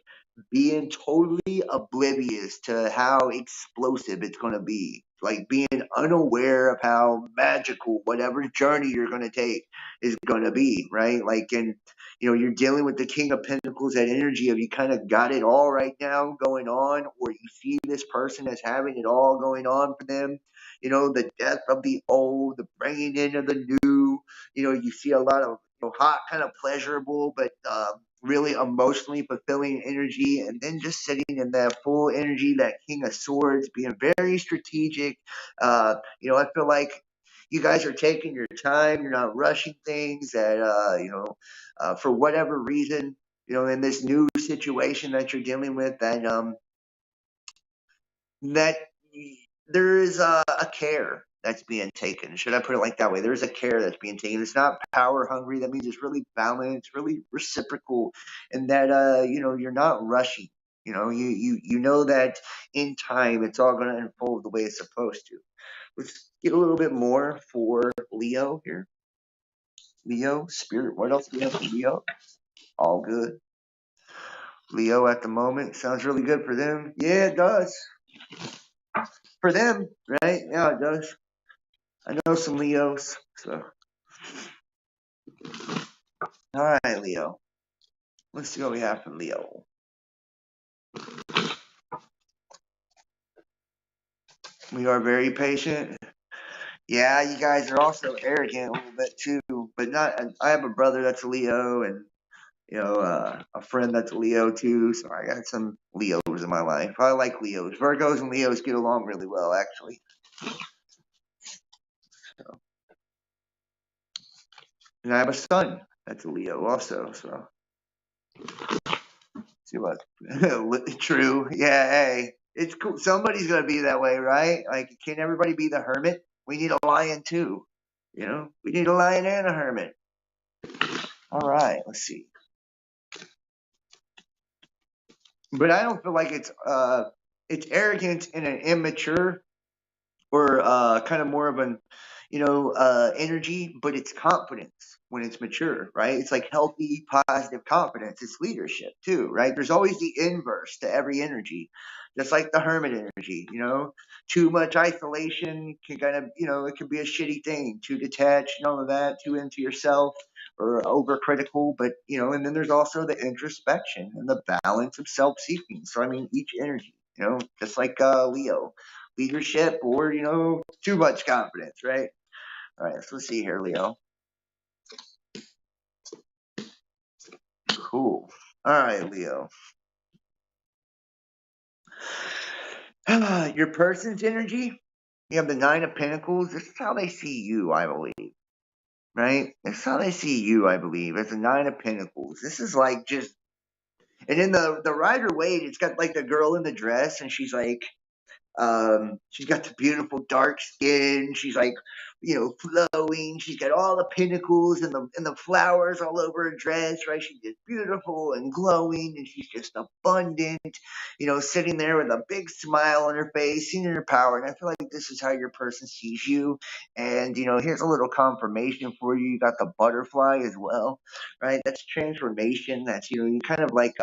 being totally oblivious to how explosive it's going to be, like being unaware of how magical whatever journey you're going to take is going to be, right? Like, and you're dealing with the king of pentacles, that energy of you kind of got it all right now going on, or you see this person as having it all going on for them. The death of the old, the bringing in of the new. You see a lot of hot, kind of pleasurable, but really emotionally fulfilling energy, and then just sitting in that full energy, that king of swords, being very strategic. I feel like you guys are taking your time. You're not rushing things. That for whatever reason, in this new situation that you're dealing with, that there is a care that's being taken. Should I put it like that way? There's a care that's being taken. It's not power hungry. That means it's really balanced, really reciprocal, and that you're not rushing. You know that in time it's all going to unfold the way it's supposed to. Let's get a little bit more for Leo here. Leo, spirit. What else do we have for Leo? All good. Leo at the moment sounds really good for them. Yeah, it does. For them, right? Yeah, it does. I know some Leos, so. All right, Leo. Let's see what we have for Leo. We are very patient. Yeah, you guys are also arrogant a little bit too, but not. I have a brother that's a Leo, and a friend that's a Leo too. So I got some Leos in my life. I like Leos. Virgos and Leos get along really well, actually. So. And I have a son that's a Leo also. So see what? True. Yeah. Hey, it's cool. Somebody's gonna be that way, right? Like, can everybody be the hermit? We need a lion too. We need a lion and a hermit. All right. Let's see. But I don't feel like it's arrogant in an immature, or kind of more of an energy, but it's confidence when it's mature, right? It's like healthy, positive confidence. It's leadership too, right? There's always the inverse to every energy, just like the hermit energy. Too much isolation can kind of, it can be a shitty thing. Too detached and all of that, too into yourself, or overcritical. But and then there's also the introspection and the balance of self-seeking. So I mean, each energy, just like Leo, leadership, or too much confidence, right? All right, so let's see here, Leo. Cool. All right, Leo. Your person's energy, you have the Nine of Pentacles. This is how they see you, I believe. Right? This is how they see you, I believe, as the Nine of Pentacles. This is like just, and in the Rider Waite, it's got like the girl in the dress, and she's got the beautiful dark skin. She's like, flowing. She's got all the pinnacles and the flowers all over her dress, right? She's just beautiful and glowing, and she's just abundant, sitting there with a big smile on her face, seeing her power. And I feel like this is how your person sees you. And, here's a little confirmation for you. You got the butterfly as well, right? That's transformation. That's, you kind of like,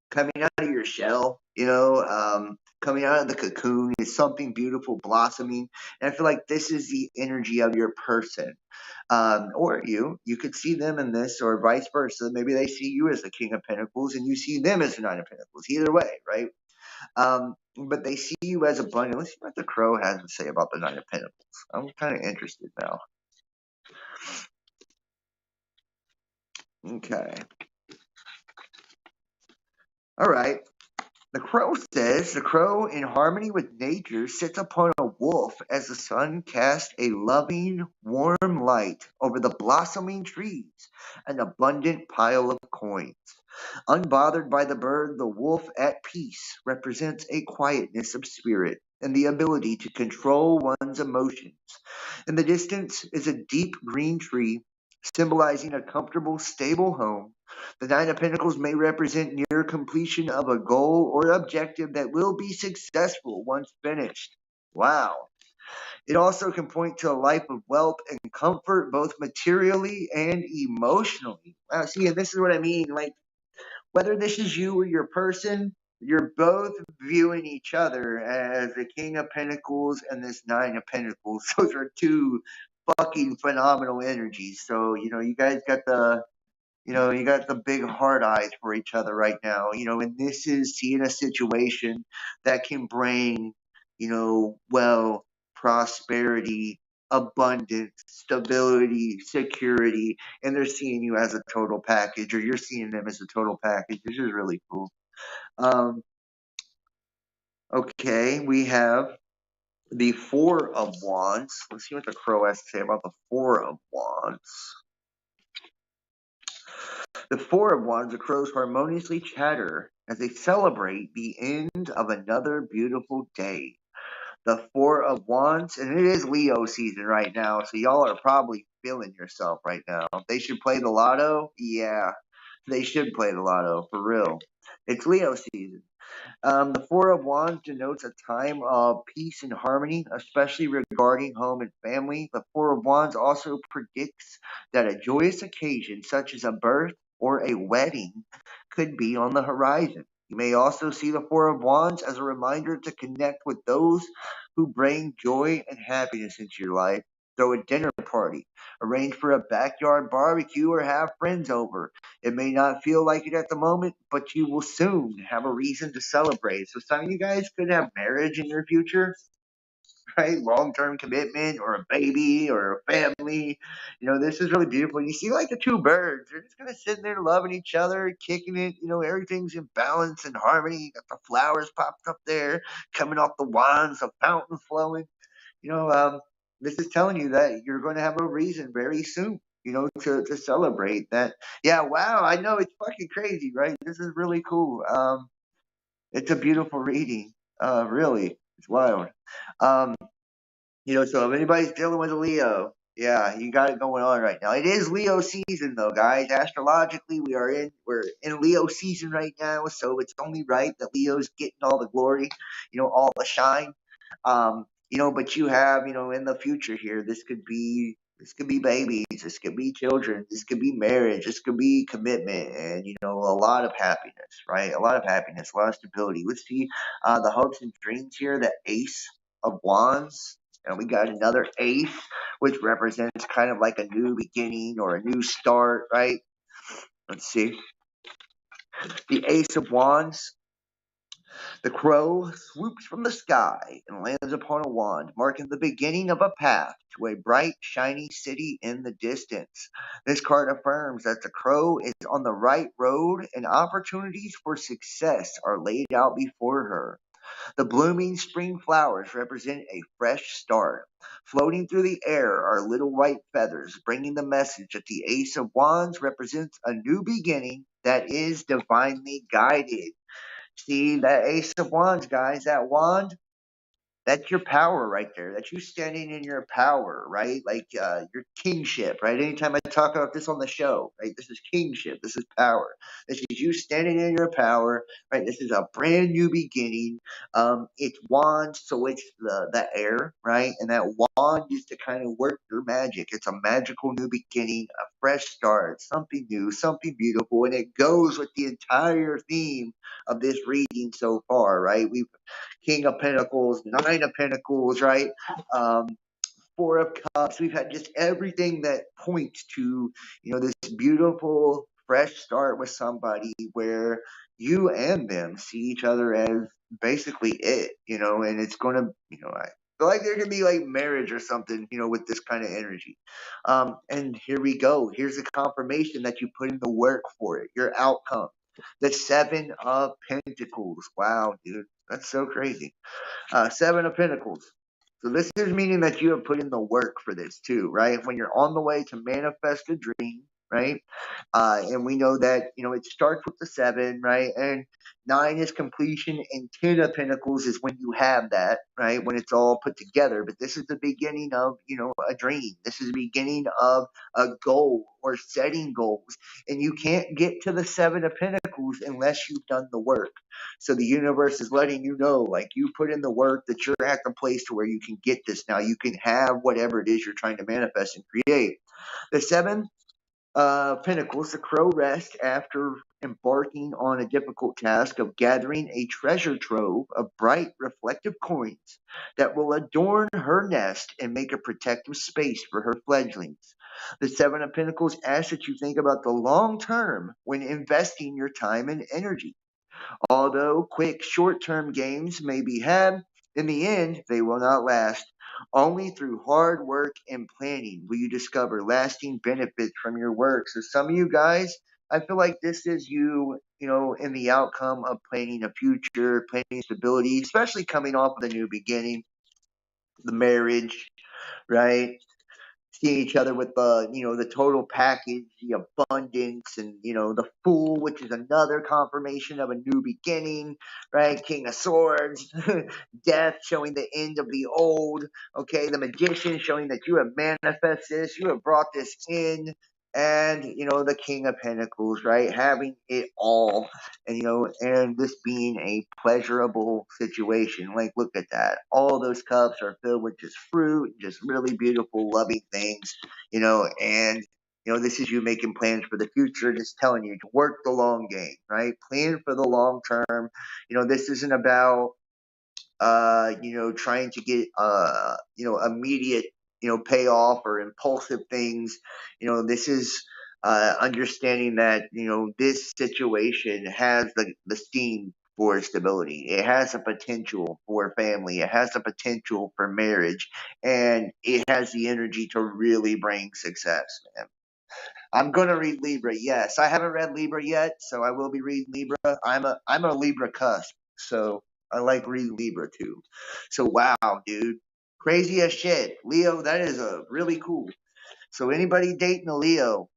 coming out of your shell, coming out of the cocoon is something beautiful blossoming. And I feel like this is the energy of your person. Or you could see them in this, or vice versa. Maybe they see you as the King of Pentacles and you see them as the Nine of Pentacles. Either way, right? But they see you as abundant. Let's see what the Crow has to say about the Nine of Pentacles. I'm kind of interested now. Okay. All right. The Crow says, the Crow, in harmony with nature, sits upon a wolf as the sun casts a loving, warm light over the blossoming trees, an abundant pile of coins. Unbothered by the bird, the wolf at peace represents a quietness of spirit and the ability to control one's emotions. In the distance is a deep green tree, symbolizing a comfortable, stable home. The Nine of Pentacles may represent near completion of a goal or objective that will be successful once finished. Wow. It also can point to a life of wealth and comfort, both materially and emotionally. Wow, see, and this is what I mean. Like, whether this is you or your person, you're both viewing each other as the King of Pentacles and this Nine of Pentacles. Those are two fucking phenomenal energies. So, you guys got you got the big hard eyes for each other right now, and this is seeing a situation that can bring, well, prosperity, abundance, stability, security, and they're seeing you as a total package, or you're seeing them as a total package, which is really cool. Um, okay, we have the Four of Wands. Let's see what the Crow has to say about the Four of Wands. The Four of Wands, the crows harmoniously chatter as they celebrate the end of another beautiful day. The Four of Wands, and it is Leo season right now, so y'all are probably feeling yourself right now. They should play the lotto? Yeah, they should play the lotto, for real. It's Leo season. The Four of Wands denotes a time of peace and harmony, especially regarding home and family. The Four of Wands also predicts that a joyous occasion, such as a birth or a wedding, could be on the horizon. You may also see the Four of Wands as a reminder to connect with those who bring joy and happiness into your life. Throw a dinner party, arrange for a backyard barbecue, or have friends over. It may not feel like it at the moment, but you will soon have a reason to celebrate. So some of you guys could have marriage in your future, right? Long-term commitment or a baby or a family. This is really beautiful. You see like the two birds. They're just kind of sitting there loving each other, kicking it. Everything's in balance and harmony. You got the flowers popped up there, coming off the wands, a fountain flowing. You know, um, this is telling you that you're going to have a reason very soon, to celebrate that. Yeah, wow, I know it's fucking crazy, right? This is really cool. It's a beautiful reading. Really, it's wild. Um, so if anybody's dealing with a Leo, yeah, you got it going on right now. It is Leo season though, guys. Astrologically, we're in Leo season right now, so it's only right that Leo's getting all the glory, all the shine. But you have, in the future here, this could be babies, this could be children, this could be marriage, this could be commitment, and a lot of happiness, right? A lot of happiness, a lot of stability. Let's see the hopes and dreams here, the Ace of Wands. And we got another ace, which represents kind of like a new beginning or a new start, right? Let's see. The Ace of Wands. The crow swoops from the sky and lands upon a wand, marking the beginning of a path to a bright, shiny city in the distance. This card affirms that the crow is on the right road and opportunities for success are laid out before her. The blooming spring flowers represent a fresh start. Floating through the air are little white feathers, bringing the message that the Ace of Wands represents a new beginning that is divinely guided. See that Ace of Wands, guys, that wand, that's your power right there. That's you standing in your power, right? Like your kingship, right? Anytime I talk about this on the show, right? This is kingship. This is power. This is you standing in your power, right? This is a brand new beginning. It's wand, so it's the air, right? And that wand is to kind of work your magic. It's a magical new beginning, a fresh start, something new, something beautiful, and it goes with the entire theme of this reading so far, right? We've King of Pentacles, Nine of Pentacles, right? Um, Four of Cups. We've had just everything that points to, this beautiful fresh start with somebody where you and them see each other as basically it, and it's going to, I feel like there could be like marriage or something, with this kind of energy. And here we go. Here's a confirmation that you put in the work for it, your outcome. The Seven of Pentacles. Wow, dude. That's so crazy. Seven of Pentacles. So this is meaning that you have put in the work for this too, right? When you're on the way to manifest a dream, right? And we know that, it starts with the seven, right? And nine is completion, and 10 of Pentacles is when you have that, right? When it's all put together. But this is the beginning of, a dream. This is the beginning of a goal or setting goals. And you can't get to the Seven of Pentacles unless you've done the work. So the universe is letting you know, like, you put in the work, that you're at the place to where you can get this now. You can have whatever it is you're trying to manifest and create. The Seven Pentacles, the crow rests after embarking on a difficult task of gathering a treasure trove of bright, reflective coins that will adorn her nest and make a protective space for her fledglings. The Seven of Pentacles asks that you think about the long term when investing your time and energy. Although quick short-term gains may be had, in the end they will not last. Only through hard work and planning will you discover lasting benefits from your work. So some of you guys, I feel like this is you, in the outcome of planning a future, planning stability, especially coming off of the new beginning, the marriage, right? Seeing each other with the total package, the abundance, and the Fool, which is another confirmation of a new beginning, right? King of Swords, Death showing the end of the old. Okay, the Magician showing that you have manifested this, you have brought this in. And the King of Pentacles, right? Having it all, and this being a pleasurable situation. Like, look at that. All those cups are filled with just fruit, just really beautiful, loving things, and this is you making plans for the future, just telling you to work the long game, right? Plan for the long term. This isn't about trying to get immediate, payoff or impulsive things. This is understanding that, this situation has the steam for stability. It has a potential for family. It has a potential for marriage, and it has the energy to really bring success, man. I'm gonna read Libra. Yes, I haven't read Libra yet, so I will be reading Libra. I'm a Libra cusp, so I like reading Libra too. So wow, dude, crazy as shit. Leo, that is a really cool. So anybody dating a Leo,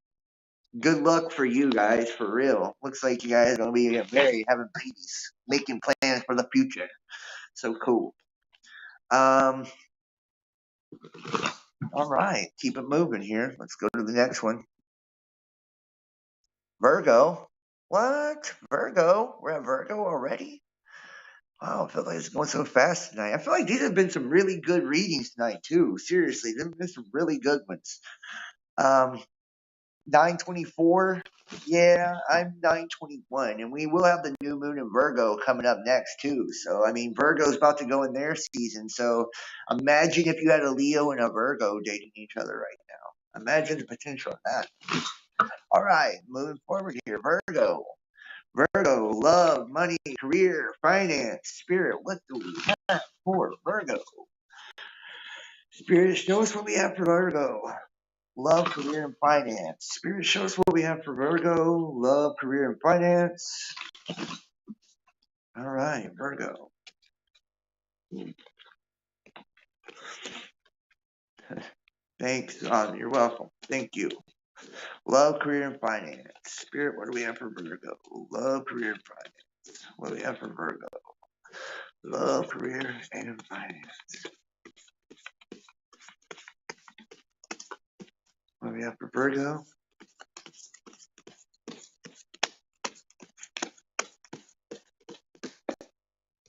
good luck for you guys, for real. Looks like you guys are gonna be getting married, having babies, making plans for the future. So cool. Um, all right, keep it moving here. Let's go to the next one. Virgo. What? Virgo? We're at Virgo already? Wow, I feel like it's going so fast tonight. I feel like these have been some really good readings tonight too. Seriously, there have been some really good ones. 924. Yeah, I'm 921, and we will have the new moon in Virgo coming up next too. So I mean, Virgo's about to go in their season. So imagine if you had a Leo and a Virgo dating each other right now. Imagine the potential of that. All right, moving forward here, Virgo. Virgo, love, money, career, finance, spirit. What do we have for Virgo? Spirit, show us what we have for Virgo. Love, career, and finance. Spirit, show us what we have for Virgo. Love, career, and finance. All right, Virgo. Thanks. You're welcome. Thank you. Love, career, and finance. Spirit, what do we have for Virgo? Love, career, and finance. What do we have for Virgo? Love, career, and finance. What do we have for Virgo?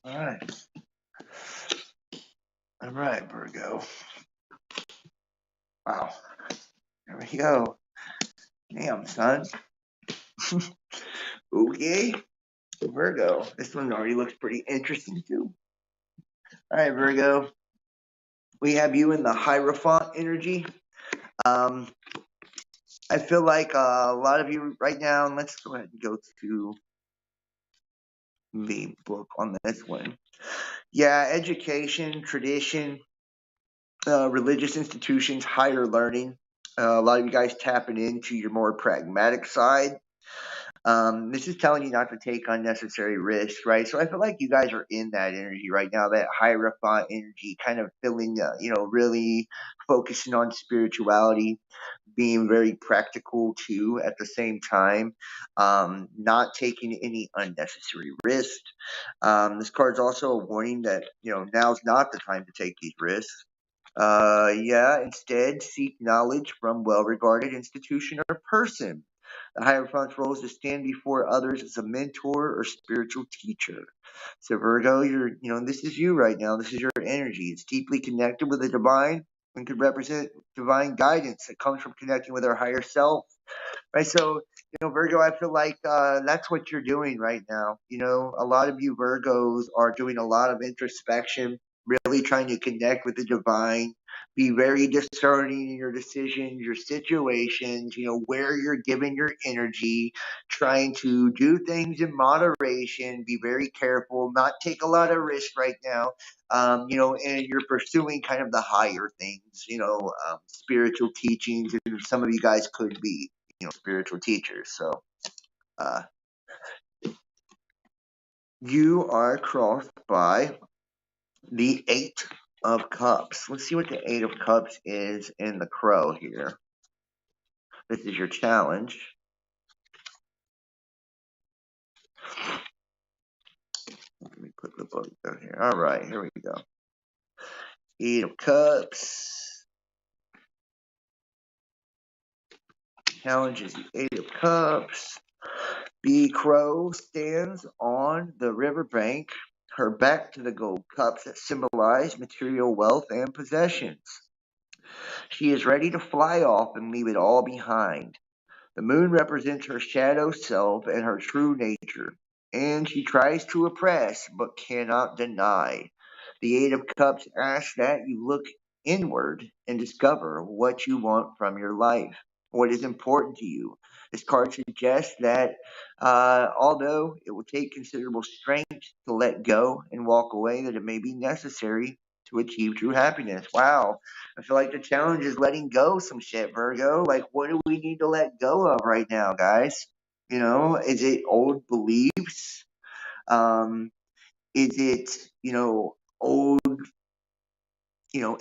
All right. All right, Virgo. Wow. There we go. Damn, son. Okay. Virgo. This one already looks pretty interesting, too. All right, Virgo. We have you in the Hierophant energy. I feel like a lot of you right now, let's go ahead and go to the book on this one. Yeah, education, tradition, religious institutions, higher learning. A lot of you guys tapping into your more pragmatic side. This is telling you not to take unnecessary risks, right? So I feel like you guys are in that energy right now, that hierophant energy, kind of feeling, really focusing on spirituality, being very practical too at the same time, not taking any unnecessary risks. This card's also a warning that, now's not the time to take these risks. Yeah, instead, seek knowledge from well regarded institution or person. The Hierophant's role is to stand before others as a mentor or spiritual teacher. So Virgo, this is you right now. This is your energy. It's deeply connected with the divine and could represent divine guidance that comes from connecting with our higher self. Right. So, Virgo, I feel like that's what you're doing right now. A lot of you Virgos are doing a lot of introspection, really trying to connect with the divine, be very discerning in your decisions, your situations, where you're giving your energy, trying to do things in moderation, be very careful, not take a lot of risk right now. And you're pursuing kind of the higher things, spiritual teachings, and some of you guys could be spiritual teachers. So uh, you are crossed by the Eight of Cups. Let's see what the Eight of Cups is in the crow here. This is your challenge. Let me put the book down here. All right, here we go. Eight of Cups. Challenge is the Eight of Cups. The crow stands on the riverbank, her back to the gold cups that symbolize material wealth and possessions. She is ready to fly off and leave it all behind. The moon represents her shadow self and her true nature, and she tries to oppress but cannot deny. The Eight of Cups asks that you look inward and discover what you want from your life, what is important to you. This card suggests that although it will take considerable strength to let go and walk away, that it may be necessary to achieve true happiness. Wow. I feel like the challenge is letting go some shit, Virgo. Like, what do we need to let go of right now, guys? Is it old beliefs? Is it, old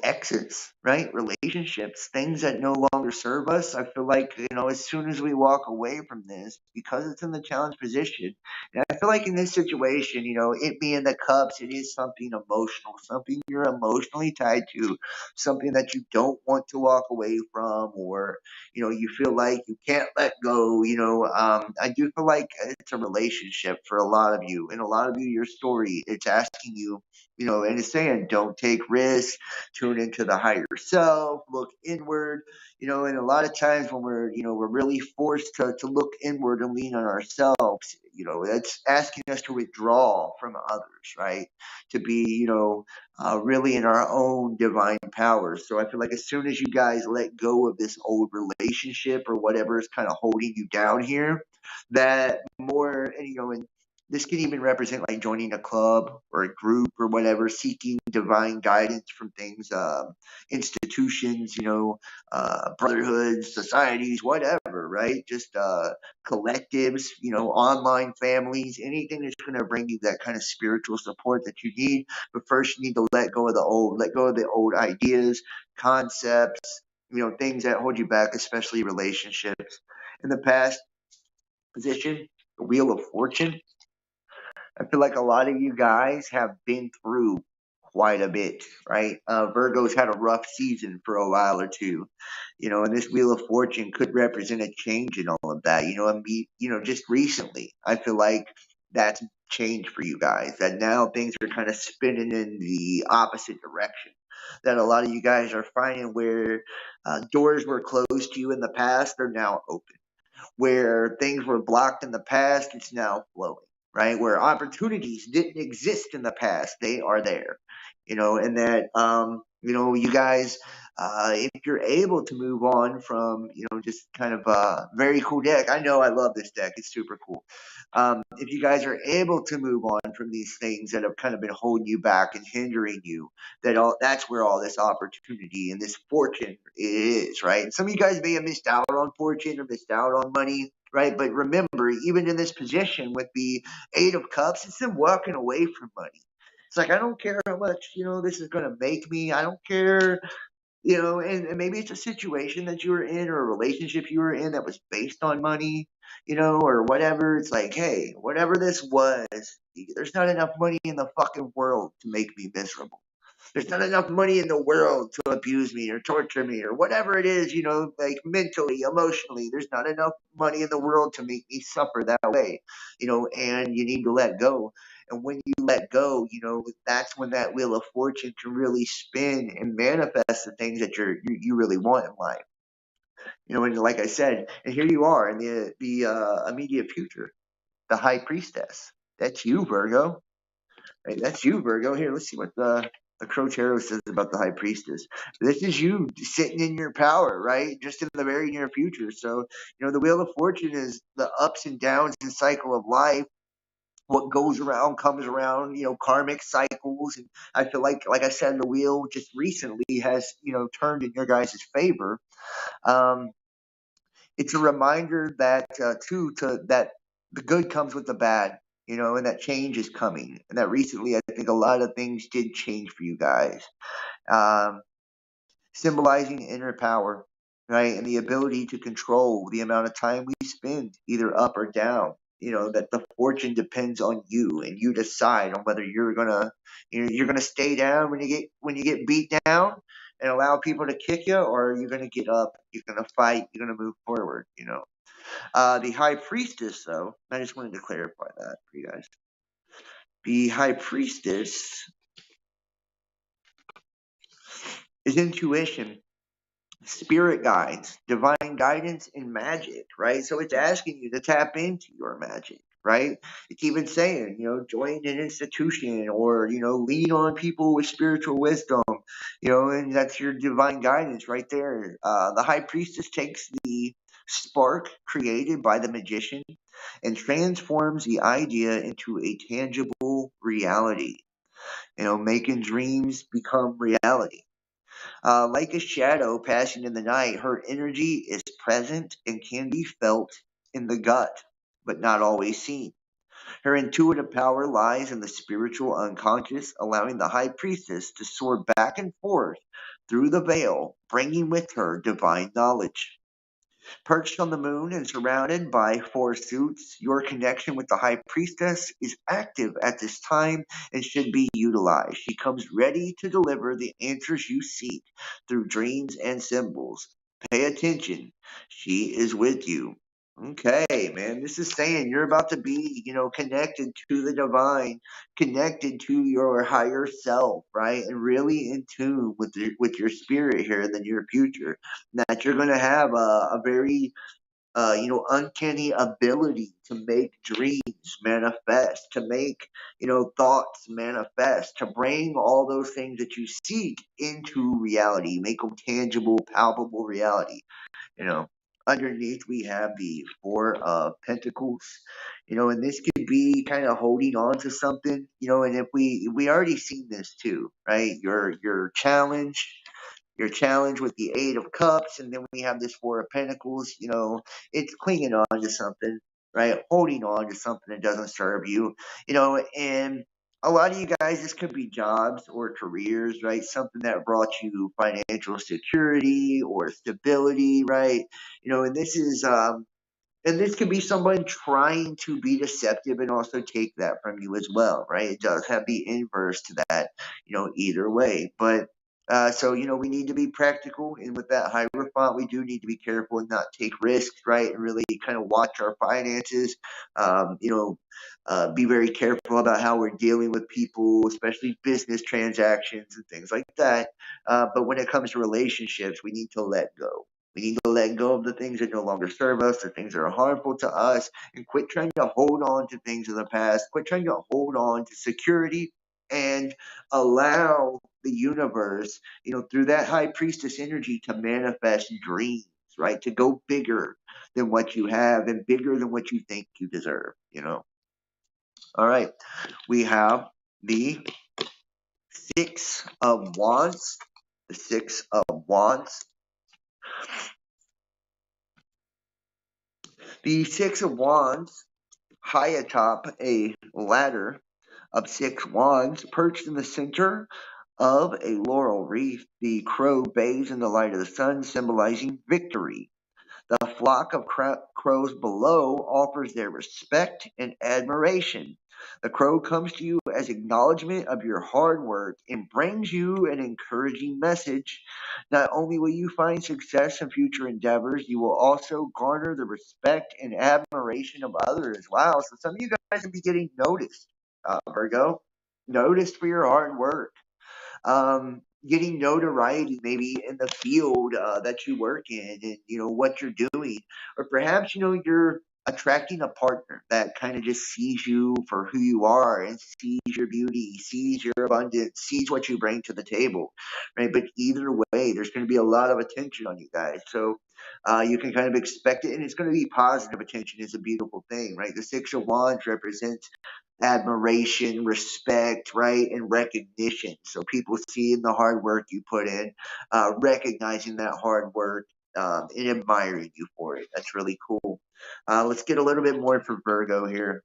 exits, right? Relationships, things that no longer serve us. I feel like, as soon as we walk away from this, because it's in the challenge position, and I feel like in this situation, it being the cups, it is something emotional, something you're emotionally tied to, something that you don't want to walk away from, or, you feel like you can't let go. I do feel like it's a relationship for a lot of you. And a lot of you, your story, it's asking you, and it's saying, don't take risks, tune into the higher self, look inward, and a lot of times when we're really forced to look inward and lean on ourselves, that's asking us to withdraw from others, right? To be, really in our own divine powers. So I feel like as soon as you guys let go of this old relationship or whatever is kind of holding you down here, that more, and this can even represent like joining a club or a group or whatever, seeking divine guidance from things, institutions, brotherhoods, societies, whatever, right? Just collectives, online families, anything that's going to bring you that kind of spiritual support that you need. But first, you need to let go of the old ideas, concepts, things that hold you back, especially relationships. In the past position, the Wheel of Fortune, I feel like a lot of you guys have been through quite a bit, right? Virgo's had a rough season for a while or two, and this Wheel of Fortune could represent a change in all of that, just recently. I feel like that's changed for you guys, that now things are kind of spinning in the opposite direction. That a lot of you guys are finding where doors were closed to you in the past, they're now open, where things were blocked in the past, it's now flowing, right? Where opportunities didn't exist in the past, they are there, and that, you guys If you're able to move on from, just kind of a very cool deck. I know I love this deck. It's super cool. If you guys are able to move on from these things that have kind of been holding you back and hindering you, that's where all this opportunity and this fortune is, right? And some of you guys may have missed out on fortune or missed out on money, right? But remember, even in this position with the Eight of Cups, it's them walking away from money. It's like, I don't care how much, this is going to make me. I don't care, and maybe it's a situation that you were in or a relationship you were in that was based on money, or whatever. It's like, hey, whatever this was, there's not enough money in the fucking world to make me miserable. There's not enough money in the world to abuse me or torture me or whatever it is, like mentally, emotionally. There's not enough money in the world to make me suffer that way, and you need to let go. And when you let go, that's when that wheel of fortune can really spin and manifest the things that you really want in life. And like I said, and here you are in the immediate future, the High Priestess. That's you, Virgo. Right, that's you, Virgo. Here, let's see what the Crow Tarot says about the High Priestess. This is you sitting in your power, right? Just in the very near future. So, the Wheel of Fortune is the ups and downs and cycle of life. What goes around comes around, karmic cycles. And I feel like I said, the wheel just recently has, turned in your guys' favor. Um, it's a reminder that that the good comes with the bad, and that change is coming, and that recently I think a lot of things did change for you guys, um, symbolizing inner power, right, and the ability to control the amount of time we spend either up or down. That the fortune depends on you, and you decide on whether you're gonna stay down when you get beat down and allow people to kick you, or you're gonna get up, you're gonna fight, you're gonna move forward. The High Priestess, though, I just wanted to clarify that for you guys. The High Priestess is intuition, spirit guides, divine guidance, and magic, right? So it's asking you to tap into your magic, right? It's even saying, join an institution or, lean on people with spiritual wisdom, and that's your divine guidance right there. The High Priestess takes the spark created by the magician and transforms the idea into a tangible reality, making dreams become reality. Like a shadow passing in the night, her energy is present and can be felt in the gut, but not always seen. Her intuitive power lies in the spiritual unconscious, allowing the High Priestess to soar back and forth through the veil, bringing with her divine knowledge. Perched on the moon and surrounded by four suits, your connection with the High Priestess is active at this time and should be utilized. She comes ready to deliver the answers you seek through dreams and symbols. Pay attention. She is with you. Okay, man. This is saying you're about to be, connected to the divine, connected to your higher self, right? And really in tune with your spirit here in the near future. That you're going to have a very uncanny ability to make dreams manifest, to make, thoughts manifest, to bring all those things that you seek into reality, make them tangible, palpable reality. You know, underneath we have the Four of Pentacles. And this could be kind of holding on to something. And if we already seen this too, right? Your challenge with the Eight of Cups, and then we have this Four of Pentacles. It's clinging on to something, right? Holding on to something that doesn't serve you, and a lot of you guys, this could be jobs or careers, right? Something that brought you financial security or stability, right? And this could be someone trying to be deceptive and also take that from you as well, right? It does have the inverse to that, either way. But so, we need to be practical. And with that Hierophant, we do need to be careful and not take risks, right? And really kind of watch our finances. Be very careful about how we're dealing with people, especially business transactions and things like that. But when it comes to relationships, we need to let go. We need to let go of the things that no longer serve us, the things that are harmful to us, and quit trying to hold on to things in the past. Quit trying to hold on to security and allow the universe, through that high priestess energy to manifest dreams, right? To go bigger than what you have and bigger than what you think you deserve. All right. We have the Six of Wands. The Six of Wands. The Six of Wands, high atop a ladder of six wands, perched in the center of a laurel wreath. The crow bathes in the light of the sun, symbolizing victory. The flock of crows below offers their respect and admiration. The crow comes to you as acknowledgement of your hard work and brings you an encouraging message. Not only will you find success in future endeavors, you will also garner the respect and admiration of others. Wow, so some of you guys will be getting noticed, Virgo. Noticed for your hard work, getting notoriety maybe in the field that you work in, and what you're doing, or perhaps you're attracting a partner that kind of just sees you for who you are and sees your beauty, sees your abundance, sees what you bring to the table, right? But either way, there's going to be a lot of attention on you guys, so you can kind of expect it, and it's going to be positive attention. Is a beautiful thing, right? The Six of Wands represents admiration, respect, right, and recognition. So people seeing the hard work you put in, recognizing that hard work, and admiring you for it. That's really cool. Let's get a little bit more for Virgo here.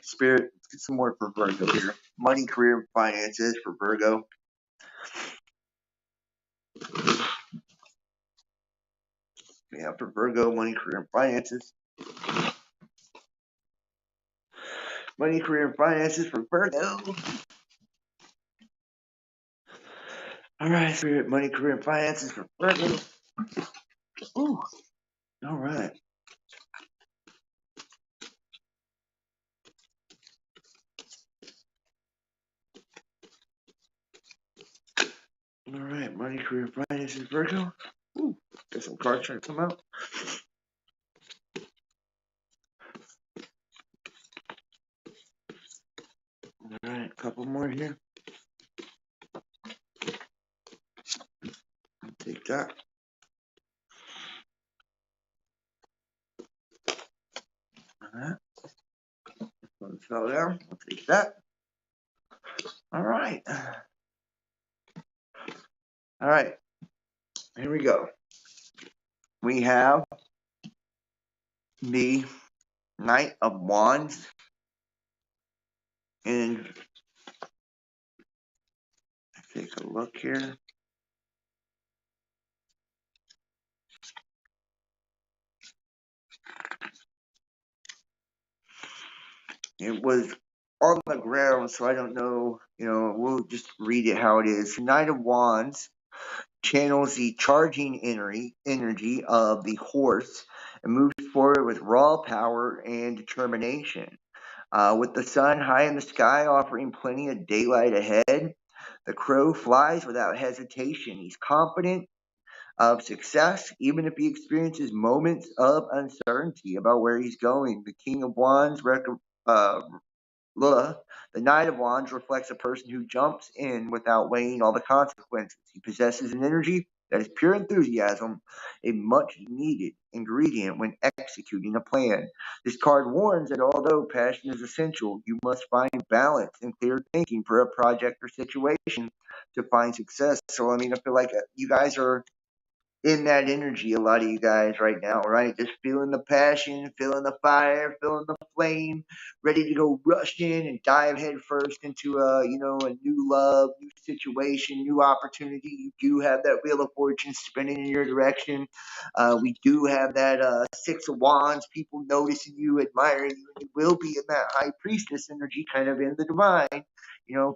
Spirit, let's get some more for Virgo here. Money, career, and finances for Virgo. Yeah, for Virgo, money, career, and finances. Money, career, and finances for Virgo. All right, Spirit, money, career, and finances for Virgo. Ooh, all right. All right, money, career, finances, Virgo. Ooh, got some cards trying to come out. All right, a couple more here. I'll take that. All right. One fell down. I'll take that. All right. All right. Here we go. We have the Knight of Wands, and take a look here. It was on the ground, so I don't know. We'll just read it how it is. Knight of Wands channels the charging energy of the horse and moves forward with raw power and determination. With the sun high in the sky offering plenty of daylight ahead, the crow flies without hesitation. He's confident of success, even if he experiences moments of uncertainty about where he's going. The King of Wands uh, the Knight of Wands reflects a person who jumps in without weighing all the consequences. He possesses an energy that is pure enthusiasm, a much needed ingredient when executing a plan. This card warns that although passion is essential, you must find balance and clear thinking for a project or situation to find success. So, I feel like you guys are in that energy, a lot of you guys right now, right? Just feeling the passion, feeling the fire, feeling the flame, ready to go rush in and dive head first into a new love, new situation, new opportunity. You do have that wheel of fortune spinning in your direction. We do have that Six of Wands, people noticing you, admiring you, and you will be in that high priestess energy, kind of in the divine.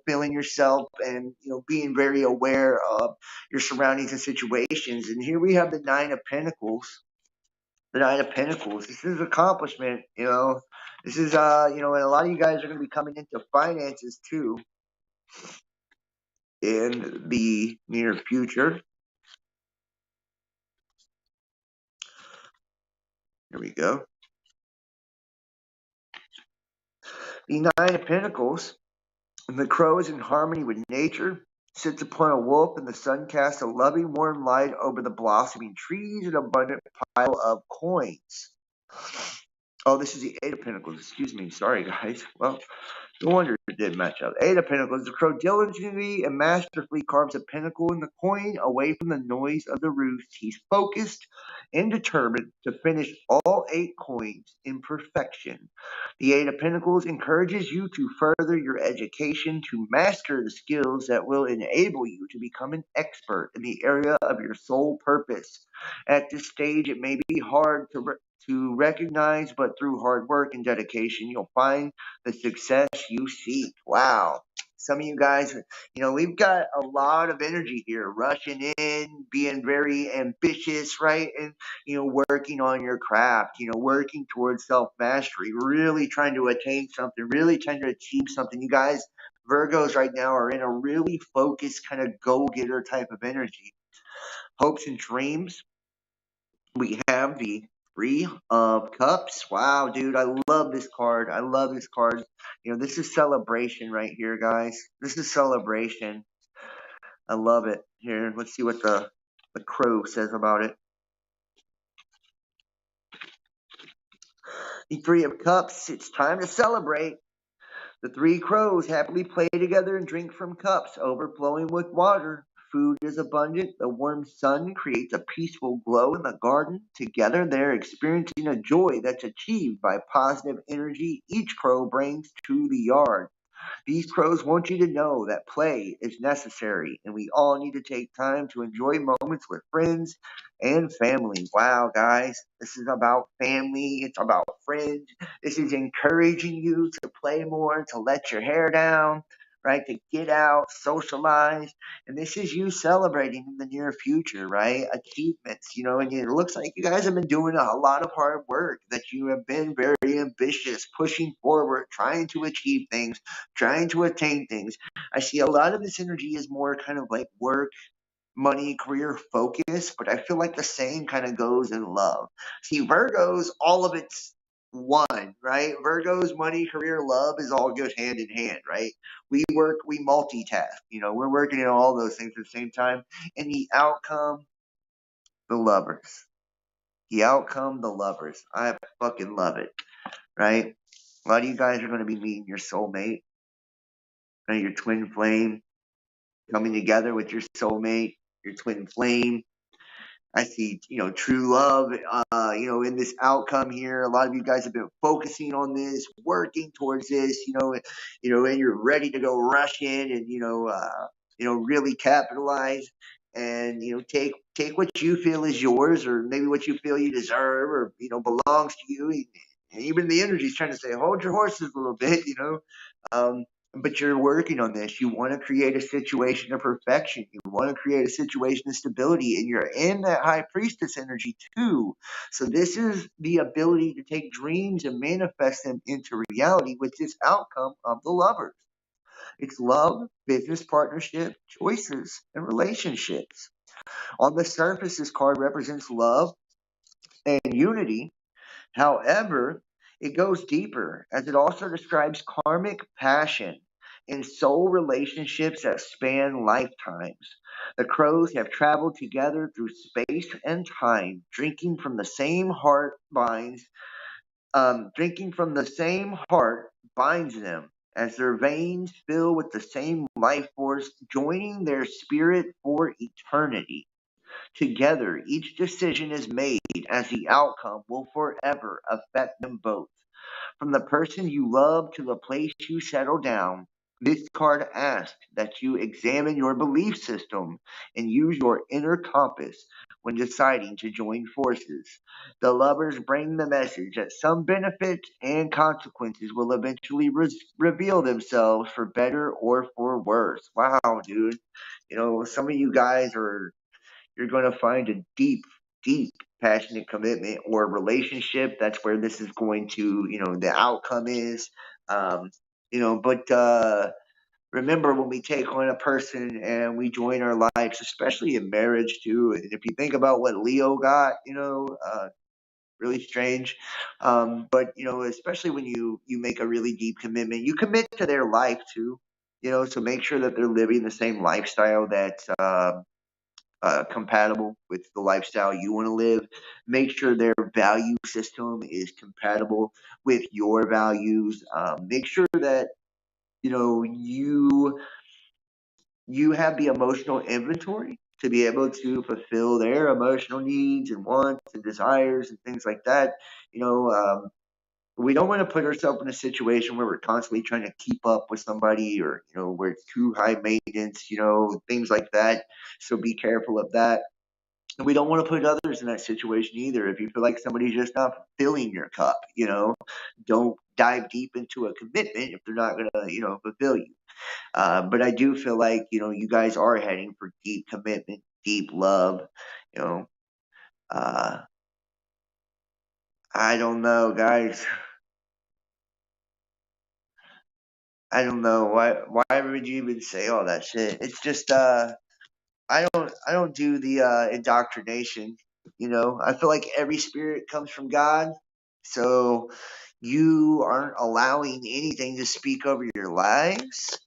Feeling yourself and being very aware of your surroundings and situations. And here we have the Nine of Pentacles. The Nine of Pentacles. This is accomplishment. This is and a lot of you guys are going to be coming into finances too in the near future. Here we go. The Nine of Pentacles And the crow is in harmony with nature, sits upon a wolf, and the sun casts a loving warm light over the blossoming trees and abundant pile of coins. Oh, this is the Eight of Pentacles. Excuse me. Sorry, guys. Well, no wonder it did match up. Eight of Pentacles. The crow diligently and masterfully carves a pentacle in the coin away from the noise of the roost. He's focused and determined to finish all 8 coins in perfection. The Eight of Pentacles encourages you to further your education, to master the skills that will enable you to become an expert in the area of your sole purpose. At this stage, it may be hard to recognize, but through hard work and dedication, you'll find the success you seek. Wow. Some of you guys, we've got a lot of energy here, rushing in, being very ambitious, right? And, working on your craft, working towards self-mastery, really trying to attain something, really trying to achieve something. You guys, Virgos right now are in a really focused kind of go-getter type of energy. Hopes and dreams. We have the Three of Cups. Wow, dude, I love this card. I love this card. This is celebration right here, guys. This is celebration. I love it. Here, let's see what the crow says about it. The Three of Cups. It's time to celebrate. The 3 crows happily play together and drink from cups overflowing with water. Food is abundant. The warm sun creates a peaceful glow in the garden. Together, they're experiencing a joy that's achieved by positive energy each crow brings to the yard. These crows want you to know that play is necessary, and we all need to take time to enjoy moments with friends and family. Wow, guys, this is about family. It's about friends. This is encouraging you to play more, to let your hair down, right? To get out, socialize. And this is you celebrating in the near future, right? Achievements, and it looks like you guys have been doing a lot of hard work, that you have been very ambitious, pushing forward, trying to achieve things, trying to attain things. I see a lot of this energy is more kind of like work, money, career focus, but I feel like the same kind of goes in love. See, Virgos, all of it's one, right? Virgos, money, career, love is all goes hand in hand, right? We work, we multitask, we're working on all those things at the same time. And the outcome, the lovers. The outcome, the lovers. I fucking love it, right? A lot of you guys are going to be meeting your soulmate, right? Your twin flame, coming together with your soulmate, your twin flame. I see, true love, in this outcome here. A lot of you guys have been focusing on this, working towards this, and you're ready to go rush in and, really capitalize and, take what you feel is yours, or maybe what you feel you deserve, or, belongs to you. And even the energy is trying to say, hold your horses a little bit, um, but you're working on this. You want to create a situation of perfection. You want to create a situation of stability, and you're in that high priestess energy too. So this is the ability to take dreams and manifest them into reality with this outcome of the lovers. It's love, business partnership, choices, and relationships. On the surface, this card represents love and unity. However, it goes deeper, as it also describes karmic passion and soul relationships that span lifetimes. The crows have traveled together through space and time, drinking from the same heart binds them, as their veins fill with the same life force, joining their spirit for eternity. Together, each decision is made, as the outcome will forever affect them both. From the person you love to the place you settle down, this card asks that you examine your belief system and use your inner compass when deciding to join forces. The lovers bring the message that some benefits and consequences will eventually reveal themselves, for better or for worse. Wow, dude. Some of you guys you're going to find a deep, deep, passionate commitment or relationship. That's where this is going to, the outcome is. But remember, when we take on a person and we join our lives, especially in marriage too, and if you think about what Leo got, really strange. But especially when you make a really deep commitment, you commit to their life too. So make sure that they're living the same lifestyle that's compatible with the lifestyle you want to live. Make sure their value system is compatible with your values. Make sure that you have the emotional inventory to be able to fulfill their emotional needs and wants and desires and things like that. You know, we don't want to put ourselves in a situation where we're constantly trying to keep up with somebody, or where it's too high maintenance, things like that. So be careful of that. And we don't want to put others in that situation either. If you feel like somebody's just not filling your cup, don't dive deep into a commitment if they're not going to, fulfill you. But I do feel like, you guys are heading for deep commitment, deep love. You know, uh, I don't know, guys. I don't know why would you even say all that shit. It's just I don't do the indoctrination. I feel like every spirit comes from God, so you aren't allowing anything to speak over your lives.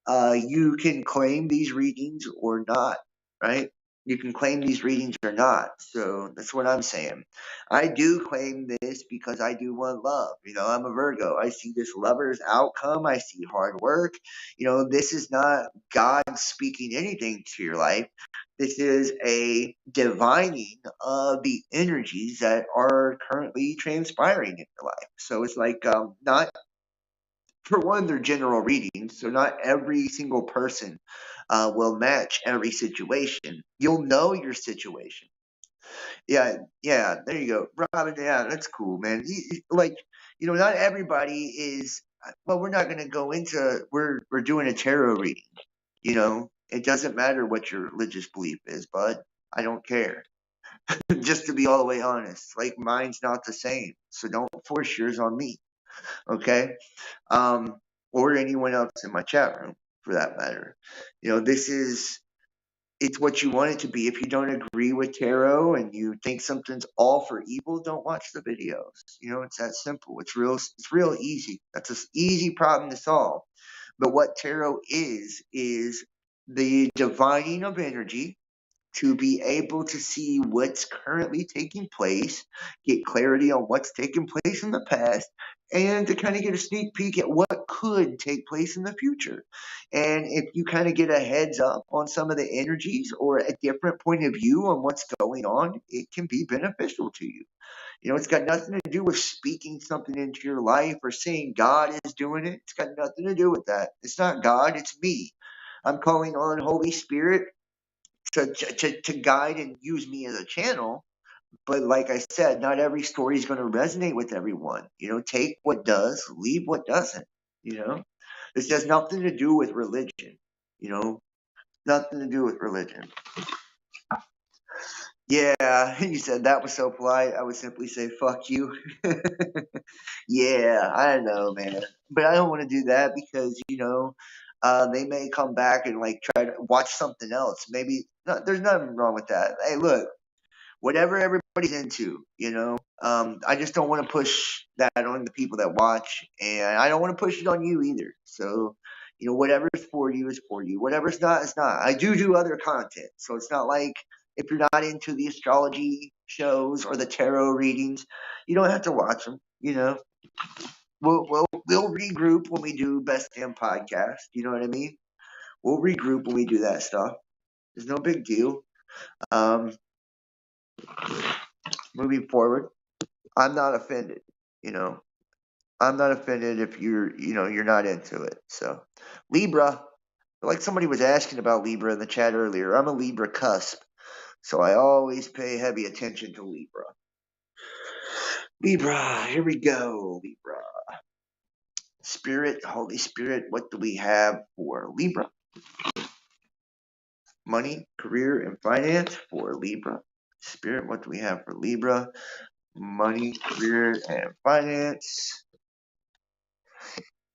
You can claim these readings or not, right? You can claim these readings or not. So that's what I'm saying. I do claim this because I do want love. I'm a Virgo. I see this lover's outcome. I see hard work. This is not God speaking anything to your life. This is a divining of the energies that are currently transpiring in your life. So it's like not for one, they're general readings, so not every single person will match every situation. You'll know your situation. Yeah, yeah, there you go, Robin. Yeah, that's cool, man. Like, not everybody is. Well, we're not going to go into. We're doing a tarot reading. It doesn't matter what your religious belief is, bud. I don't care. Just to be all the way honest, like mine's not the same, so don't force yours on me. Okay. um, or anyone else in my chat room for that matter. It's what you want it to be. If you don't agree with tarot and you think something's all for evil, don't watch the videos. It's that simple. It's real easy. That's an easy problem to solve. But what tarot is the dividing of energy to be able to see what's currently taking place, get clarity on what's taken place in the past, and to kind of get a sneak peek at what could take place in the future. And if you kind of get a heads up on some of the energies or a different point of view on what's going on, it can be beneficial to you. It's got nothing to do with speaking something into your life or saying God is doing it. It's got nothing to do with that. It's not God, it's me. I'm calling on Holy Spirit to guide and use me as a channel. But like I said, not every story is going to resonate with everyone. Take what does, leave what doesn't. You know, this has nothing to do with religion. You know, nothing to do with religion. Yeah, you said that was so polite. I would simply say fuck you. Yeah, I know, man. But I don't want to do that because, they may come back and like try to watch something else. Maybe no, there's nothing wrong with that. Hey, look, whatever everybody's into, I just don't want to push that on the people that watch, and I don't want to push it on you either. So, whatever's for you is for you. Whatever's not is not. I do other content, so it's not like if you're not into the astrology shows or the tarot readings, you don't have to watch them. We'll regroup when we do Best Damn Podcast. You know what I mean? We'll regroup when we do that stuff. There's no big deal. Um, Moving forward, I'm not offended. You know, I'm not offended if you're not into it. So, Libra, like somebody was asking about Libra in the chat earlier. I'm a Libra cusp, so I always pay heavy attention to Libra. Libra, here we go. Libra, Spirit, Holy Spirit, what do we have for Libra? Money, career, and finance for Libra. Spirit, what do we have for Libra? Money, career, and finance.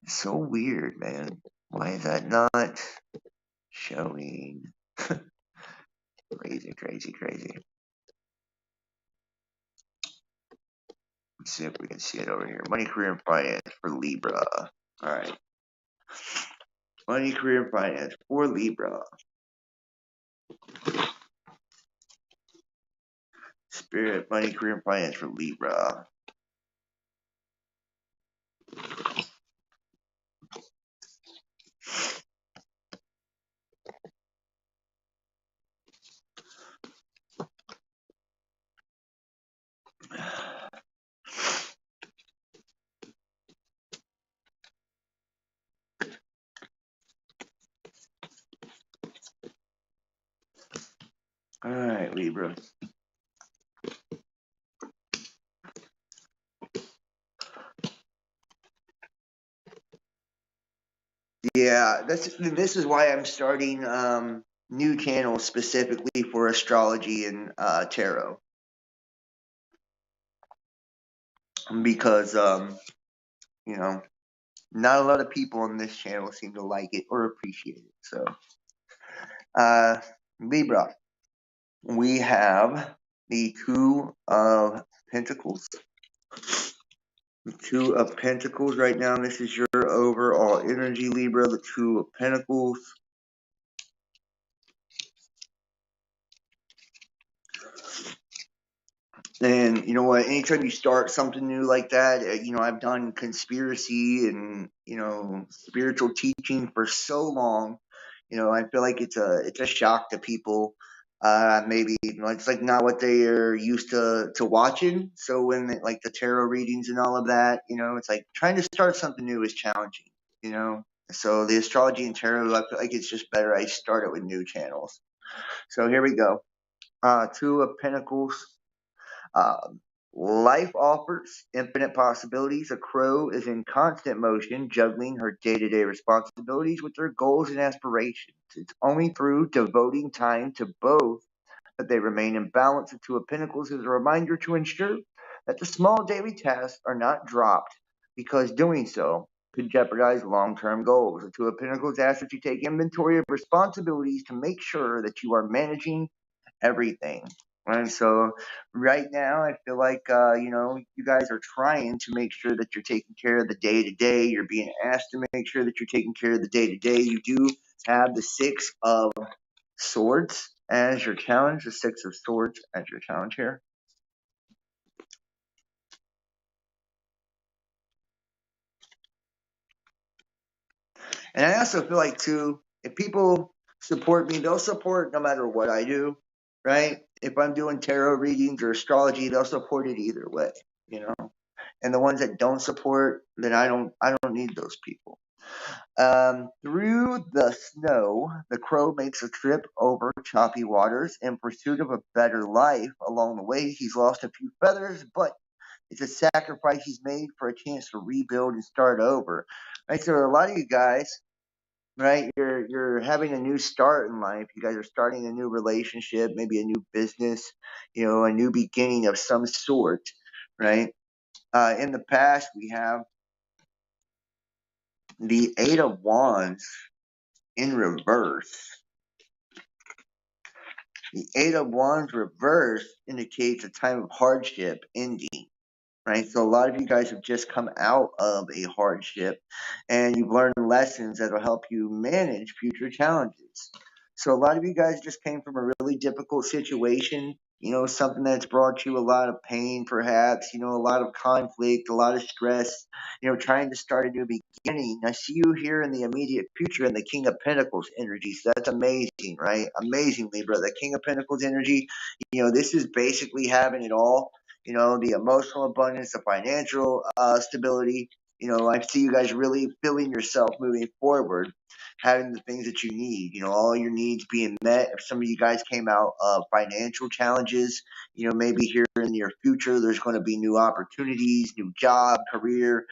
So weird, man. Why is that not showing? Crazy, crazy, crazy. Let's see if we can see it over here. Money, career, and finance for Libra. All right. money, career, and finance for Libra. Spirit, money, career, and finance for Libra. All right, Libra. Yeah, this is why I'm starting new channels specifically for astrology and tarot, because you know, not a lot of people on this channel seem to like it or appreciate it. So, Libra, we have the Two of Pentacles. The Two of Pentacles right now. This is your overall energy, Libra. The Two of Pentacles. And you know what? Anytime you start something new like that, I've done conspiracy and spiritual teaching for so long. I feel like it's a shock to people. Maybe it's like not what they are used to watching. So when like the tarot readings and all of that, it's like trying to start something new is challenging. You know, so the astrology and tarot, I feel like it's just better I start it with new channels. So here we go. Two of Pentacles. Um, Life offers infinite possibilities. A crow is in constant motion, juggling her day-to-day responsibilities with her goals and aspirations. It's only through devoting time to both that they remain in balance. The Two of Pentacles is a reminder to ensure that the small daily tasks are not dropped, because doing so could jeopardize long-term goals. The Two of Pentacles asks that you take inventory of responsibilities to make sure that you are managing everything. And so right now, I feel like, you guys are trying to make sure that you're taking care of the day to day. You're being asked to make sure that you're taking care of the day to day. You do have the Six of Swords as your challenge, the Six of Swords as your challenge here. And I also feel like, too, if people support me, they'll support no matter what I do, right? If I'm doing tarot readings or astrology, they'll support it either way, you know? And the ones that don't support, then I don't need those people. Through the snow, the crow makes a trip over choppy waters in pursuit of a better life. Along the way, he's lost a few feathers, but it's a sacrifice he's made for a chance to rebuild and start over. Right, so a lot of you guys, right, you're having a new start in life. You guys are starting a new relationship, maybe a new business, a new beginning of some sort, right? In the past, we have the Eight of Wands in reverse. The Eight of Wands reverse indicates a time of hardship ending, right? So a lot of you guys have just come out of a hardship and you've learned lessons that will help you manage future challenges. So a lot of you guys just came from a really difficult situation, something that's brought you a lot of pain, perhaps, a lot of conflict, a lot of stress, trying to start a new beginning. I see you here in the immediate future in the King of Pentacles energy. So that's amazing, right? Amazing, Libra. The King of Pentacles energy, this is basically having it all, the emotional abundance, the financial stability. I see you guys really feeling yourself moving forward, having the things that you need, all your needs being met. If some of you guys came out of financial challenges, maybe here in the near future, there's going to be new opportunities, new job, career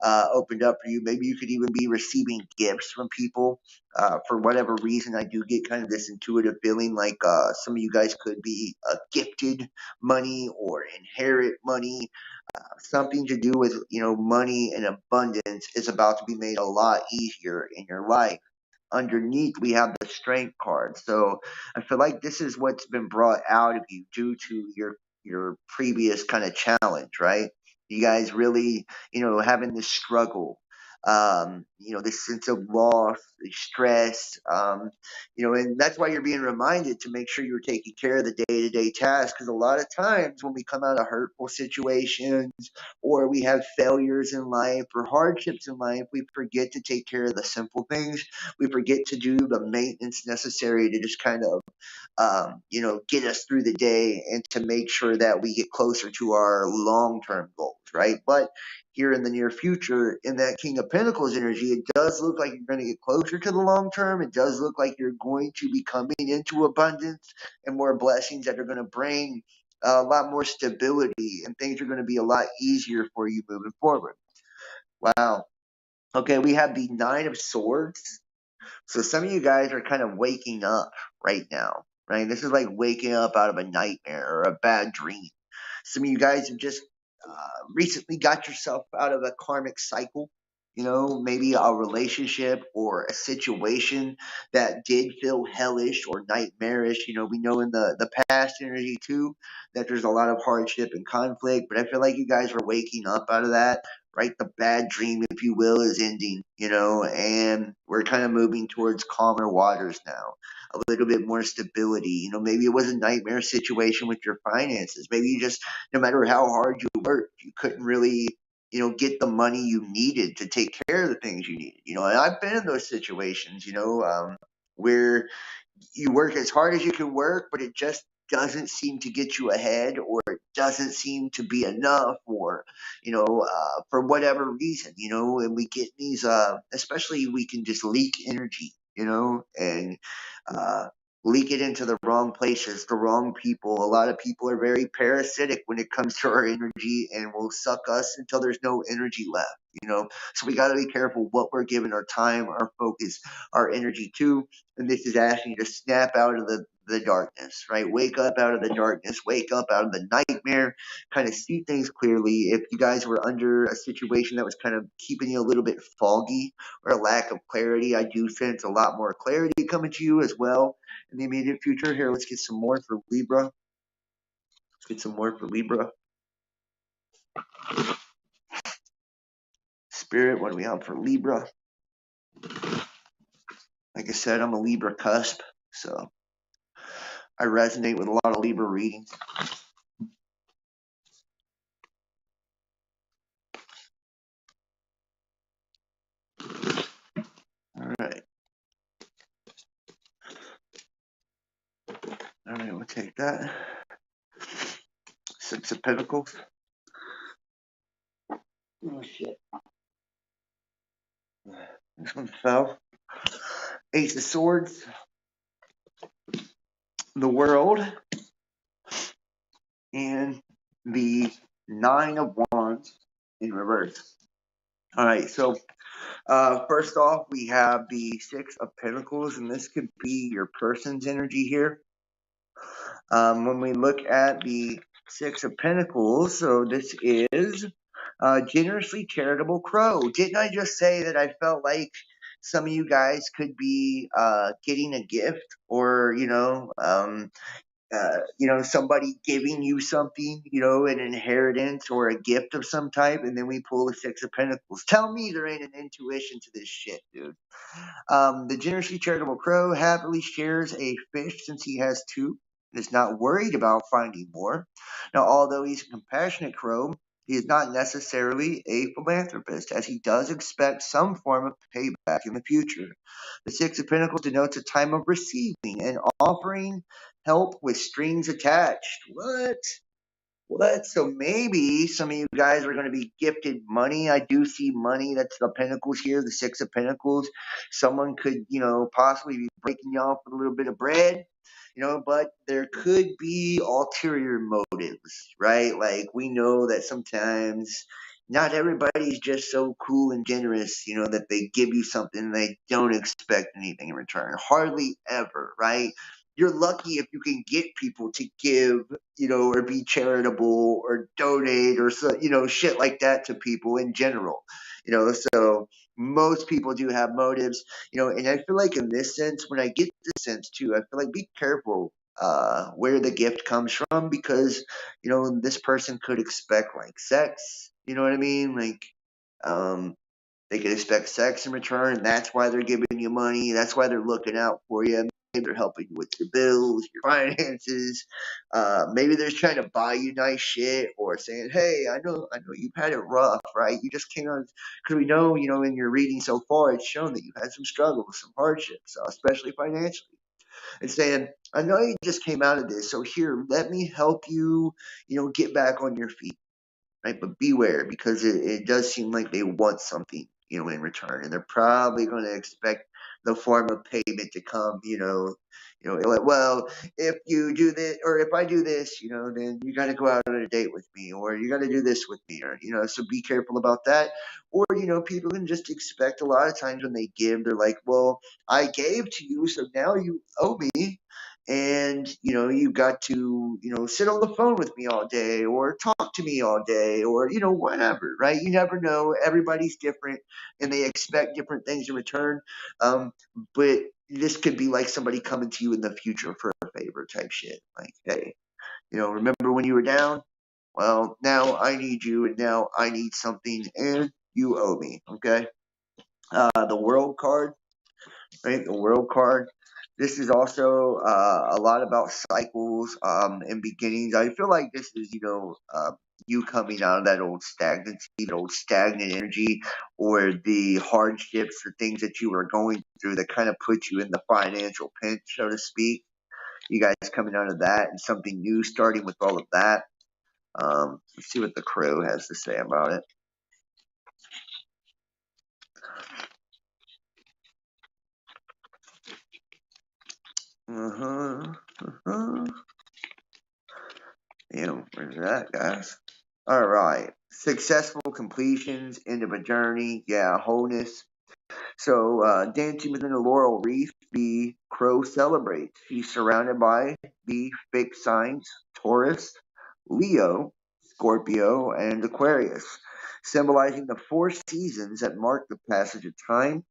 opened up for you. Maybe you could even be receiving gifts from people. For whatever reason, I do get kind of this intuitive feeling like some of you guys could be gifted money or inherit money. Something to do with money and abundance is about to be made a lot easier in your life. Underneath, we have the Strength card. So I feel like this is what's been brought out of you due to your previous kind of challenge, right? You guys really, having this struggle. this sense of loss, stress, and that's why you're being reminded to make sure you're taking care of the day-to-day tasks, because a lot of times when we come out of hurtful situations or we have failures in life or hardships in life, we forget to take care of the simple things. We forget to do the maintenance necessary to just kind of get us through the day and to make sure that we get closer to our long-term goals, right? But here in the near future, in that King of Pentacles energy, it does look like you're going to get closer to the long term. It does look like you're going to be coming into abundance and more blessings that are going to bring a lot more stability, and things are going to be a lot easier for you moving forward. Wow. Okay, we have the Nine of Swords. So some of you guys are kind of waking up right now, right? This is like waking up out of a nightmare or a bad dream. Some of you guys have just recently got yourself out of a karmic cycle, maybe a relationship or a situation that did feel hellish or nightmarish. We know in the past energy too that there's a lot of hardship and conflict, but I feel like you guys are waking up out of that, right? The bad dream, if you will, is ending, and we're kind of moving towards calmer waters now, a little bit more stability. Maybe it was a nightmare situation with your finances. Maybe you just, no matter how hard you worked, you couldn't really, get the money you needed to take care of the things you needed. And I've been in those situations, where you work as hard as you can work, but it just doesn't seem to get you ahead, or it doesn't seem to be enough, or for whatever reason, and we get these especially we can just leak energy, and uh leak it into the wrong places, the wrong people. A lot of people are very parasitic when it comes to our energy and will suck us until there's no energy left, so we got to be careful what we're giving our time, our focus, our energy to. And this is asking you to snap out of the darkness, right? Wake up out of the darkness, wake up out of the nightmare, kind of see things clearly. If you guys were under a situation that was kind of keeping you a little bit foggy or a lack of clarity, I do sense a lot more clarity coming to you as well in the immediate future. Here, let's get some more for Libra. Let's get some more for Libra. Spirit, what do we have for Libra? Like I said, I'm a Libra cusp, so I resonate with a lot of Libra readings. All right. All right, we'll take that. Six of Pentacles. Oh, shit. This one fell. Ace of Swords. The World. And the Nine of Wands in reverse. All right, so first off, we have the Six of Pentacles, and this could be your person's energy here. When we look at the Six of Pentacles, so this is generously charitable crow. Didn't I just say that I felt like some of you guys could be getting a gift, or somebody giving you something, an inheritance or a gift of some type, and then we pull the Six of Pentacles. Tell me there ain't an intuition to this shit, dude. The generously charitable crow happily shares a fish since he has two and is not worried about finding more. Now, although he's a compassionate crow, he is not necessarily a philanthropist, as he does expect some form of payback in the future. The Six of Pentacles denotes a time of receiving and offering help with strings attached. What? So maybe some of you guys are going to be gifted money. I do see money. That's the Pentacles here, the Six of Pentacles. Someone could, possibly be breaking you off with a little bit of bread, but there could be ulterior motives, right? Like, we know that sometimes not everybody's just so cool and generous, that they give you something and they don't expect anything in return. Hardly ever, right? You're lucky if you can get people to give, or be charitable or donate or so, shit like that to people in general. So most people do have motives, and I feel like in this sense, when I get this sense too, I feel like be careful where the gift comes from, because, this person could expect like sex, you know what I mean? Like, They could expect sex in return, and that's why they're giving you money. That's why they're looking out for you. Maybe they're helping you with your bills, your finances. Maybe they're trying to buy you nice shit, or saying, "Hey, I know you've had it rough, right? You just came out because we know, in your reading so far, it's shown that you've had some struggles, some hardships, especially financially." And saying, "I know you just came out of this, so here, let me help you, get back on your feet." Right? But beware, because it does seem like they want something, in return, and they're probably going to expect the form of payment to come, like, well, if you do this, or if I do this, then you got to go out on a date with me, or you got to do this with me, or, so be careful about that. Or, people can just expect a lot of times when they give, they're like, well, I gave to you, so now you owe me, and you got to sit on the phone with me all day, or talk to me all day, or whatever, right? You never know, everybody's different, and they expect different things in return. But this could be like somebody coming to you in the future for a favor type shit, like, hey, remember when you were down? Well, now I need you, and now I need something, and you owe me. Okay. The world card, right? The world card. This is also a lot about cycles and beginnings. I feel like this is, you coming out of that old stagnancy, that old stagnant energy, or the hardships, the things that you were going through that kind of put you in the financial pinch, so to speak. You guys coming out of that, and something new starting with all of that. Let's see what the crow has to say about it. Where's that, guys? All right. Successful completions, end of a journey. Yeah, wholeness. So, dancing within a laurel wreath, the crow celebrates. He's surrounded by the fixed signs Taurus, Leo, Scorpio, and Aquarius, symbolizing the four seasons that mark the passage of time.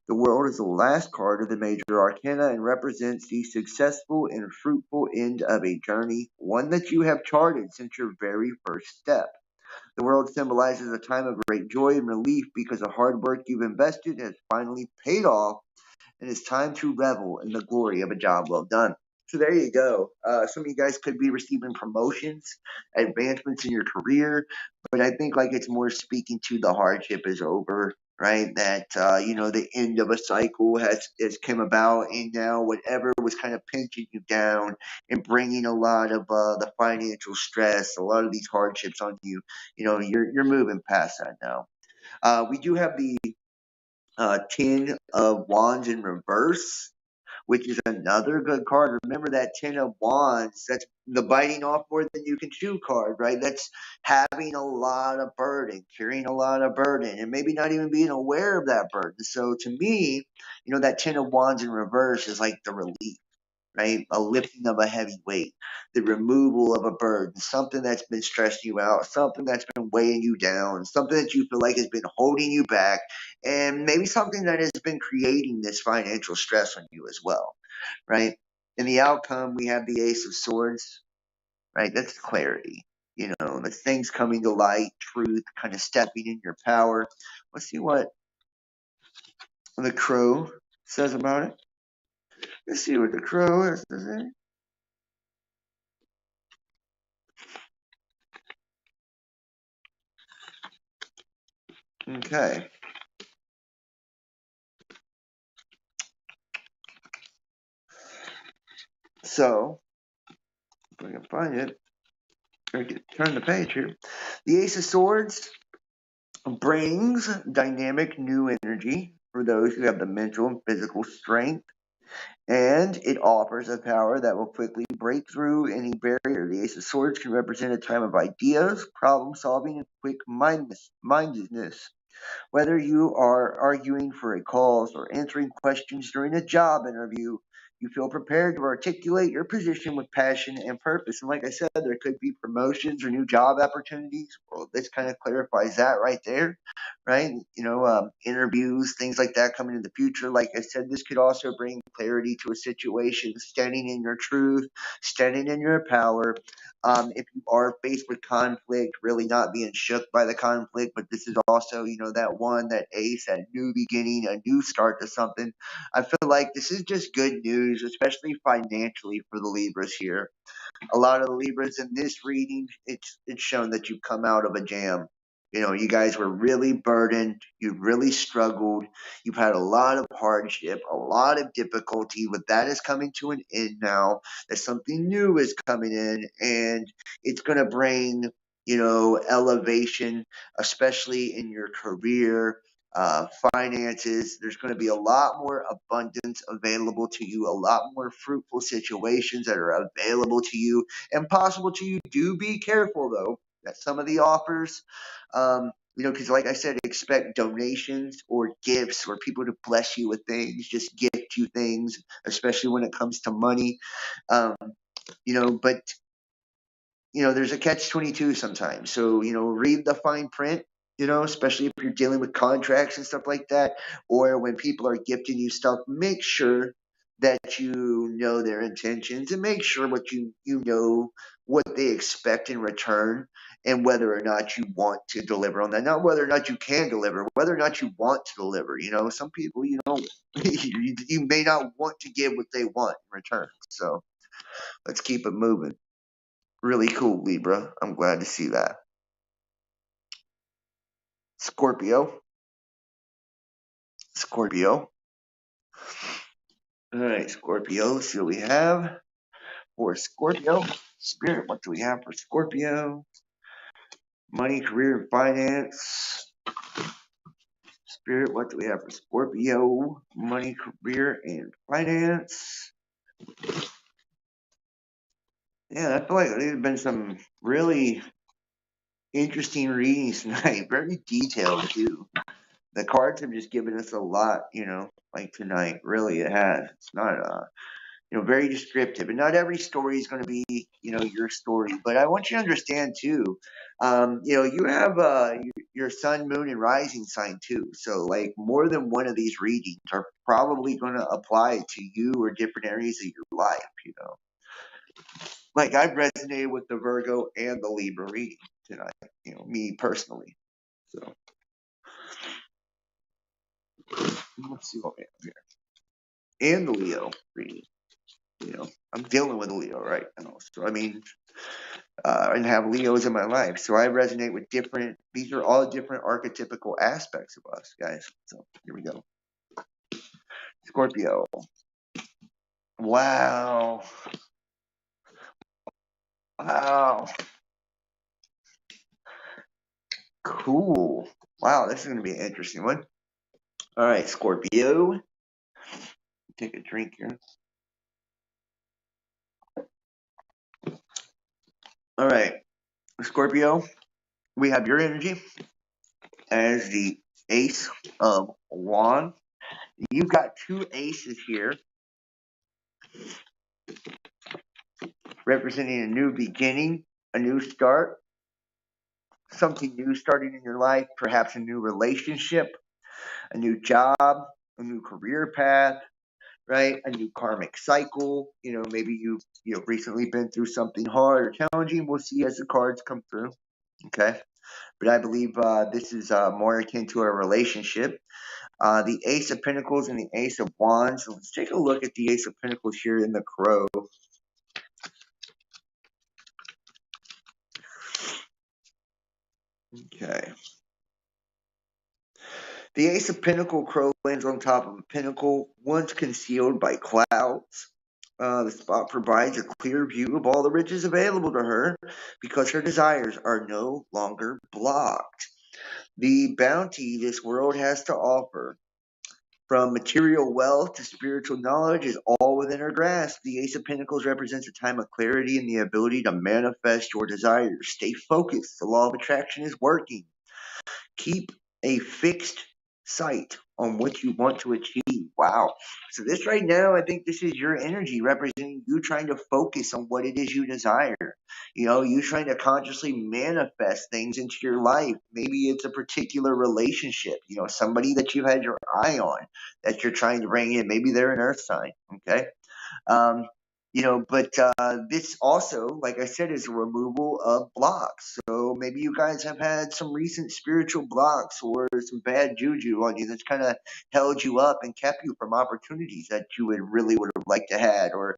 The world is the last card of the major arcana and represents the successful and fruitful end of a journey, one that you have charted since your very first step. The world symbolizes a time of great joy and relief because the hard work you've invested has finally paid off, and it's time to revel in the glory of a job well done. So there you go. Some of you guys could be receiving promotions, advancements in your career, but I think like it's more speaking to the hardship is over, right? That the end of a cycle has come about, and now whatever was kind of pinching you down and bringing a lot of the financial stress, a lot of these hardships on you, you're moving past that now. We do have the Ten of Wands in reverse, which is another good card. Remember that Ten of Wands, that's the biting off more than you can chew card, right? That's having a lot of burden, carrying a lot of burden, and maybe not even being aware of that burden. So to me, that Ten of Wands in reverse is like the relief, right? A lifting of a heavy weight, the removal of a burden, something that's been stressing you out, something that's been weighing you down, something that you feel like has been holding you back, and maybe something that has been creating this financial stress on you as well, right? In the outcome, we have the Ace of Swords, right? That's clarity. The things coming to light, truth, kind of stepping in your power. Let's see what the crow says about it. Let's see what the crow has to say. Okay. So, if I can find it, I can turn the page here. The Ace of Swords brings dynamic new energy for those who have the mental and physical strength, and it offers a power that will quickly break through any barrier. The Ace of Swords can represent a time of ideas, problem solving, and quick mindedness. Whether you are arguing for a cause or answering questions during a job interview, you feel prepared to articulate your position with passion and purpose. And like I said, there could be promotions or new job opportunities. Well, this kind of clarifies that right there, right? Interviews, things like that coming in the future. Like I said, this could also bring clarity to a situation, standing in your truth, standing in your power. If you are faced with conflict, really not being shook by the conflict, but this is also, that ace, that new beginning, a new start to something. I feel like this is just good news, especially financially for the Libras here. A lot of the Libras in this reading, it's shown that you've come out of a jam. You guys were really burdened. You really struggled. You've had a lot of hardship, a lot of difficulty, but that is coming to an end now. That something new is coming in, and it's going to bring, elevation, especially in your career, finances. There's going to be a lot more abundance available to you, a lot more fruitful situations that are available to you and possible to you. Do be careful, though, that some of the offers, because like I said, expect donations or gifts or people to bless you with things, just gift you things, especially when it comes to money. Um, but there's a catch-22 sometimes. So, read the fine print, especially if you're dealing with contracts and stuff like that, or when people are gifting you stuff, make sure that you know their intentions and make sure you know what they expect in return and whether or not you want to deliver on that. Not whether or not you can deliver, whether or not you want to deliver. Some people, you may not want to give what they want in return. So let's keep it moving. Really cool, Libra. I'm glad to see that. Scorpio. Scorpio. All right, Scorpio. Let's see what we have for Scorpio. Spirit, what do we have for Scorpio? Money, career, and finance. Spirit, what do we have for Scorpio? Money, career, and finance. Yeah, I feel like there's been some really interesting readings tonight. Very detailed, too. The cards have just given us a lot, like tonight. Really, it has. It's not very descriptive. And not every story is going to be, your story. But I want you to understand too, you have your sun, moon, and rising sign too. So like more than one of these readings are probably going to apply to you or different areas of your life. Like I've resonated with the Virgo and the Libra reading tonight, me personally. So let's see what we have here. And the Leo reading. I'm dealing with a Leo right now. So and have Leos in my life. So I resonate with these are all different archetypical aspects of us, guys. So here we go. Scorpio. Wow. Wow. Cool. Wow, this is going to be an interesting one. All right, Scorpio. Take a drink here. All right, Scorpio. We have your energy as the Ace of Wands. You've got two aces here representing a new beginning, a new start, something new starting in your life, perhaps a new relationship, a new job, a new career path, right? A new karmic cycle. Maybe you've recently been through something hard or challenging. We'll see as the cards come through. Okay. But I believe this is more akin to a relationship. The Ace of Pentacles and the Ace of Wands. So let's take a look at the Ace of Pentacles here in the Crow. Okay. The Ace of Pentacle Crow lands on top of a pinnacle, once concealed by clouds. The spot provides a clear view of all the riches available to her because her desires are no longer blocked. The bounty this world has to offer, from material wealth to spiritual knowledge, is all within her grasp. The Ace of Pentacles represents a time of clarity and the ability to manifest your desires. Stay focused. The law of attraction is working. Keep a fixed sight on what you want to achieve. Wow. So this right now, I think this is your energy representing you trying to focus on what it is you desire. You trying to consciously manifest things into your life. Maybe it's a particular relationship, somebody that you've had your eye on that you're trying to bring in. Maybe they're an earth sign. Okay. Um, but this also, like I said, is a removal of blocks. So maybe you guys have had some recent spiritual blocks or some bad juju on you that's kind of held you up and kept you from opportunities that you would have liked to had, or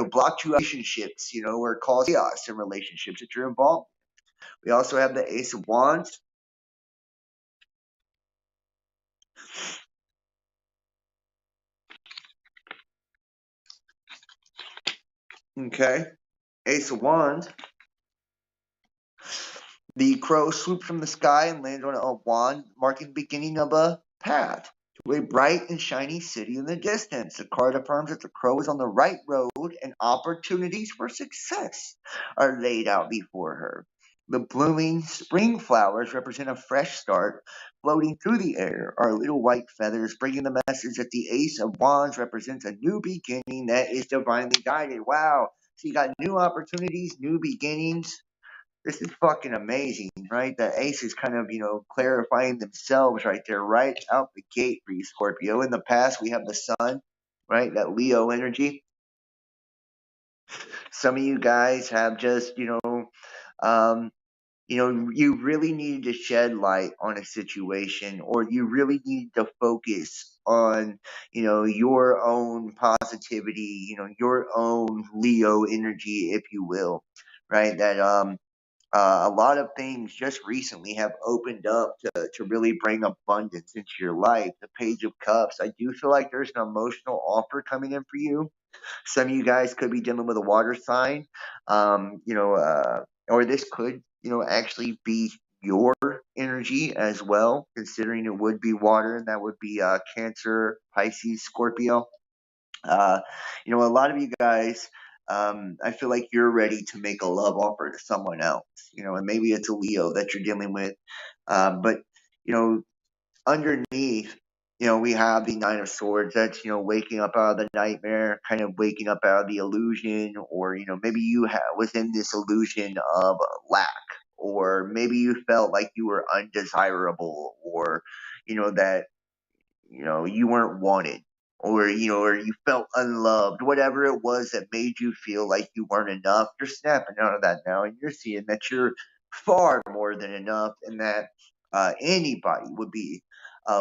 blocked you relationships, or caused chaos in relationships that you're involved in. We also have the Ace of Wands. Okay, Ace of Wands. The crow swoops from the sky and lands on a wand, marking the beginning of a path to a bright and shiny city in the distance. The card affirms that the crow is on the right road and opportunities for success are laid out before her. The blooming spring flowers represent a fresh start. Floating through the air are little white feathers, bringing the message that the Ace of Wands represents a new beginning that is divinely guided. Wow. So you got new opportunities, new beginnings. This is fucking amazing, right? The ace is kind of, clarifying themselves right there, right out the gate for you, Scorpio. In the past, we have the sun, right? That Leo energy. Some of you guys have just, um, you really needed to shed light on a situation, or you really need to focus on, your own positivity, your own Leo energy, if you will, right? That, a lot of things just recently have opened up to really bring abundance into your life. The Page of Cups, I do feel like there's an emotional offer coming in for you. Some of you guys could be dealing with a water sign, or this could, actually be your energy as well, considering it would be water, and that would be Cancer, Pisces, Scorpio. Uh, a lot of you guys, I feel like you're ready to make a love offer to someone else, and maybe it's a Leo that you're dealing with. But, you know, underneath, we have the Nine of Swords. That's, waking up out of the nightmare, kind of waking up out of the illusion, or, maybe you was in this illusion of lack, or maybe you felt like you were undesirable, or, that you weren't wanted, or you felt unloved, whatever it was that made you feel like you weren't enough. You're snapping out of that now, and you're seeing that you're far more than enough, and that anybody would be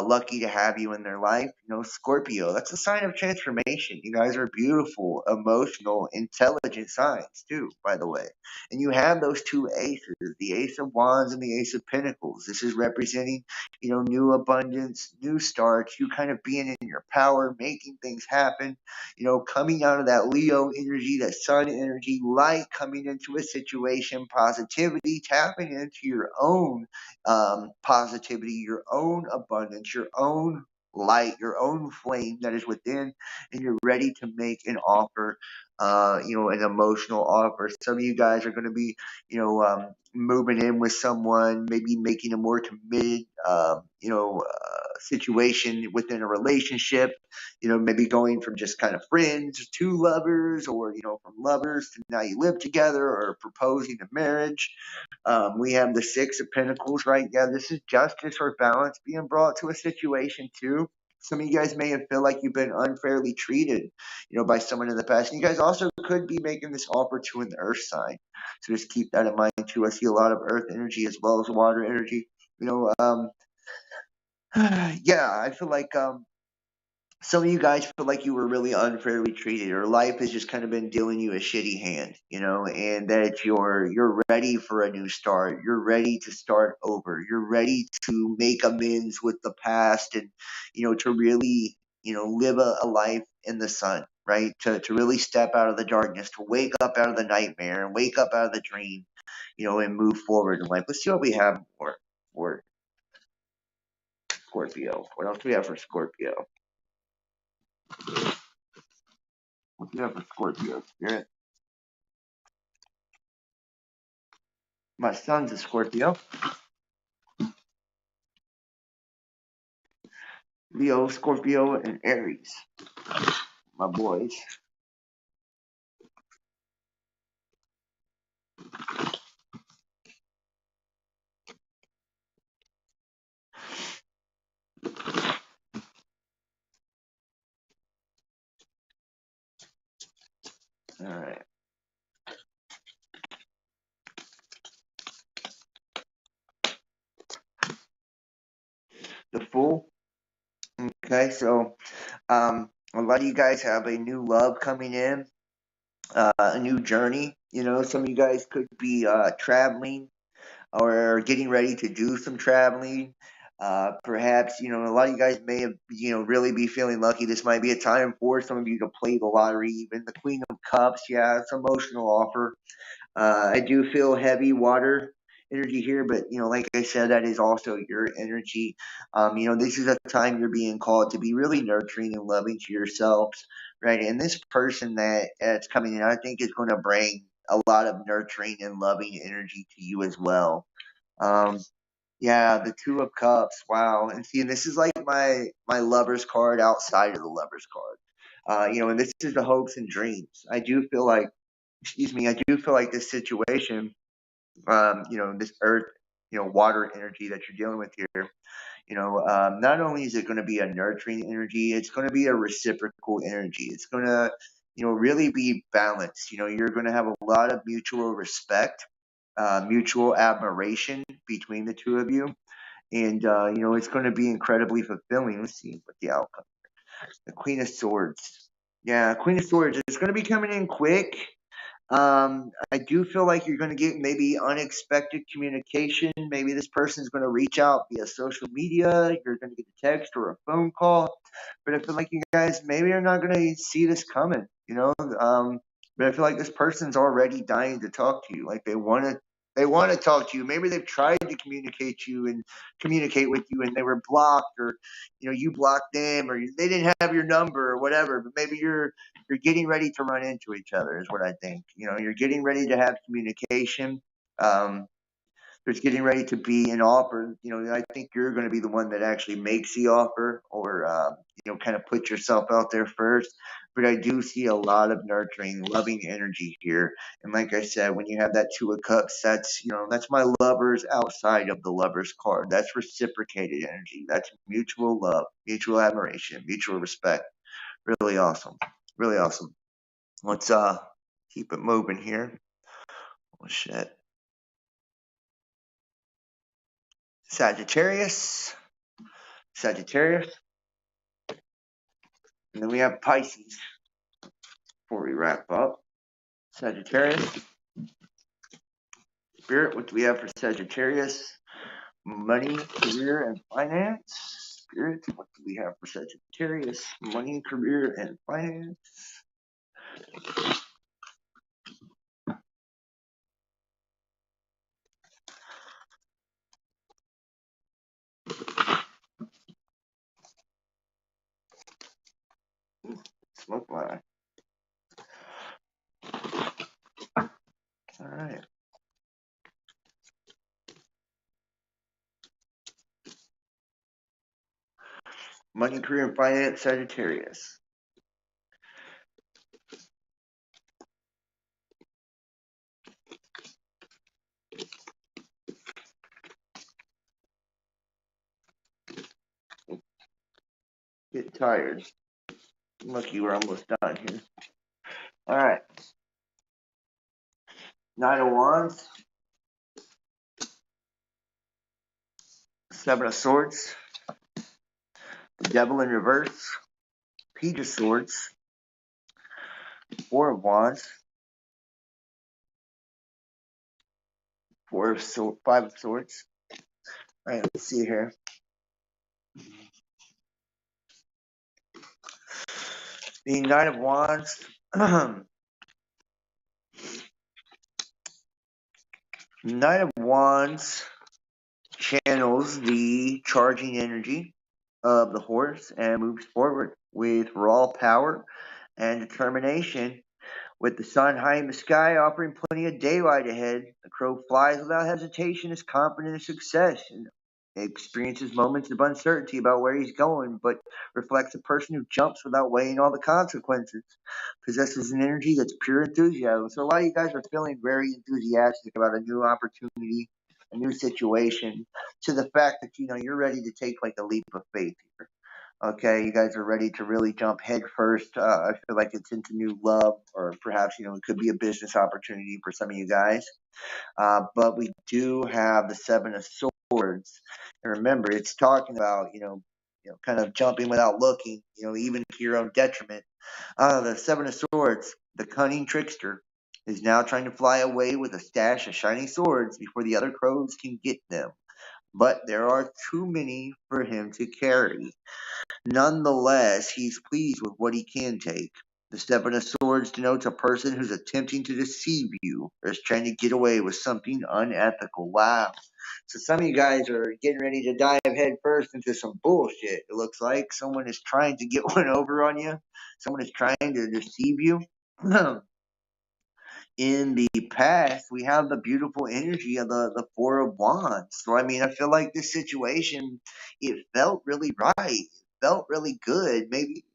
lucky to have you in their life. Scorpio, that's a sign of transformation. You guys are beautiful, emotional, intelligent signs too, by the way. And you have those two aces, the Ace of Wands and the Ace of Pentacles. This is representing, new abundance, new starts, you kind of being in your power, making things happen, coming out of that Leo energy, that sun energy, light coming into a situation, positivity, tapping into your own positivity, your own abundance, your own light, your own flame that is within, and you're ready to make an offer, an emotional offer. Some of you guys are going to be, moving in with someone, maybe making a more committed, situation within a relationship, maybe going from just kind of friends to lovers, or, from lovers to now you live together, or proposing a marriage. We have the Six of Pentacles, right? Yeah, this is justice or balance being brought to a situation too. Some of you guys may have felt like you've been unfairly treated, by someone in the past. And you guys also could be making this offer to an earth sign. So just keep that in mind too. I see a lot of earth energy as well as water energy. Yeah, I feel like some of you guys feel like you were really unfairly treated, or life has just kind of been dealing you a shitty hand, and that you're ready for a new start. You're ready to start over. You're ready to make amends with the past, and to really live a life in the sun, right? To really step out of the darkness, to wake up out of the nightmare and wake up out of the dream, and move forward in life. Let's see what we have for Scorpio. What else do we have for Scorpio? What do we have for Scorpio, Spirit? My son's a Scorpio. Leo, Scorpio, and Aries. My boys. Alright. The Fool. Okay, so a lot of you guys have a new love coming in, a new journey. You know, some of you guys could be traveling or getting ready to do some traveling. Perhaps, you know, a lot of you guys may have, you know, really be feeling lucky. This might be a time for some of you to play the lottery, even the Queen of Cups. Yeah, it's an emotional offer. I do feel heavy water energy here, but you know, like I said, that is also your energy. You know, this is a time you're being called to be really nurturing and loving to yourselves, right? And this person that's coming in, I think, is going to bring a lot of nurturing and loving energy to you as well. Um, yeah, the Two of Cups. Wow, and see, and this is like my Lover's card outside of the Lover's card. You know, and this is the hopes and dreams. I do feel like, excuse me, I do feel like this situation, you know, this earth, you know, water energy that you're dealing with here, you know, not only is it going to be a nurturing energy, it's going to be a reciprocal energy. It's going to, you know, really be balanced. You know, you're going to have a lot of mutual respect, mutual admiration between the two of you. And, you know, it's going to be incredibly fulfilling. Let's see what the outcome. The Queen of Swords. Yeah, Queen of Swords. It's going to be coming in quick. I do feel like you're going to get maybe unexpected communication. Maybe this person is going to reach out via social media. You're going to get a text or a phone call. But I feel like you guys maybe are not going to see this coming, you know? But I feel like this person's already dying to talk to you. Like they want to talk to you. Maybe they've tried to communicate with you and they were blocked, or you know, you blocked them, or they didn't have your number or whatever. But maybe you're getting ready to run into each other is what I think. You know, you're getting ready to have communication. Um, there's getting ready to be an offer. You know, I think you're going to be the one that actually makes the offer, or you know, kind of put yourself out there first. But I do see a lot of nurturing, loving energy here. And like I said, when you have that Two of Cups, that's, you know, that's my lovers outside of the lovers card. That's reciprocated energy. That's mutual love, mutual admiration, mutual respect. Really awesome. Really awesome. Let's keep it moving here. Oh shit. Sagittarius. Sagittarius. And then we have Pisces before we wrap up. Sagittarius. Spirit, what do we have for Sagittarius? Money, career, and finance. Spirit, what do we have for Sagittarius? Money, career, and finance. Smoke line. All right. Money, career, and finance, Sagittarius. Get tired. Lucky we're almost done here. All right. Nine of Wands. Seven of Swords. The Devil in reverse. Page of Swords. Four of Wands. Five of Swords. All right, let's see here. The Nine of Wands. Nine of Wands channels the charging energy of the horse and moves forward with raw power and determination. With the sun high in the sky, offering plenty of daylight ahead, the crow flies without hesitation, is confident in success experiences moments of uncertainty about where he's going, but reflects a person who jumps without weighing all the consequences. Possesses an energy that's pure enthusiasm. So a lot of you guys are feeling very enthusiastic about a new opportunity, a new situation, to the fact that you're ready to take like a leap of faith here. Okay, you guys are ready to really jump head first. I feel like it's into new love, or perhaps it could be a business opportunity for some of you guys. But we do have the Seven of Swords, and remember, it's talking about kind of jumping without looking, even to your own detriment. The Seven of Swords, the cunning trickster, is now trying to fly away with a stash of shiny swords before the other crows can get them. But there are too many for him to carry. Nonetheless, he's pleased with what he can take. The Seven of Swords denotes a person who's attempting to deceive you or is trying to get away with something unethical. Wow. So some of you guys are getting ready to dive head first into some bullshit. It looks like someone is trying to get one over on you. Someone is trying to deceive you. In the past, we have the beautiful energy of the Four of Wands. So, I mean, I feel like this situation, it felt really right. It felt really good. Maybe,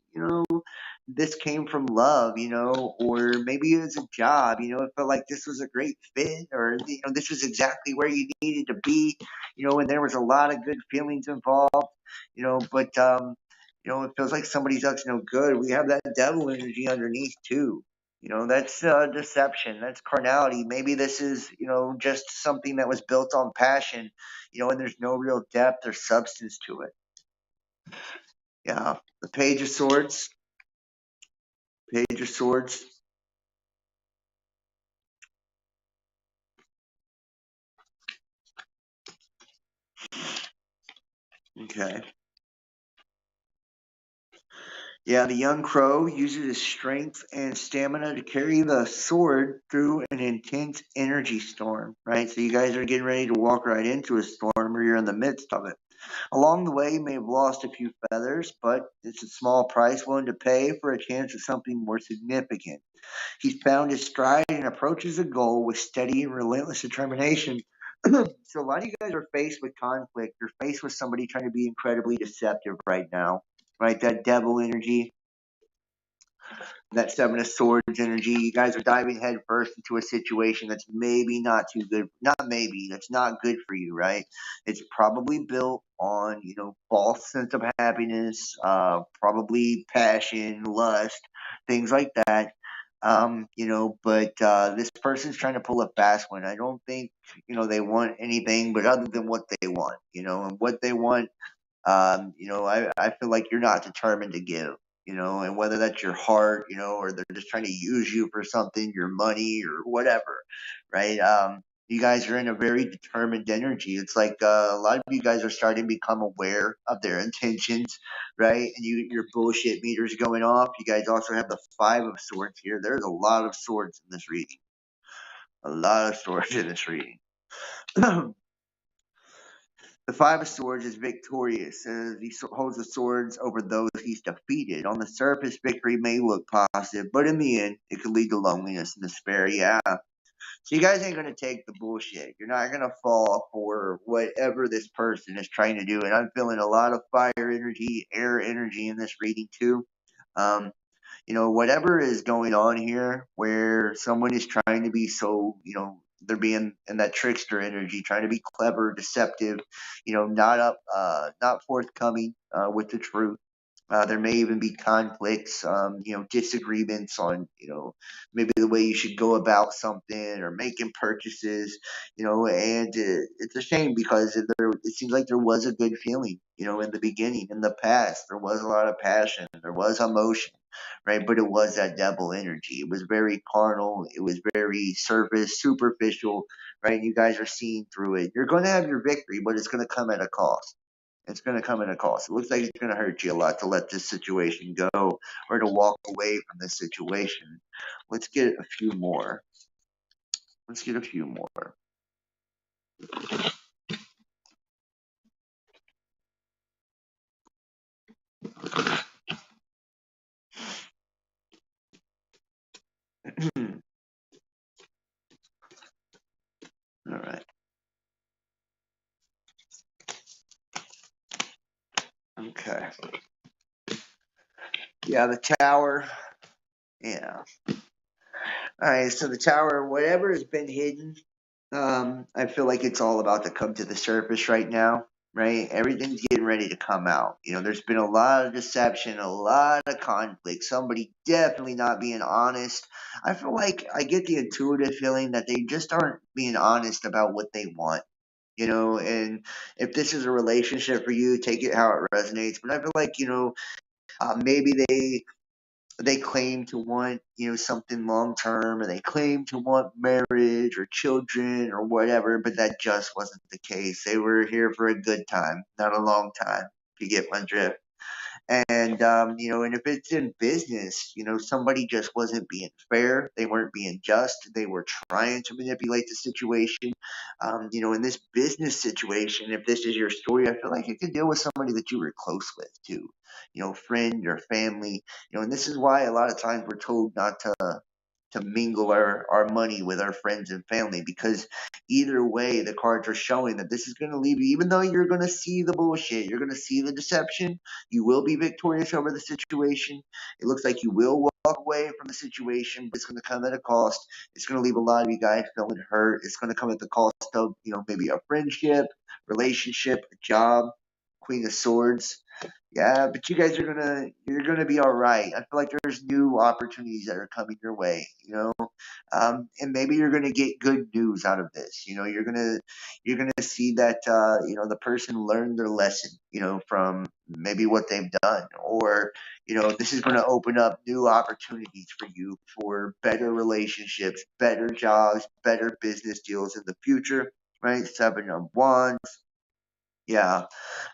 this came from love, or maybe it was a job, it felt like this was a great fit, or, this was exactly where you needed to be, and there was a lot of good feelings involved, but, it feels like somebody's up to no good. We have that devil energy underneath, too. That's deception. That's carnality. Maybe this is, just something that was built on passion, and there's no real depth or substance to it. Yeah. The Page of Swords. Page of Swords. Okay. Yeah, the young crow uses his strength and stamina to carry the sword through an intense energy storm, right? So you guys are getting ready to walk right into a storm, or you're in the midst of it. Along the way, you may have lost a few feathers, but it's a small price willing to pay for a chance at something more significant. He's found his stride and approaches a goal with steady and relentless determination. So a lot of you guys are faced with conflict. You're faced with somebody trying to be incredibly deceptive right now, right? That devil energy, that Seven of Swords energy. You guys are diving head first into a situation that's maybe not too good. Not maybe, that's not good for you, right? It's probably built on, false sense of happiness, probably passion, lust, things like that. But this person's trying to pull a fast one. I don't think, they want anything but other than what they want, and what they want, I feel like you're not determined to give, and whether that's your heart, or they're just trying to use you for something, your money or whatever, right? You guys are in a very determined energy. It's like a lot of you guys are starting to become aware of their intentions, right? And your bullshit meters going off. You guys also have the Five of Swords here. There's a lot of swords in this reading. A lot of swords in this reading. The Five of Swords is victorious as he holds the swords over those he's defeated. On the surface, victory may look positive, but in the end, it could lead to loneliness and despair. Yeah. So you guys ain't going to take the bullshit. You're not going to fall for whatever this person is trying to do. And I'm feeling a lot of fire energy, air energy in this reading too. Um, whatever is going on here where someone is trying to be so, they're being in that trickster energy, trying to be clever, deceptive, not forthcoming with the truth. There may even be conflicts, disagreements on, maybe the way you should go about something or making purchases, and it's a shame because it seems like there was a good feeling, in the beginning, in the past, there was a lot of passion, there was emotion, right? But it was that devil energy. It was very carnal. It was very surface, superficial, right? You guys are seeing through it. You're going to have your victory, but it's going to come at a cost. It's going to come at a cost. It looks like it's going to hurt you a lot to let this situation go or to walk away from this situation. Let's get a few more. Let's get a few more. All right. Yeah, the Tower. Yeah. All right, so the Tower, whatever has been hidden, I feel like it's all about to come to the surface right now, right? Everything's getting ready to come out. There's been a lot of deception, a lot of conflict, somebody definitely not being honest. I feel like I get the intuitive feeling that they just aren't being honest about what they want. And if this is a relationship for you, take it how it resonates. But I feel like, maybe they claim to want, something long term, or they claim to want marriage or children or whatever, but that just wasn't the case. They were here for a good time, not a long time, if you get my drift. And if it's in business, somebody just wasn't being fair. They weren't being just. They were trying to manipulate the situation. In this business situation, if this is your story, I feel like you could deal with somebody that you were close with too, friend or family. And this is why a lot of times we're told not to mingle our money with our friends and family, because either way the cards are showing that this is going to leave you, even though you're going to see the bullshit, you're going to see the deception, you will be victorious over the situation. It looks like you will walk away from the situation, but it's going to come at a cost. It's going to leave a lot of you guys feeling hurt. It's going to come at the cost of, maybe a friendship, relationship, a job. Queen of Swords. Yeah, but you guys you're gonna be all right. I feel like there's new opportunities that are coming your way, and maybe you're gonna get good news out of this. You're gonna see that the person learned their lesson, from maybe what they've done, or this is gonna open up new opportunities for you for better relationships, better jobs, better business deals in the future. Right, 7 of Wands. Yeah.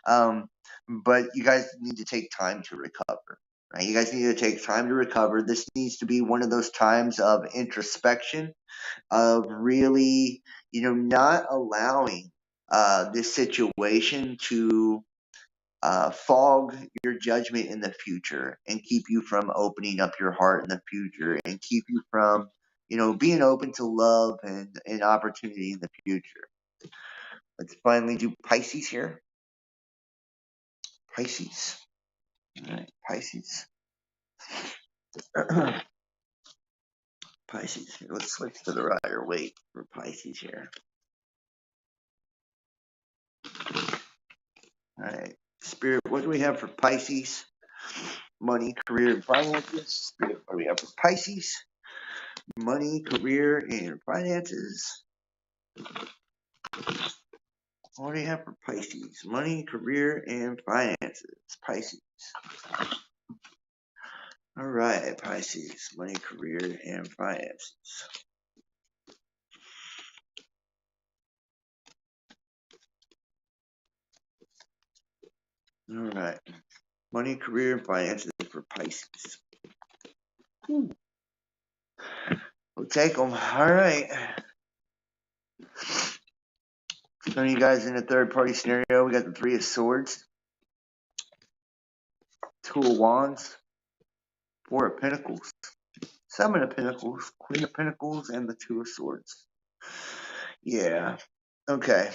Um, but you guys need to take time to recover, right? You guys need to take time to recover. This needs to be one of those times of introspection, of really, not allowing this situation to fog your judgment in the future and keep you from opening up your heart in the future and keep you from, being open to love and opportunity in the future. Let's finally do Pisces here. Pisces. All right, Pisces. Pisces here. Let's switch to the Rider Waite for Pisces here. All right, Spirit, what do we have for Pisces? Money, career, and finances. Spirit, what do we have for Pisces? Money, career, and finances. What do you have for Pisces? Money, career, and finances. Pisces. All right, Pisces. Money, career, and finances. All right. Money, career, and finances for Pisces. We'll take them. All right. Some of you guys in the third party scenario, we got the Three of Swords, Two of Wands, Four of Pentacles, Seven of Pentacles, Queen of Pentacles, and the Two of Swords. Yeah. Okay.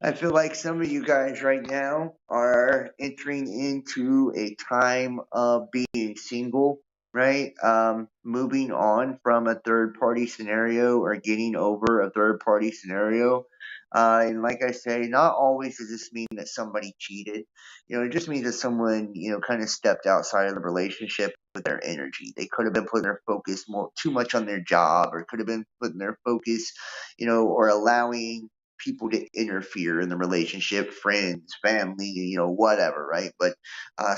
I feel like some of you guys right now are entering into a time of being single, right? Moving on from a third party scenario or getting over a third party scenario. And like I say, not always does this mean that somebody cheated. It just means that someone, kind of stepped outside of the relationship with their energy. They could have been putting their focus too much on their job, or could have been putting their focus, or allowing people to interfere in the relationship, friends, family, whatever, right? But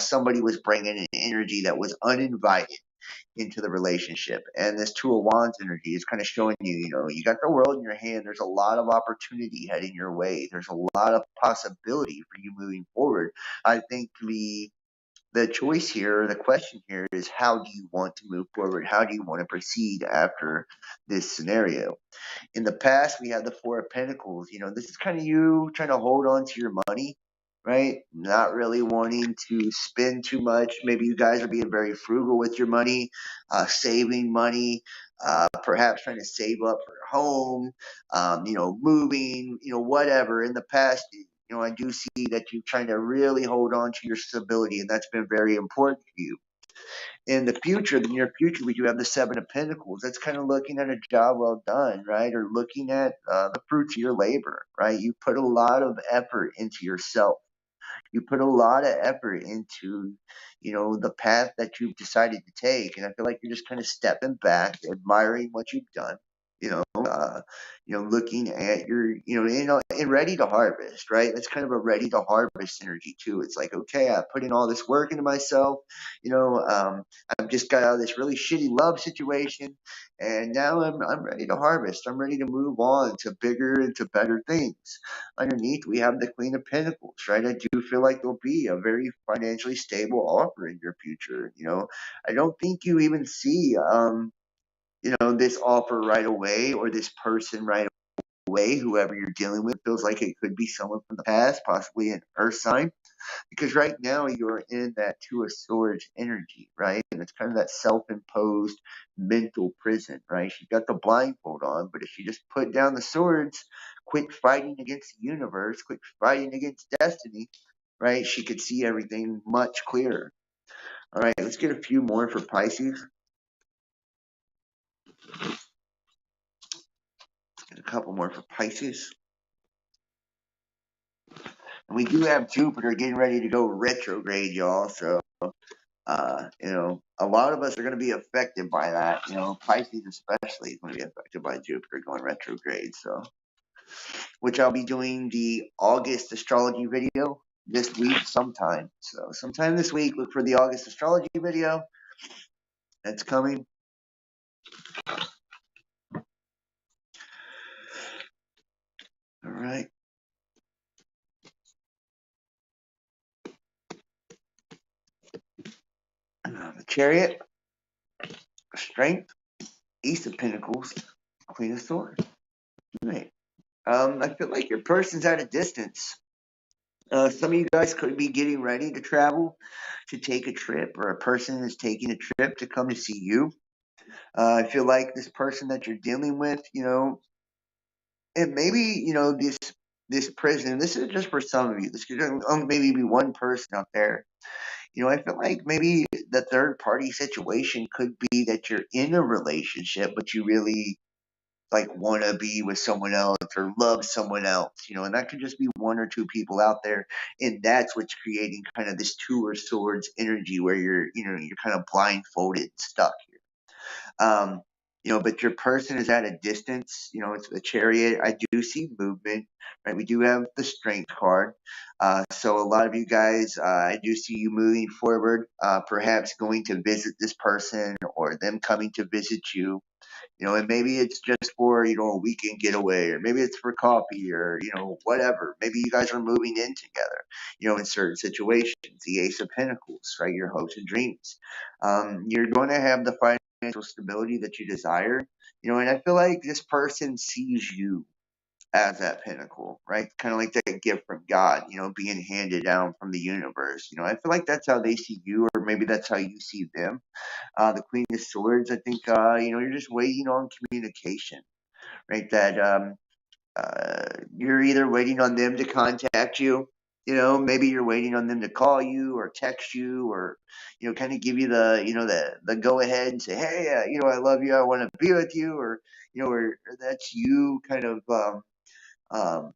somebody was bringing an energy that was uninvited into the relationship. And this Two of Wands energy is kind of showing you, you got the world in your hand. There's a lot of opportunity heading your way. There's a lot of possibility for you moving forward. I think the choice here, the question here is, how do you want to move forward? How do you want to proceed after this scenario? In the past, we had the Four of Pentacles. This is kind of you trying to hold on to your money, right? Not really wanting to spend too much. Maybe you guys are being very frugal with your money, saving money, perhaps trying to save up for a home, moving, whatever. In the past, I do see that you're trying to really hold on to your stability, and that's been very important for you. In the future, the near future, we do have the Seven of Pentacles. That's kind of looking at a job well done, right? Or looking at the fruits of your labor, right? You put a lot of effort into yourself. You put a lot of effort into, the path that you've decided to take. And I feel like you're just kind of stepping back, admiring what you've done, looking at your, and ready to harvest, right? That's kind of a ready to harvest energy too. It's like, okay, I put in all this work into myself, I've just got out of this really shitty love situation, and now I'm ready to harvest. I'm ready to move on to bigger and to better things. Underneath, we have the Queen of Pentacles, right? I do feel like there'll be a very financially stable offer in your future. I don't think you even see, this offer right away, or this person right away. Whoever you're dealing with feels like it could be someone from the past, possibly an earth sign, because right now you're in that Two of Swords energy, right? And it's kind of that self-imposed mental prison, right? She's got the blindfold on, but if she just put down the swords, quit fighting against the universe, quit fighting against destiny, right? She could see everything much clearer. All right, let's get a few more for Pisces. Let's get a couple more for Pisces. And we do have Jupiter getting ready to go retrograde, y'all. So, a lot of us are going to be affected by that. Pisces especially is going to be affected by Jupiter going retrograde. So, which I'll be doing the August astrology video this week sometime. So, sometime this week, look for the August astrology video. That's coming. All right. The Chariot, Strength, Ace of Pentacles, Queen of Swords. Right. I feel like your person's at a distance. Some of you guys could be getting ready to travel, to take a trip, or a person is taking a trip to come to see you. I feel like this person that you're dealing with, and maybe, this person, this is just for some of you, this could maybe be one person out there. I feel like maybe the third party situation could be that you're in a relationship, but you really like want to be with someone else or love someone else, and that could just be one or two people out there, and that's what's creating kind of this Two of Swords energy where you're kind of blindfolded, stuck here. But your person is at a distance. It's the Chariot. I do see movement, right? We do have the Strength card. So a lot of you guys, I do see you moving forward, perhaps going to visit this person or them coming to visit you. And maybe it's just for, a weekend getaway, or maybe it's for coffee, or, whatever. Maybe you guys are moving in together, in certain situations. The Ace of Pentacles, right? Your hopes and dreams. You're going to have the financial stability that you desire, and I feel like this person sees you as that pinnacle, right? Kind of like that gift from God, being handed down from the universe. I feel like that's how they see you, or maybe that's how you see them. The Queen of Swords, I think, you're just waiting on communication, right? That you're either waiting on them to contact you, maybe you're waiting on them to call you or text you, or, kind of give you the go ahead and say, hey, I love you, I want to be with you, or that's you kind of, um,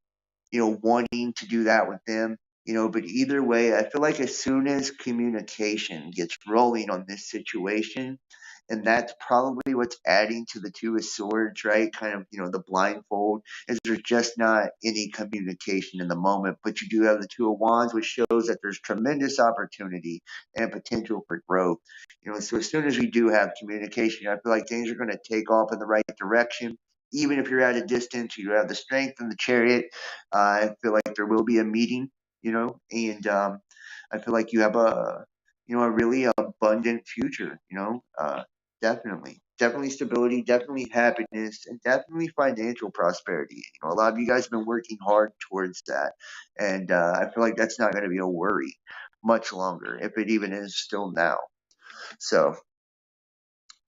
wanting to do that with them. But either way, I feel like as soon as communication gets rolling on this situation, and that's probably what's adding to the Two of Swords, right? Kind of, the blindfold, is there's just not any communication in the moment. But you do have the Two of Wands, which shows that there's tremendous opportunity and potential for growth. So as soon as we do have communication, I feel like things are going to take off in the right direction. Even if you're at a distance, you have the Strength and the Chariot. I feel like there will be a meeting, and I feel like you have a really abundant future, definitely stability, definitely happiness, and definitely financial prosperity. A lot of you guys have been working hard towards that, and I feel like that's not going to be a worry much longer, if it even is still now. So,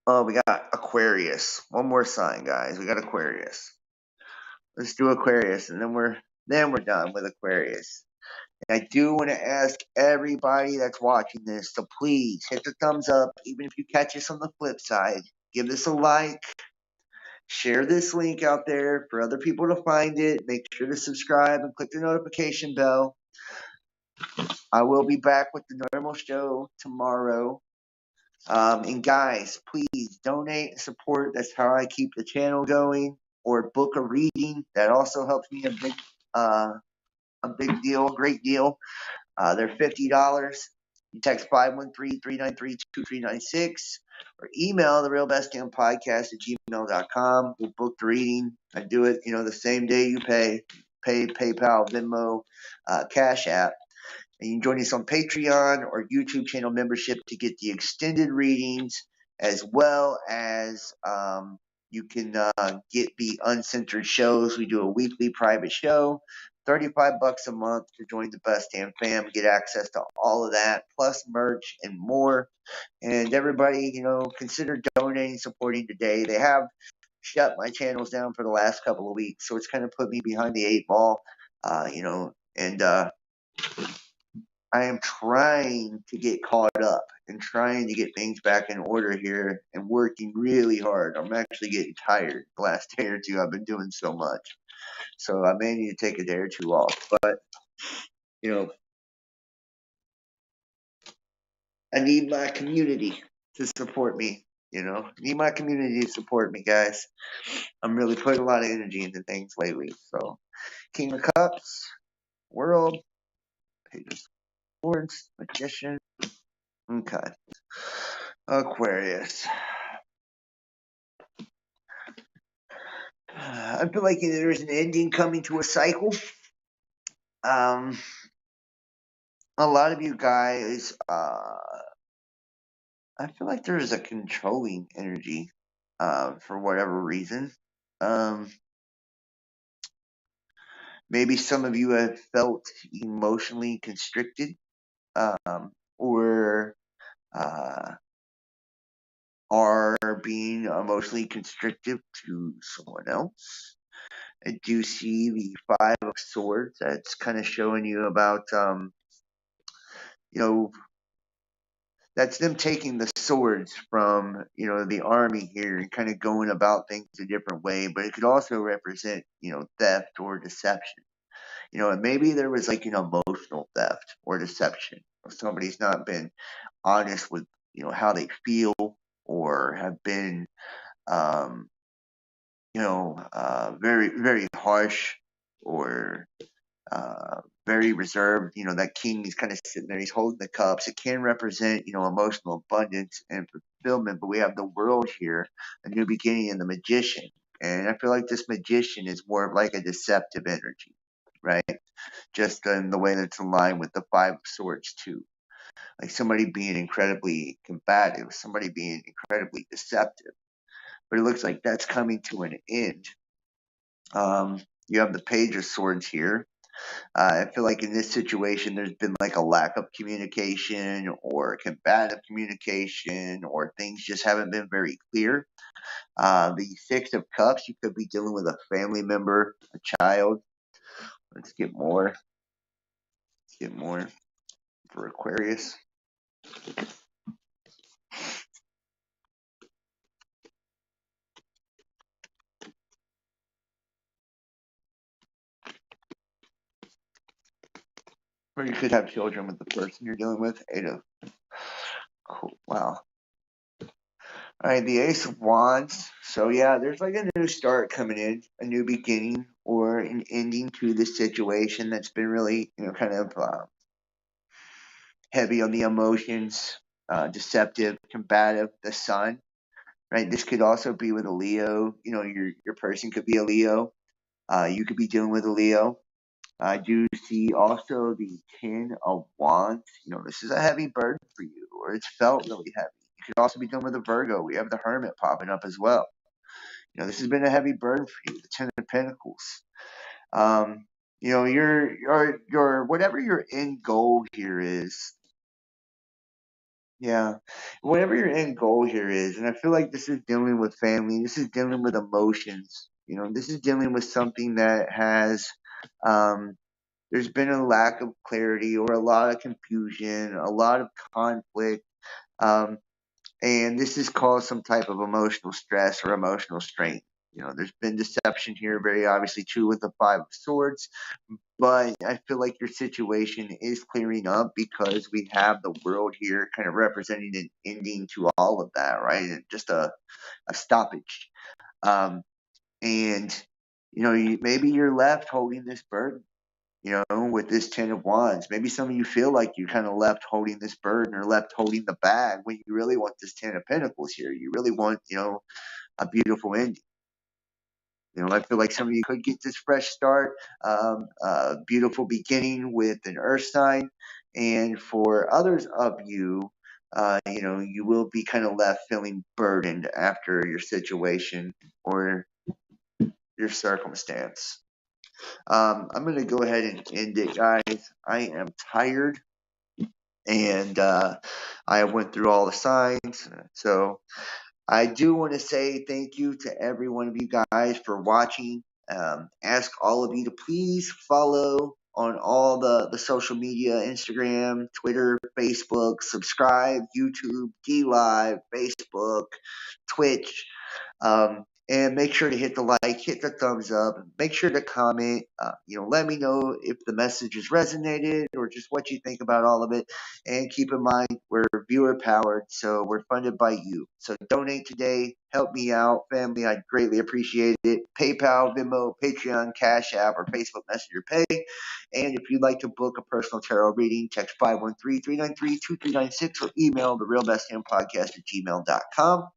we got Aquarius. One more sign, guys. We got Aquarius. Let's do Aquarius, and then we're Then we're done with Aquarius. And I do want to ask everybody that's watching this to please hit the thumbs up, even if you catch us on the flip side. Give this a like. Share this link out there for other people to find it. Make sure to subscribe and click the notification bell. I will be back with the normal show tomorrow. And guys, please donate and support. That's how I keep the channel going. Or book a reading. That also helps me a big deal, great deal. They're $50. You text 513-393-2396 or email the Real Best Damn Podcast at gmail.com. We'll book the reading. I do it, the same day you pay. PayPal, Venmo, Cash App. And you can join us on Patreon or YouTube channel membership to get the extended readings, as well as you can get the uncensored shows. We do a weekly private show, $35 a month to join the Best Damn Fam, get access to all of that, plus merch and more. And everybody, consider donating, supporting today. They have shut my channels down for the last couple of weeks, so it's kind of put me behind the eight ball, and I am trying to get caught up and trying to get things back in order here and working really hard. I'm actually getting tired the last day or two. I've been doing so much. So I may need to take a day or two off. But, I need my community to support me. I need my community to support me, guys. I'm really putting a lot of energy into things lately. So, King of Cups, World, Page of Swords, Magician. Okay. Aquarius. I feel like there's an ending coming to a cycle. A lot of you guys, I feel like there's a controlling energy, for whatever reason. Maybe some of you have felt emotionally constricted, or are being emotionally constrictive to someone else. I do see the Five of Swords. That's kind of showing you about, that's them taking the swords from, the army here and kind of going about things a different way. But it could also represent, theft or deception. And maybe there was like an emotional theft or deception. Somebody's not been honest with, how they feel, or have been, very, very harsh, or very reserved. That king is kind of sitting there. He's holding the cups. It can represent, emotional abundance and fulfillment. But we have the world here, a new beginning, and the magician. And I feel like this magician is more of like a deceptive energy, right? Just in the way that's aligned with the Five of Swords too. Like somebody being incredibly combative, somebody being incredibly deceptive. But it looks like that's coming to an end. You have the Page of Swords here. I feel like in this situation, there's been like a lack of communication or combative communication, or things just haven't been very clear. The Six of Cups, you could be dealing with a family member, a child. Let's get more. For Aquarius. Or you could have children with the person you're dealing with. Cool. Wow. Alright, the Ace of Wands. So yeah, there's like a new start coming in, a new beginning, or an ending to this situation that's been really, kind of heavy on the emotions, deceptive, combative. The Sun, right? This could also be with a Leo. Your person could be a Leo. You could be dealing with a Leo. I do see also the Ten of Wands. This is a heavy burden for you, or it's felt really heavy. You could also be dealing with a Virgo. We have the Hermit popping up as well. This has been a heavy burden for you. The Ten of Pentacles. Your whatever your end goal here is. Yeah, whatever your end goal here is, and I feel like this is dealing with family. This is dealing with emotions. This is dealing with something that has There's been a lack of clarity or a lot of confusion, a lot of conflict, um, and this has caused some type of emotional stress or emotional strain. There's been deception here, very obviously, too, with the Five of Swords. But I feel like your situation is clearing up because we have the world here kind of representing an ending to all of that, right? And just a stoppage. And, maybe you're left holding this burden, with this Ten of Wands. Maybe some of you feel like you're kind of left holding this burden or left holding the bag when you really want this Ten of Pentacles here. You really want, a beautiful ending. I feel like some of you could get this fresh start, a beautiful beginning with an earth sign. And for others of you, you will be kind of left feeling burdened after your situation or your circumstance. I'm going to go ahead and end it, guys. I am tired, and I went through all the signs. So I do want to say thank you to every one of you guys for watching. Ask all of you to please follow on all the social media, Instagram, Twitter, Facebook, subscribe, YouTube, DLive, Facebook, Twitch. And make sure to hit the like, hit the thumbs up, make sure to comment. Let me know if the message has resonated or just what you think about all of it. And keep in mind, we're viewer powered, so we're funded by you. So donate today, help me out, family. I'd greatly appreciate it. PayPal, Venmo, Patreon, Cash App, or Facebook Messenger Pay. And if you'd like to book a personal tarot reading, text 513-393-2396 or email therealbestdampodcast@gmail.com.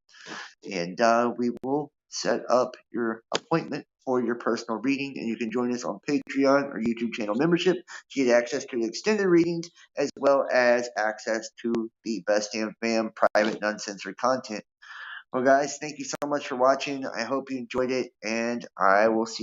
And we will set up your appointment for your personal reading, and you can join us on Patreon or YouTube channel membership to get access to the extended readings as well as access to the Best Damn Fam private non-censored content. Well, guys, thank you so much for watching. I hope you enjoyed it, and I will see